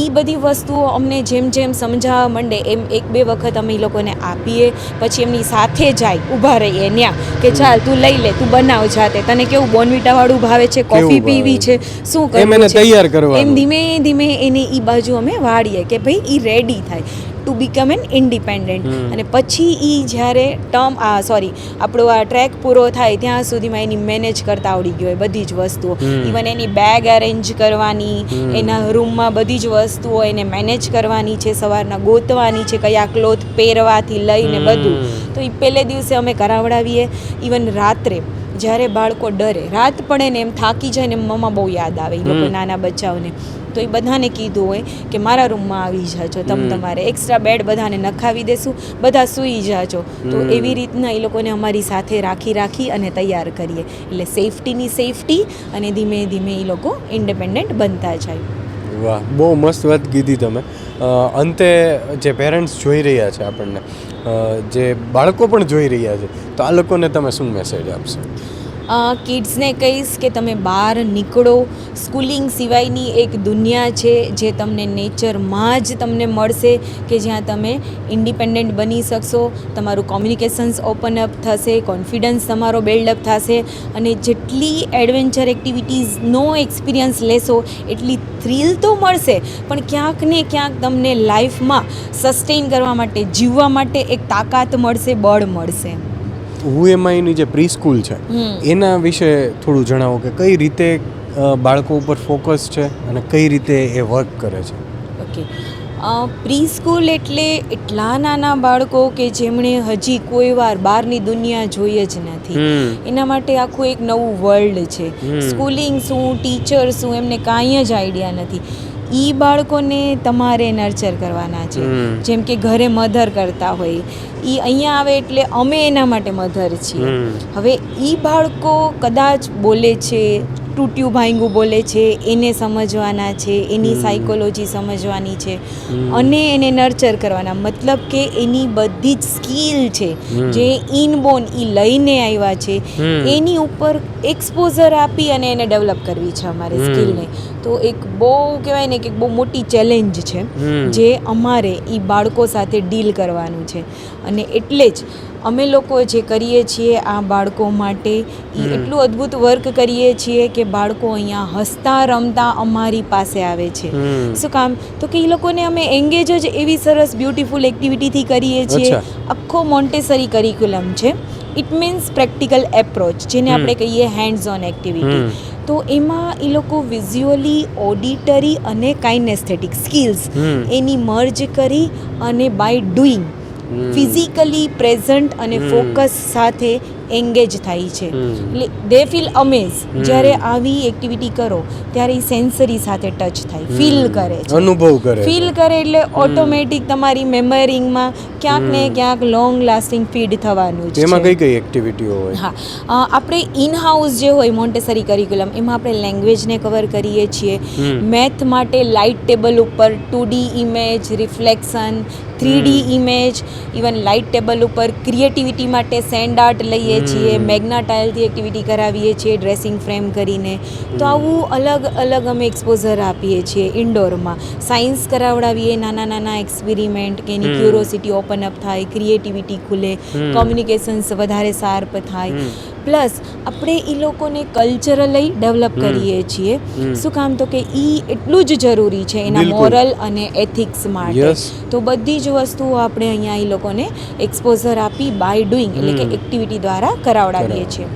એ બધી વસ્તુઓ અમને જેમ જેમ સમજાવવા માંડે એમ 1-2 વખત અમે એ લોકોને આપીએ, પછી એમની સાથે જાય, ઊભા રહીએ ત્યાં કે ચાલ તું લઈ લે, તું બનાવ જાતે, તને કેવું બોર્નવિટાવાળું ભાવે છે, કોફી પીવી છે, શું કરવું એને છે, તૈયાર કરવાનું. એમ ધીમે ધીમે એને એ બાજુ અમે વાળીએ કે ભાઈ એ રેડી થાય ટુ બીકમ એન ઇન્ડિપેન્ડન્ટ. અને પછી એ જ્યારે આપણો આ ટ્રેક પૂરો થાય ત્યાં સુધીમાં એની મેનેજ કરતા આવડી ગયો હોય બધી જ વસ્તુઓ. ઇવન એની બેગ અરેન્જ કરવાની, એના રૂમમાં બધી જ વસ્તુઓ એને મેનેજ કરવાની છે, સવારના ગોતવાની છે, કયા ક્લોથ પહેરવાથી લઈને બધું. તો એ પહેલે દિવસે અમે કરાવડાવીએ. ઇવન રાત્રે જ્યારે બાળકો ડરે, રાત પડે ને એમ થાકી જાય ને મમ્મા બહુ યાદ આવે એ લોકો નાના બચ્ચાઓને, તો એ બધાને કીધું હોય કે મારા રૂમમાં આવી જાજો, તમારે એક્સ્ટ્રા બેડ બધાને નખાવી દેશું, બધા સૂઈ જાજો. તો એવી રીતના એ લોકોને અમારી સાથે રાખી અને તૈયાર કરીએ, એટલે સેફટીની સેફટી અને ધીમે ધીમે એ લોકો ઇન્ડિપેન્ડન્ટ બનતા જાય. વાહ, બહુ મસ્ત વાત કીધી તમે. અંતે જે પેરેન્ટ્સ જોઈ રહ્યા છે આપણને, જે બાળકો પણ જોઈ રહ્યા છે, તો આ લોકોને તમે શું મેસેજ આપશો? કિડ્સને કહીશ કે તમે બહાર નીકળો. સ્કૂલિંગ સિવાયની એક દુનિયા છે જે તમને નેચરમાં જ તમને મળશે, કે જ્યાં તમે ઇન્ડિપેન્ડન્ટ બની શકશો, તમારું કોમ્યુનિકેશન્સ ઓપન અપ થશે, કોન્ફિડન્સ તમારો બિલ્ડઅપ થશે, અને જેટલી એડવેન્ચર એક્ટિવિટીઝનો એક્સપિરિયન્સ લેશો એટલી થ્રિલ તો મળશે, પણ ક્યાંક ને ક્યાંક તમને લાઈફમાં સસ્ટેઇન કરવા માટે, જીવવા માટે એક તાકાત મળશે, બળ મળશે. હુએમાઈની જે પ્રી સ્કૂલ છે એના વિશે થોડું જણાવો કે કઈ રીતે બાળકો ઉપર ફોકસ છે અને કઈ રીતે એ વર્ક કરે છે. ઓકે, પ્રી સ્કૂલ એટલે એટલા નાના બાળકો કે જેમણે હજી કોઈ વાર બહારની દુનિયા જોઈ જ નથી, એના માટે આખું એક નવું વર્લ્ડ છે. સ્કૂલિંગ શું, ટીચર શું, એમને કાંઈ જ આઈડિયા નથી. એ બાળકોને તમારે નર્ચર કરવાના છે, જેમ કે ઘરે મધર કરતા હોય, એ અહીંયા આવે એટલે અમે એના માટે મધર છીએ. હવે એ બાળકો કદાચ બોલે છે, તૂટ્યું ભાંગું બોલે છે, એને સમજવાના છે, એની સાયકોલોજી સમજવાની છે અને એને નર્ચર કરવાના, મતલબ કે એની બધી જ સ્કિલ છે જે ઇનબોર્ન એ લઈને આવ્યા છે એની ઉપર એક્સપોઝર આપી અને એને ડેવલપ કરવી છે અમારે સ્કિલને. તો એક બહુ કહેવાય ને કે બહુ મોટી ચેલેન્જ છે જે અમારે એ બાળકો સાથે ડીલ કરવાનું છે. અને એટલે જ અમે લોકો જે કરીએ છીએ આ બાળકો માટે એ એટલું અદ્ભુત વર્ક કરીએ છીએ કે બાળકો અહીંયા હસતા રમતા અમારી પાસે આવે છે. શું કામ? તો કે એ લોકોને અમે એંગેજ જ એવી સરસ બ્યુટીફુલ એક્ટિવિટીથી કરીએ છીએ. આખો મોન્ટેસરી કરિક્યુલમ છે. ઇટ મીન્સ પ્રેક્ટિકલ એપ્રોચ, જેને આપણે કહીએ હેન્ડ્સ ઓન એક્ટિવિટી. તો એમાં એ લોકો વિઝ્યુઅલી, ઓડિટરી અને કાઇનેસ્થેટિક સ્કિલ્સ એની મર્જ કરી અને બાય ડુઈંગ ફિઝિકલી પ્રેઝન્ટ અને ફોકસ સાથે એંગેજ થાય છે. એટલે દે ફીલ અમેઝ. જ્યારે આવી એક્ટિવિટી કરો ત્યારે એ સેન્સરી સાથે ટચ થાય, ફીલ કરે છે, અનુભવ કરે, ફીલ કરે એટલે ઓટોમેટિક તમારી મેમરીમાં ક્યાંક ને ક્યાંક લોંગ લાસ્ટિંગ ફીડ થવાનું છે. એમાં કઈ કઈ એક્ટિવિટીઓ હોય? હા, આપણે ઇન હાઉસ જે હોય મોન્ટેસરી કરિક્યુલમ, એમાં આપણે લેંગ્વેજને કવર કરીએ છીએ. મેથ માટે લાઇટ ટેબલ ઉપર 2D image, reflection, 3D image, even light table ઉપર ક્રિએટિવિટી માટે સેન્ડ આર્ટ લઈએ છીએ, મેગ્ના ટાઇલથી એક્ટિવિટી કરાવીએ છીએ ડ્રેસિંગ ફ્રેમ કરીને. તો આવું અલગ અલગ અમે એક્સપોઝર આપીએ છીએ. ઇન્ડોરમાં સાયન્સ કરાવડાવીએ, નાના નાના એક્સપેરિમેન્ટ, કે એની ક્યુરોસિટી ઓપન અપ થાય, ક્રિએટિવિટી ખુલે, કોમ્યુનિકેશન્સ વધારે શાર્પ થાય. પ્લસ આપણે એ લોકોને કલ્ચરલી ડેવલપ કરીએ છીએ. શું કામ? તો કે એ એટલું જ જરૂરી છે એના મોરલ અને એથિક્સ માટે. તો બધી જ વસ્તુઓ આપણે અહીંયા એ લોકોને એક્સપોઝર આપી બાય ડુઈંગ એટલે કે એક્ટિવિટી દ્વારા કરાવડાવીએ છીએ.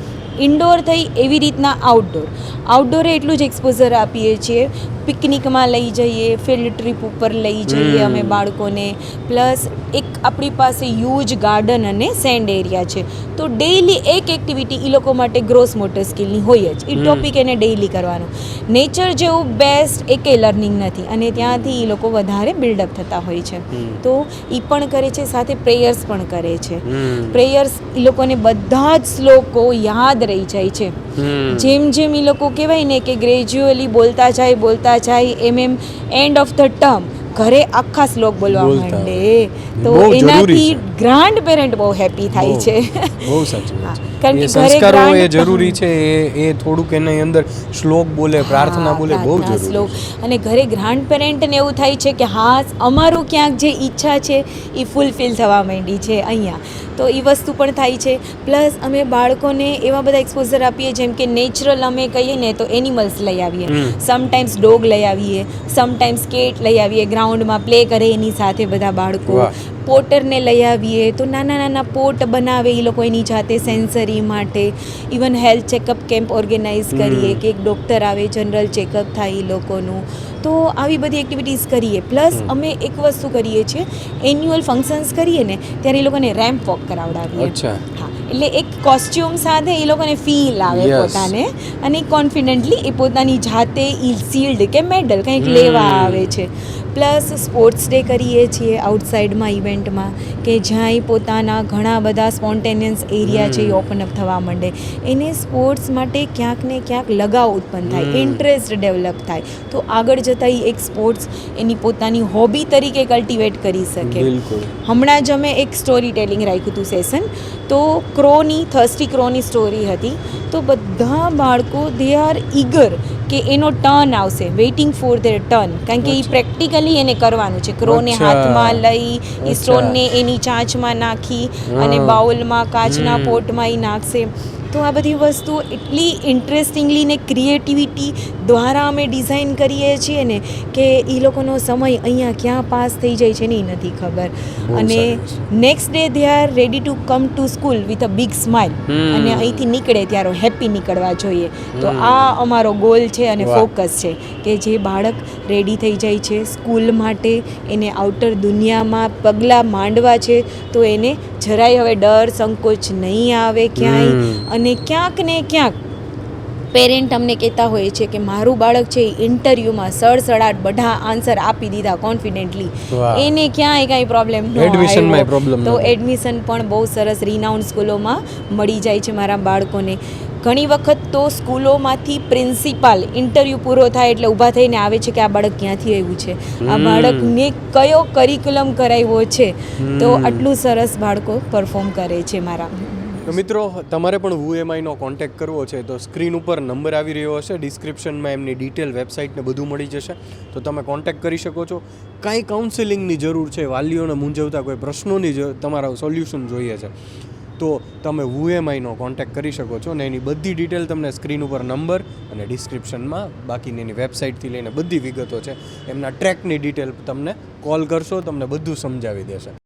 ઇન્ડોર થઈ એવી રીતના આઉટડોરે એટલું જ એક્સપોઝર આપીએ છીએ. પિકનિકમાં લઈ જઈએ, ફિલ્ડ ટ્રીપ ઉપર લઈ જઈએ અમે બાળકોને. પ્લસ એક આપણી પાસે હ્યુજ ગાર્ડન અને સેન્ડ એરિયા છે. તો ડેઈલી એક એક્ટિવિટી એ લોકો માટે ગ્રોસ મોટર સ્કિલની હોય જ. એ ટોપિક એને ડેઈલી કરવાનો. નેચર જેવું બેસ્ટ એકેય લર્નિંગ નથી અને ત્યાંથી એ લોકો વધારે બિલ્ડઅપ થતા હોય છે. તો એ પણ કરે છે, સાથે પ્રેયર્સ પણ કરે છે. પ્રેયર્સ એ લોકોને બધા જ શ્લોકો યાદ રહી જાય છે. જેમ જેમ એ લોકો કહેવાય ને કે ગ્રેજ્યુઅલી બોલતા જાય એમ એન્ડ ઓફ ધ ટર્મ ઘરે આખા શ્લોક બોલવા માંડે. તો એનાથી ગ્રાન્ડ પેરેન્ટ બહુ હેપી થાય છે. બહુ સાચી વાત છે. કારણ એ કે ઘરે સંસ્કારો એ ગ્રાન્ડ જરૂરી છે, એ થોડુંક એની અંદર શ્લોક બોલે, પ્રાર્થના બોલે, બહુ પ્રાર્થના, જરૂરી શ્લોક. છે. અને ઘરે ગ્રાન્ડ પેરેન્ટને એવું થાય છે કે હા અમારું ક્યાંક જે ઈચ્છા છે એ ફૂલફિલ થવા માંડી છે અહીંયા, તો એ વસ્તુ પણ થાય છે. પ્લસ અમે બાળકોને એવા બધા એક્સપોઝર આપીએ જેમ કે નેચરલ અમે કહીએ ને તો એનિમલ્સ લઈ આવીએ, સમટાઈમ્સ ડોગ લઈ આવીએ, સમટાઈમ્સ કેટ લઈ આવીએ, ગ્રાઉન્ડમાં પ્લે કરે એની સાથે બધા બાળકો. વાહ. પોટરને લઈ આવીએ તો નાના નાના પોટ બનાવે એ લોકો એની જાતે સેન્સરી માટે. Even health checkup camp organize કરીએ કે એક ડૉક્ટર આવે, જનરલ ચેકઅપ થાય એ લોકોનું. તો આવી બધી એક્ટિવિટીઝ કરીએ. પ્લસ અમે એક વસ્તુ કરીએ છીએ, એન્યુઅલ ફંક્શન્સ કરીએ ને ત્યારે એ લોકોને રેમ્પ વોક કરાવડાવીએ. અચ્છા. હા, એટલે એક કોસ્ચ્યુમ સાથે એ લોકોને ફીલ આવે Yes. પોતાને, અને કોન્ફિડન્ટલી એ પોતાની જાતે શીલ્ડ કે મેડલ કંઈક લેવા આવે છે. પ્લસ સ્પોર્ટ્સ ડે કરીએ છીએ આઉટસાઇડમાં ઇવેન્ટમાં, કે જ્યાં એ પોતાના ઘણા બધા સ્પોન્ટેનિયસ એરિયા છે એ ઓપન અપ થવા માંડે. એને સ્પોર્ટ્સ માટે ક્યાંક ને ક્યાંક લગાવ ઉત્પન્ન થાય, ઇન્ટરેસ્ટ ડેવલપ થાય, તો આગળ જતાં એ એક સ્પોર્ટ્સ એની પોતાની હોબી તરીકે કલ્ટિવેટ કરી શકે. બિલકુલ. હમણાં જ અમે એક સ્ટોરી ટેલિંગ રાખ્યું હતું સેશન, તો થર્સ્ટી ક્રોની સ્ટોરી હતી. તો બધા બાળકો દે આર ઈગર કે એનો ટર્ન આવશે, વેઇટિંગ ફોર ધેર ટર્ન, કારણ કે એ પ્રેક્ટિકલી એને કરવાનું છે. ક્રોને અચ્છા. હાથમાં લઈ એ અચ્છા. સ્ટોનને એની ચાંચમાં નાખી અને બાઉલમાં કાચના પોટમાં એ નાખશે. તો આ બધી વસ્તુ એટલી ઇન્ટરેસ્ટિંગલી ને ક્રિએટિવિટી દ્વારા અમે ડિઝાઇન કરીએ છીએ ને કે એ લોકોનો સમય અહીંયા ક્યાં પાસ થઈ જાય છે ને એ નથી ખબર. અને next day they are ready to come to school with a big smile, અને અહીંથી નીકળે ત્યારે હેપી નીકળવા જોઈએ. તો આ અમારો ગોલ છે અને વાહ. ફોકસ છે કે જે બાળક રેડી થઈ જાય છે સ્કૂલ માટે, એને આઉટર દુનિયામાં પગલાં માંડવા છે, તો એને જરાય હવે ડર સંકોચ નહીં આવે ક્યાંય. અને ક્યાંક ને ક્યાંક પેરેન્ટ અમને કહેતા હોય છે કે મારું બાળક છે એ ઇન્ટરવ્યૂમાં સડસડાટ બધા આન્સર આપી દીધા કોન્ફિડન્ટલી, વાહ. એને ક્યાંય કાંઈ પ્રોબ્લેમ ન Admissionમાંય આવ્યો. problem તો નથી. એડમિશન પણ બહુ સરસ રિનાઉન્ડ સ્કૂલોમાં મળી જાય છે મારા બાળકોને. ઘણી વખત તો સ્કૂલોમાંથી પ્રિન્સિપાલ ઇન્ટરવ્યૂ પૂરો થાય એટલે ઊભા થઈને આવે છે કે આ બાળક ક્યાંથી આવ્યું છે, આ બાળકને કયો કરિક્યુલમ કરાવ્યો છે. તો આટલું સરસ બાળકો પરફોર્મ કરે છે મારા. તો મિત્રો, તમારે પણ WooMIનો કોન્ટેક્ટ કરવો છે તો સ્ક્રીન ઉપર નંબર આવી રહ્યો હશે, ડિસ્ક્રિપ્શનમાં એમની ડિટેલ વેબસાઇટને બધું મળી જશે, તો તમે કોન્ટેક્ટ કરી શકો છો. કાંઈ કાઉન્સેલિંગની જરૂર છે, વાલીઓને મૂંઝવતા કોઈ પ્રશ્નોની તમારા સોલ્યુશન જોઈએ છે, તો તમે WooMIનો કોન્ટેક્ટ કરી શકો છો. અને એની બધી ડિટેલ તમને સ્ક્રીન ઉપર નંબર અને ડિસ્ક્રિપ્શનમાં બાકીની એની વેબસાઇટથી લઈને બધી વિગતો છે, એમના ટ્રેકની ડિટેલ તમને કોલ કરશો તમને બધું સમજાવી દેશે.